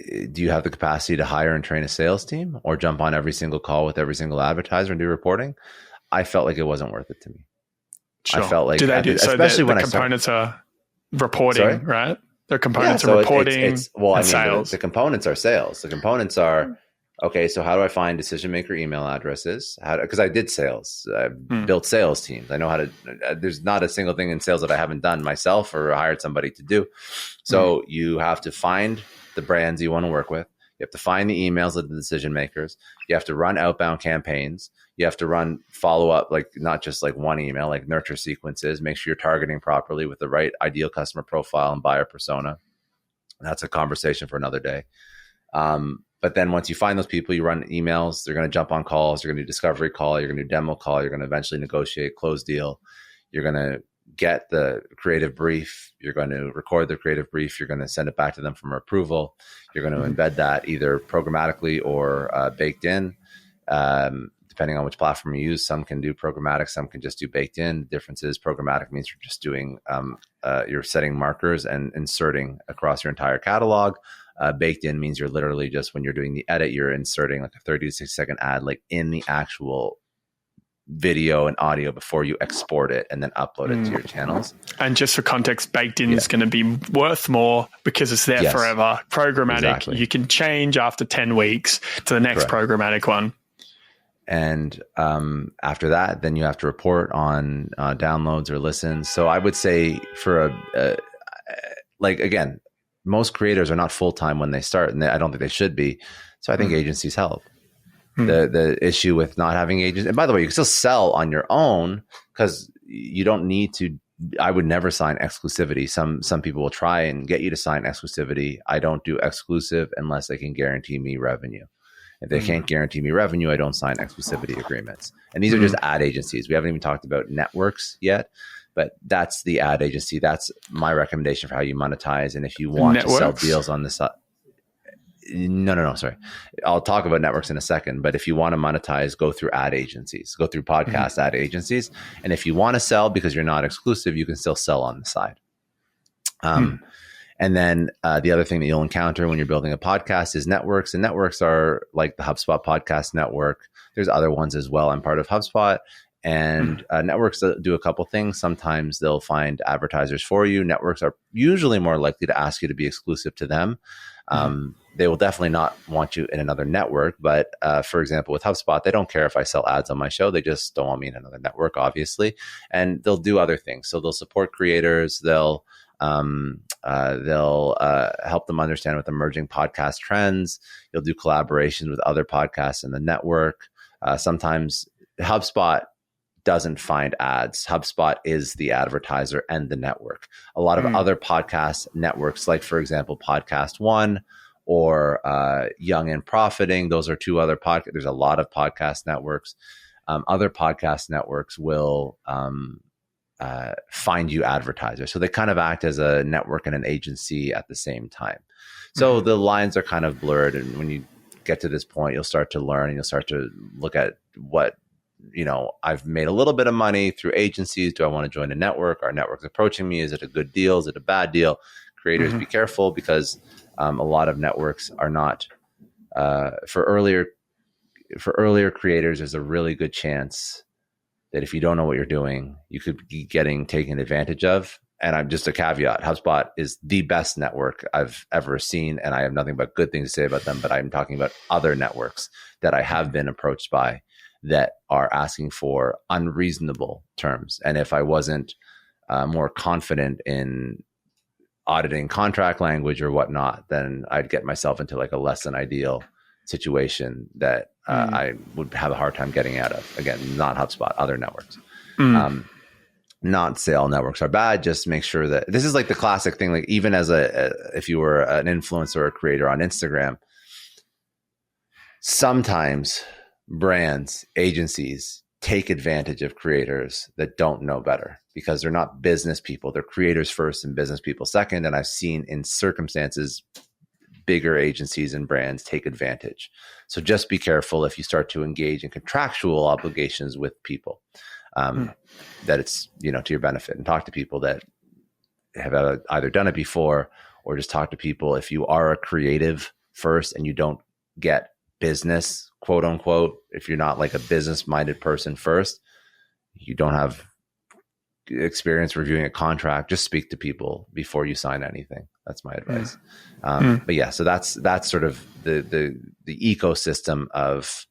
Do you have the capacity to hire and train a sales team, or jump on every single call with every single advertiser and do reporting? I felt like it wasn't worth it to me. Sure. I felt like, especially when the components are reporting, right? The components are reporting and sales. The components are sales. The components are, okay, so how do I find decision maker email addresses? Because I did sales. I built sales teams. I know how to, there's not a single thing in sales that I haven't done myself or hired somebody to do. So you have to find the brands you want to work with. You have to find the emails of the decision makers. You have to run outbound campaigns. You have to run follow-up, like not just like one email, like nurture sequences, make sure you're targeting properly with the right ideal customer profile and buyer persona. That's a conversation for another day. But then once you find those people, you run emails, they're going to jump on calls, you're going to do discovery call, you're going to do demo call, you're going to eventually negotiate, close deal. You're going to get the creative brief, you're going to record the creative brief, you're going to send it back to them for approval. You're going to embed that either programmatically or baked in, depending on which platform you use. Some can do programmatic, some can just do baked in. The difference is programmatic means you're just doing, you're setting markers and inserting across your entire catalog. Baked in means you're literally just, when you're doing the edit, you're inserting like a 30 to 60 second ad, like in the actual video and audio before you export it and then upload it to your channels. And just for context, baked in is going to be worth more because it's there forever. Programmatic, you can change after 10 weeks to the next programmatic one. And after that, then you have to report on downloads or listens. So I would say for like, again, most creators are not full-time when they start, and I don't think they should be. So I think agencies help. The issue with not having agents, and by the way, you can still sell on your own because you don't need to. I would never sign exclusivity. Some people will try and get you to sign exclusivity. I don't do exclusive unless they can guarantee me revenue. If they can't guarantee me revenue, I don't sign exclusivity agreements. And these are just ad agencies. We haven't even talked about networks yet, but that's the ad agency. That's my recommendation for how you monetize. And if you want to sell deals on the side, no, sorry. I'll talk about networks in a second, but if you want to monetize, go through ad agencies, go through podcast ad agencies. And if you want to sell because you're not exclusive, you can still sell on the side. And then the other thing that you'll encounter when you're building a podcast is networks. And networks are like the HubSpot podcast network. There's other ones as well. I'm part of HubSpot. And networks do a couple things. Sometimes they'll find advertisers for you. Networks are usually more likely to ask you to be exclusive to them. They will definitely not want you in another network. But for example, with HubSpot, they don't care if I sell ads on my show. They just don't want me in another network, obviously. And they'll do other things. So they'll support creators. They'll help them understand with emerging podcast trends. You'll do collaborations with other podcasts in the network. Sometimes HubSpot doesn't find ads. HubSpot is the advertiser and the network. A lot of other podcast networks, like for example, Podcast One or Young and Profiting, those are two other podcasts. There's a lot of podcast networks. Other podcast networks will find you advertisers. So they kind of act as a network and an agency at the same time. So the lines are kind of blurred. And when you get to this point, you'll start to learn and you'll start to look at what, I've made a little bit of money through agencies. Do I want to join a network? Are networks approaching me? Is it a good deal? Is it a bad deal? Creators, be careful because a lot of networks are not for earlier creators. There's a really good chance that if you don't know what you're doing, you could be getting taken advantage of. And I'm just a caveat. HubSpot is the best network I've ever seen, and I have nothing but good things to say about them. But I'm talking about other networks that I have been approached by that are asking for unreasonable terms. And if I wasn't more confident in auditing contract language or whatnot, then I'd get myself into like a less than ideal situation that I would have a hard time getting out of. Again, not HubSpot, other networks. Not say all networks are bad. Just make sure that this is like the classic thing. Like even as if you were an influencer or a creator on Instagram, sometimes brands, agencies take advantage of creators that don't know better because they're not business people. They're creators first and business people second. And I've seen in circumstances, bigger agencies and brands take advantage. So just be careful if you start to engage in contractual obligations with people, that it's, to your benefit, and talk to people that have either done it before, or just talk to people. If you are a creative first and you don't get business, quote unquote, if you're not like a business minded person first, you don't have experience reviewing a contract, just speak to people before you sign anything. That's my advice. But yeah, so that's sort of the ecosystem of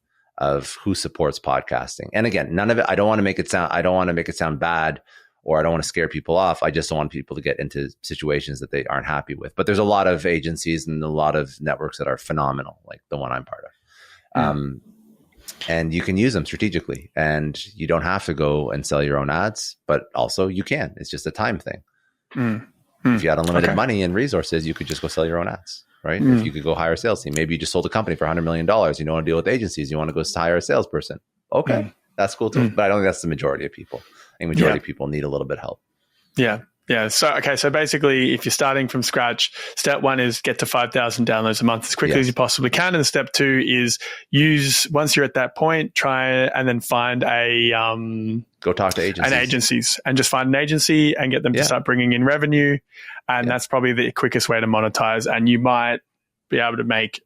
who supports podcasting. And again, none of it, I don't want to make it sound bad or I don't want to scare people off. I just don't want people to get into situations that they aren't happy with. But there's a lot of agencies and a lot of networks that are phenomenal, like the one I'm part of. And you can use them strategically, and you don't have to go and sell your own ads, but also you can. It's just a time thing. If you had unlimited money and resources, you could just go sell your own ads, right? If you could go hire a sales team, maybe you just sold a company for $100 million. You don't want to deal with agencies. You want to go hire a salesperson. Okay, that's cool too. But I don't think that's the majority of people. I think majority of people need a little bit of help. Yeah. Yeah. So basically, if you're starting from scratch, step one is get to 5,000 downloads a month as quickly as you possibly can. And step two is once you're at that point, try and then find go talk to agencies and just find an agency and get them to start bringing in revenue. And that's probably the quickest way to monetize. And you might be able to make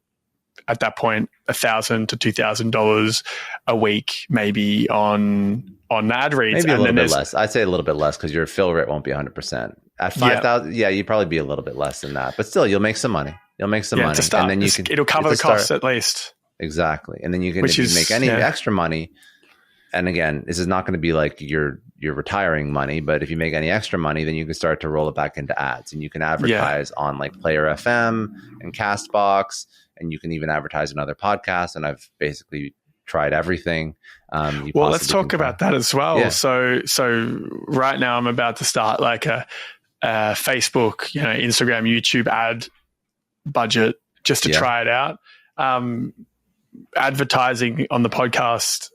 at that point $1,000 to $2,000 a week, maybe on ad reads. Maybe a little bit less. I'd say a little bit less because your fill rate won't be 100%. At 5,000, you'd probably be a little bit less than that. But still, you'll make some money. You'll make some money, and then it'll cover the costs at least. Exactly, and then you can make any extra money. And again, this is not going to be like your retiring money, but if you make any extra money, then you can start to roll it back into ads, and you can advertise on like Player FM and Castbox, and you can even advertise in other podcasts. And I've basically tried everything. Well, let's talk about that as well. Yeah. So right now I'm about to start like a Facebook, Instagram, YouTube ad budget just to try it out. Advertising the podcast,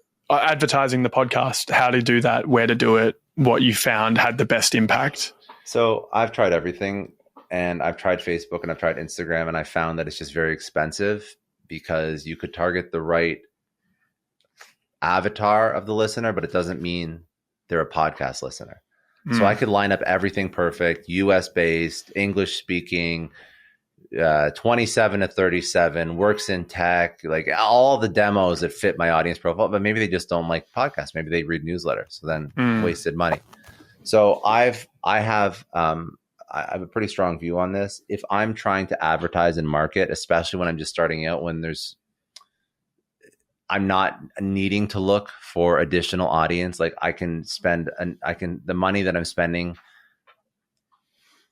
how to do that, where to do it, what you found had the best impact. So I've tried everything, and I've tried Facebook and I've tried Instagram, and I found that it's just very expensive because you could target the right avatar of the listener, but it doesn't mean they're a podcast listener. So I could line up everything perfect, US based, English speaking, 27 to 37, works in tech, like all the demos that fit my audience profile, but maybe they just don't like podcasts. Maybe they read newsletters. So then wasted money. So I have a pretty strong view on this. If I'm trying to advertise and market, especially when I'm just starting out, I'm not needing to look for additional audience. Like the money that I'm spending,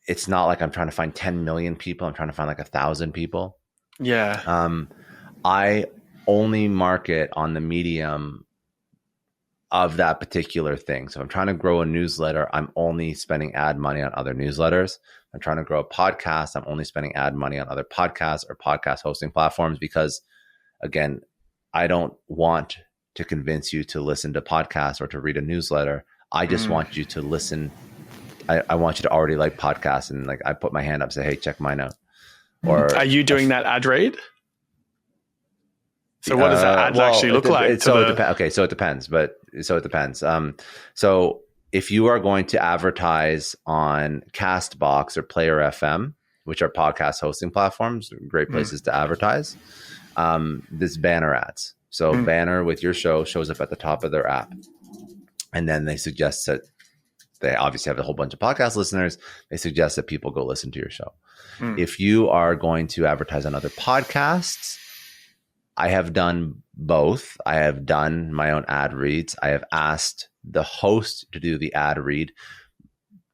it's not like I'm trying to find 10 million people. I'm trying to find like 1,000 people. Yeah. I only market on the medium of that particular thing. So if I'm trying to grow a newsletter, I'm only spending ad money on other newsletters. I'm trying to grow a podcast, I'm only spending ad money on other podcasts or podcast hosting platforms because, again, I don't want to convince you to listen to podcasts or to read a newsletter. I just want you to listen. I want you to already like podcasts, and like I put my hand up and say, hey, check mine out. Or are you doing that ad read? So what does that ad actually look like? It depends. So it depends. So if you are going to advertise on Castbox or Player FM, which are podcast hosting platforms, great places to advertise, this banner ads. So banner with your show shows up at the top of their app. And then they suggest that they obviously have a whole bunch of podcast listeners. They suggest that people go listen to your show. If you are going to advertise on other podcasts, I have done both. I have done my own ad reads. I have asked the host to do the ad read.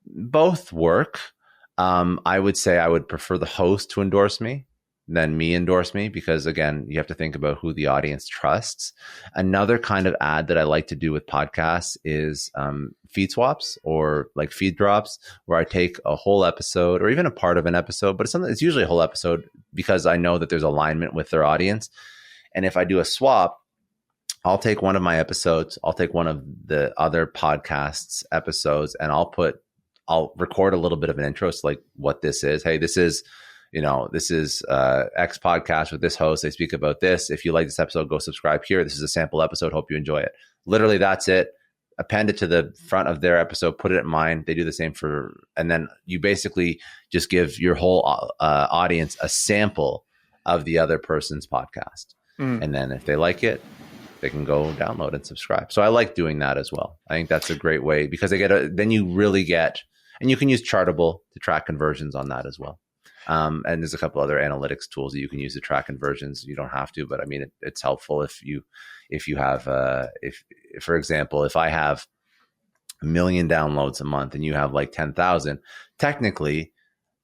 Both work. I would say I would prefer the host to endorse me than me endorse me because, again, you have to think about who the audience trusts. Another kind of ad that I like to do with podcasts is feed swaps or like feed drops, where I take a whole episode or even a part of an episode, but it's usually a whole episode because I know that there's alignment with their audience. And if I do a swap, I'll take one of my episodes, I'll take one of the other podcasts episodes, and I'll record a little bit of an intro. So like what this is. Hey, this is X podcast with this host. They speak about this. If you like this episode, go subscribe here. This is a sample episode. Hope you enjoy it. Literally, that's it. Append it to the front of their episode, put it at mine. They do the same and then you basically just give your whole audience a sample of the other person's podcast. And then if they like it, they can go download and subscribe. So I like doing that as well. I think that's a great way because then you really get, and you can use Chartable to track conversions on that as well. And there's a couple other analytics tools that you can use to track conversions. You don't have to, but I mean, it's helpful if you have, for example, if I have 1 million downloads a month and you have like 10,000, technically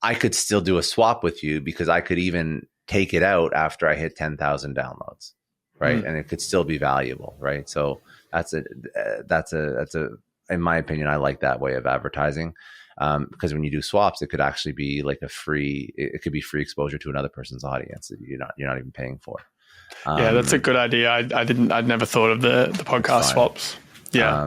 I could still do a swap with you because I could even take it out after I hit 10,000 downloads, right? And it could still be valuable, right? So that's a, in my opinion, I like that way of advertising. Because when you do swaps, it could actually be like it could be free exposure to another person's audience that you're not even paying for. Yeah, that's a good idea. I'd never thought of the podcast swaps. Yeah.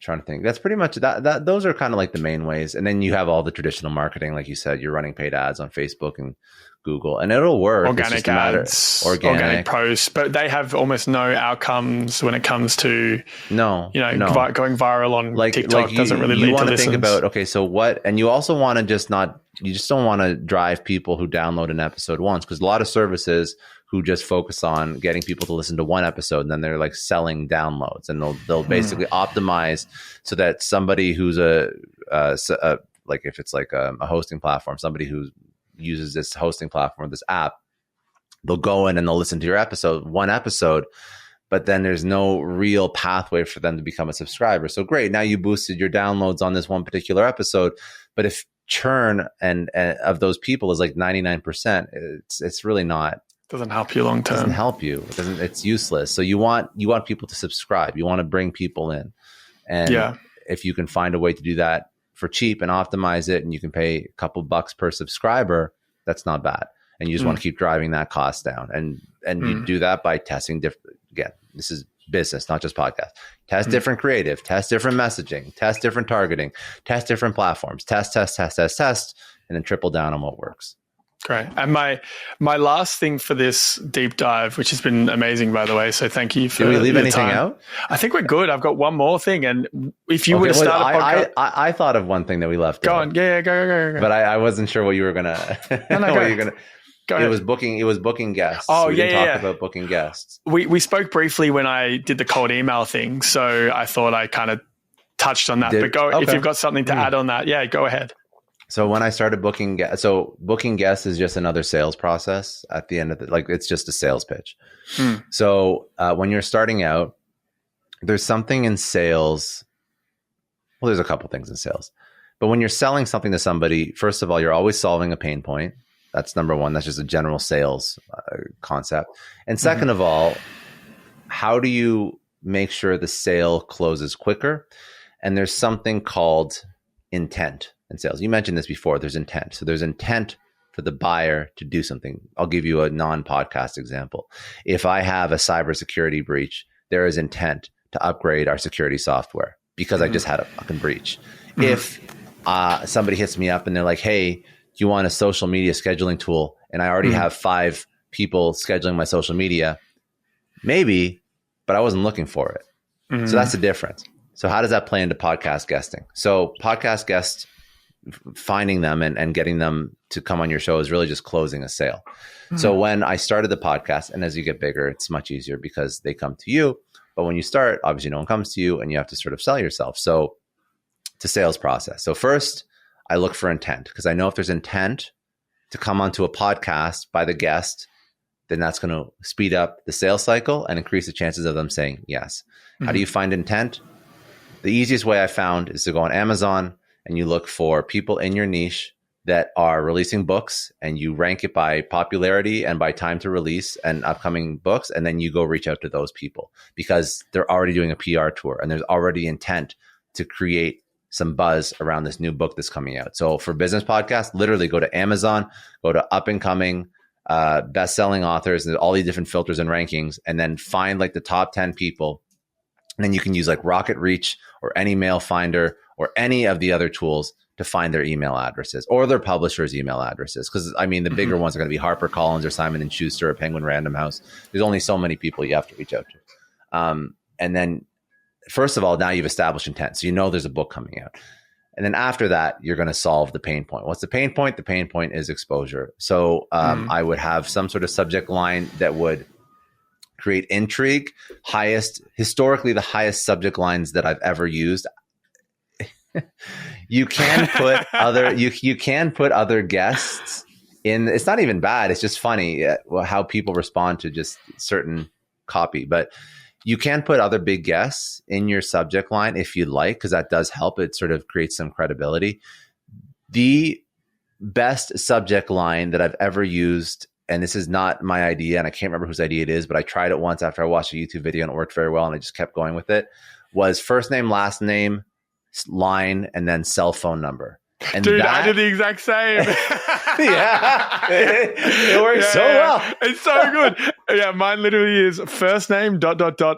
Trying to think. That's pretty much that. Those are kind of like the main ways. And then you have all the traditional marketing. Like you said, you're running paid ads on Facebook and Google, and it'll work. Organic ads, organic posts, but they have almost no outcomes when it comes to going viral on TikTok. Doesn't really lead to listens. You want to think about, okay, so what, and you also want to you just don't want to drive people who download an episode once, because a lot of services who just focus on getting people to listen to one episode, and then they're like selling downloads, and they'll basically optimize so that somebody who's like if it's like a hosting platform, somebody who uses this hosting platform, this app, they'll go in and they'll listen to your one episode, but then there's no real pathway for them to become a subscriber. So great, now you boosted your downloads on this one particular episode, but if churn and of those people is like 99%, it's really not. Doesn't help you long term. Doesn't help you. It's useless. So you want people to subscribe. You want to bring people in, and if you can find a way to do that for cheap and optimize it, and you can pay a couple bucks per subscriber, that's not bad. And you just want to keep driving that cost down. And you do that by testing different. Again, this is business, not just podcast. Test different creative, test different messaging, test different targeting, test different platforms, test, and then triple down on what works. Great. And my last thing for this deep dive, which has been amazing, by the way, so thank you for. Did we leave anything time. Out? I think we're good. I've got one more thing, and if you were to start a podcast, I thought of one thing that we left. Go on, go. But I wasn't sure what you were gonna. Go ahead. It was booking guests. Oh, we didn't talk about booking guests. We spoke briefly when I did the cold email thing, so I thought I kind of touched on that. But if you've got something to add on that, go ahead. So when I started booking guests is just another sales process at the end of it. Like it's just a sales pitch. So when you're starting out, there's something in sales. Well, there's a couple things in sales, but when you're selling something to somebody, first of all, you're always solving a pain point. That's number one. That's just a general sales concept. And second of all, how do you make sure the sale closes quicker? And there's something called intent in sales. You mentioned this before. There's intent. So there's intent for the buyer to do something. I'll give you a non-podcast example. If I have a cybersecurity breach, there is intent to upgrade our security software because I just had a fucking breach. If somebody hits me up and they're like, hey, do you want a social media scheduling tool? And I already have 5 people scheduling my social media. Maybe, but I wasn't looking for it. So that's the difference. So how does that play into podcast guesting? So podcast guests, finding them and getting them to come on your show is really just closing a sale. So when I started the podcast, and as you get bigger, it's much easier because they come to you. But when you start, obviously no one comes to you and you have to sort of sell yourself. So it's a sales process. So first I look for intent, because I know if there's intent to come onto a podcast by the guest, then that's going to speed up the sales cycle and increase the chances of them saying yes. How do you find intent? The easiest way I found is to go on Amazon and you look for people in your niche that are releasing books, and you rank it by popularity and by time to release and upcoming books. And then you go reach out to those people because they're already doing a PR tour and there's already intent to create some buzz around this new book that's coming out. So for business podcasts, literally go to Amazon, go to up and coming best-selling authors and all these different filters and rankings, and then find like the top 10 people. And then you can use like Rocket Reach or any mail finder or any of the other tools to find their email addresses or their publishers' email addresses. Because I mean, the bigger ones are going to be HarperCollins or Simon & Schuster or Penguin Random House. There's only so many people you have to reach out to. And then first of all, now you've established intent. So you know there's a book coming out. And then after that, you're going to solve the pain point. What's the pain point? The pain point is exposure. So I would have some sort of subject line that would create intrigue. Historically, the highest subject lines that I've ever used. You can put you can put other guests in. It's not even bad. It's just funny how people respond to just certain copy. But You can put other big guests in your subject line if you'd like, because that does help. It sort of creates some credibility. The best subject line that I've ever used, and this is not my idea, and I can't remember whose idea it is, but I tried it once after I watched a YouTube video and it worked very well, and I just kept going with it, was first name, last name, line, and then cell phone number. And dude, I did the exact same. Yeah, it works so well. It's so good. Yeah, mine literally is first name, ...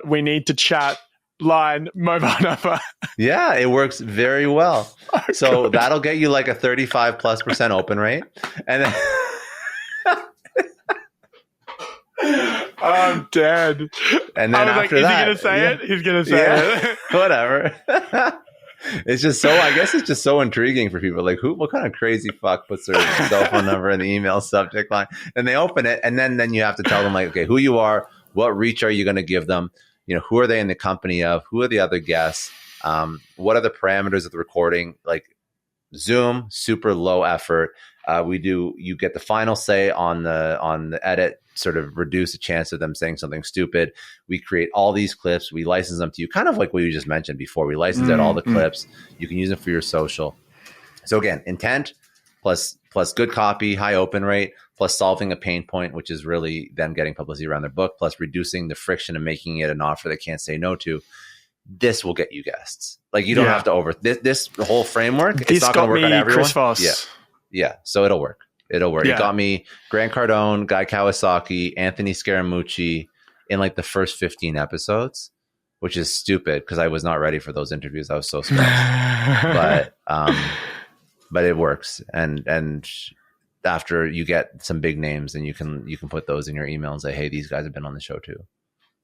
we need to chat, line, mobile number. Yeah, it works very well. Oh, so God. that'll get you like a 35+% open rate. And then I'm dead. And then after is that, he going to say it? He's going to say it. Whatever. It's just so, I guess it's just so intriguing for people. Like, what kind of crazy fuck puts their cell phone number in the email subject line? And they open it, and then you have to tell them, like, okay, who you are, what reach are you going to give them? You know, who are they in the company of? Who are the other guests? What are the parameters of the recording? Like Zoom, super low effort. You get the final say on the edit, sort of reduce the chance of them saying something stupid. We create all these clips. We license them to you, kind of like what you just mentioned before. We license out all the clips. You can use them for your social. So again, intent plus good copy, high open rate, plus solving a pain point, which is really them getting publicity around their book, plus reducing the friction and making it an offer they can't say no to. This will get you guests. Like, you don't have to this whole framework. It's not going to work on everyone. Chris Voss. Yeah. So it'll work. Yeah. It got me Grant Cardone, Guy Kawasaki, Anthony Scaramucci in like the first 15 episodes, which is stupid because I was not ready for those interviews. I was so stressed. But it works. And after you get some big names, then you can put those in your email and say, hey, these guys have been on the show too.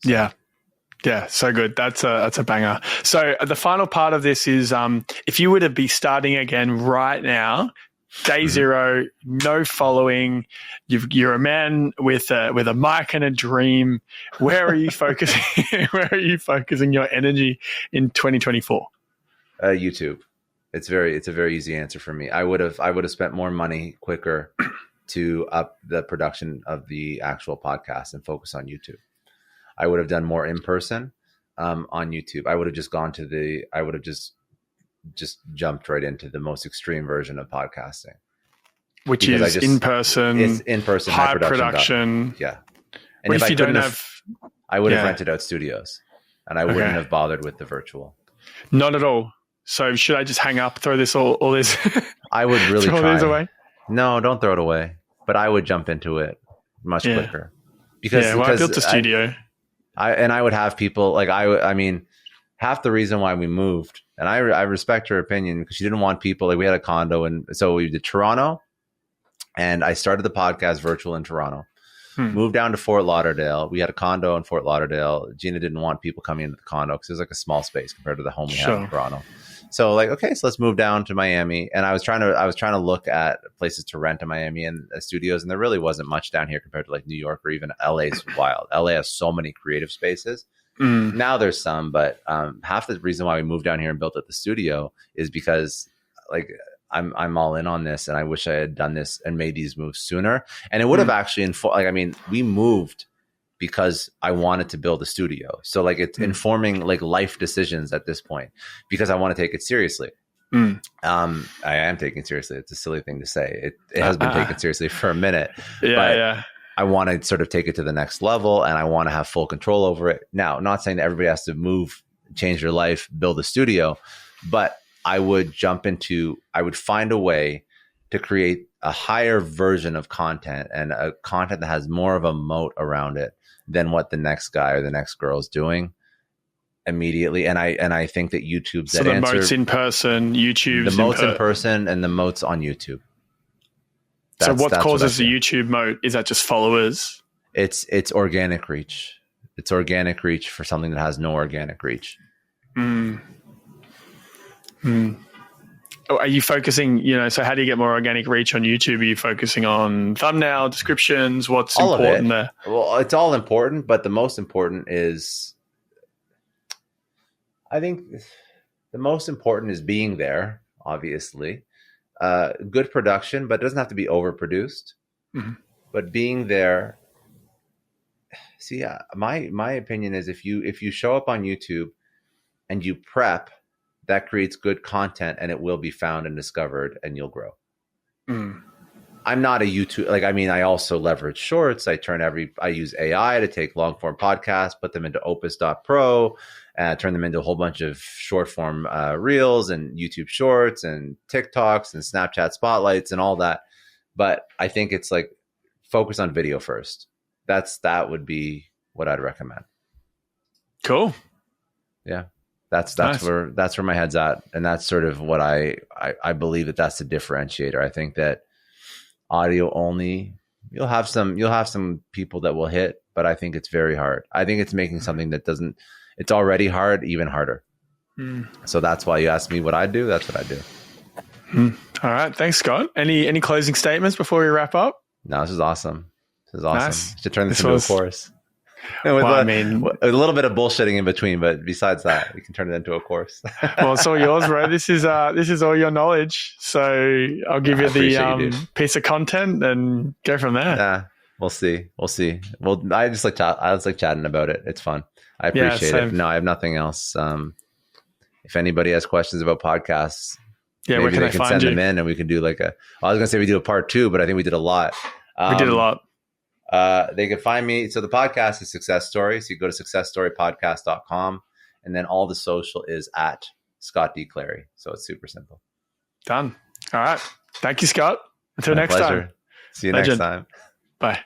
So. Yeah. Yeah, so good. That's a banger. So the final part of this is if you were to be starting again right now, day zero, no following, you're a man with a mic and a dream. Where are you focusing? Where are you focusing your energy in 2024? YouTube. It's a very easy answer for me. I would have spent more money quicker to up the production of the actual podcast and focus on YouTube. I would have done more in person on YouTube. I would have just just jumped right into the most extreme version of podcasting, which is in person. It's in person, high production. Yeah. And if you don't have, I would have rented out studios, and I wouldn't have bothered with the virtual. Not at all. So should I just hang up, throw this all this? I would really throw try. These away. No, don't throw it away. But I would jump into it much quicker because I built a studio. I would have people like I mean, half the reason why we moved, and I respect her opinion because she didn't want people, like, we had a condo, and so we did Toronto, and I started the podcast virtual in Toronto. Moved down to Fort Lauderdale. We had a condo in Fort Lauderdale. Gina didn't want people coming into the condo because it was like a small space compared to the home we had in Toronto. So like, okay, so let's move down to Miami. And I was trying to look at places to rent in Miami and studios, and there really wasn't much down here compared to like New York or even LA's wild. LA has so many creative spaces. Now there's some, but half the reason why we moved down here and built up the studio is because like I'm all in on this, and I wish I had done this and made these moves sooner. And it would have actually we moved because I wanted to build a studio. So like it's informing like life decisions at this point because I want to take it seriously. I am taking it seriously. It's a silly thing to say. It has been taken seriously for a minute. I want to sort of take it to the next level, and I want to have full control over it. Now, I'm not saying that everybody has to move, change their life, build a studio, but I would find a way to create a higher version of content and a content that has more of a moat around it than what the next guy or the next girl is doing immediately. And I think that YouTube's so that the answer. moat's in person, YouTube's the moat's in person, and the moat's on YouTube. So what causes the YouTube moat? Is that just followers? It's organic reach. It's organic reach for something that has no organic reach. Are you focusing, so how do you get more organic reach on YouTube? Are you focusing on thumbnail, descriptions? What's all important there? Well, it's all important, but the most important is, I think the most important is being there, obviously. Good production, but it doesn't have to be overproduced. But being there, See, my opinion is if you show up on YouTube and you prep, that creates good content and it will be found and discovered and you'll grow. I'm not a YouTube, I also leverage shorts. I use AI to take long form podcasts, put them into Opus.pro, turn them into a whole bunch of short form reels and YouTube shorts and TikToks and Snapchat spotlights and all that. But I think it's like focus on video first. That would be what I'd recommend. Cool. Yeah. That's nice. where my head's at. And that's sort of what I believe that's the differentiator. I think that audio only, you'll have some people that will hit, but I think it's very hard. I think it's making something that it's already hard, even harder. So that's why you asked me what I do. That's what I do. All right. Thanks, Scott. Any closing statements before we wrap up? No, this is awesome. Nice. Should turn this into a course. With a little bit of bullshitting in between, but besides that, we can turn it into a course. Well, it's all yours, bro. This is all your knowledge. So I'll give you the piece of content and go from there. Yeah, we'll see. Well, I just like chatting about it. It's fun. I appreciate it. No, I have nothing else. If anybody has questions about podcasts, where can they find send you? them in, and we can do I was going to say we do a part 2, but I think we did a lot. We did a lot. They can find me. So the podcast is Success Story. So you go to successstorypodcast.com, and then all the social is at Scott D. Clary. So it's super simple. Done. All right. Thank you, Scott. Until next pleasure. time. See you next time. Bye.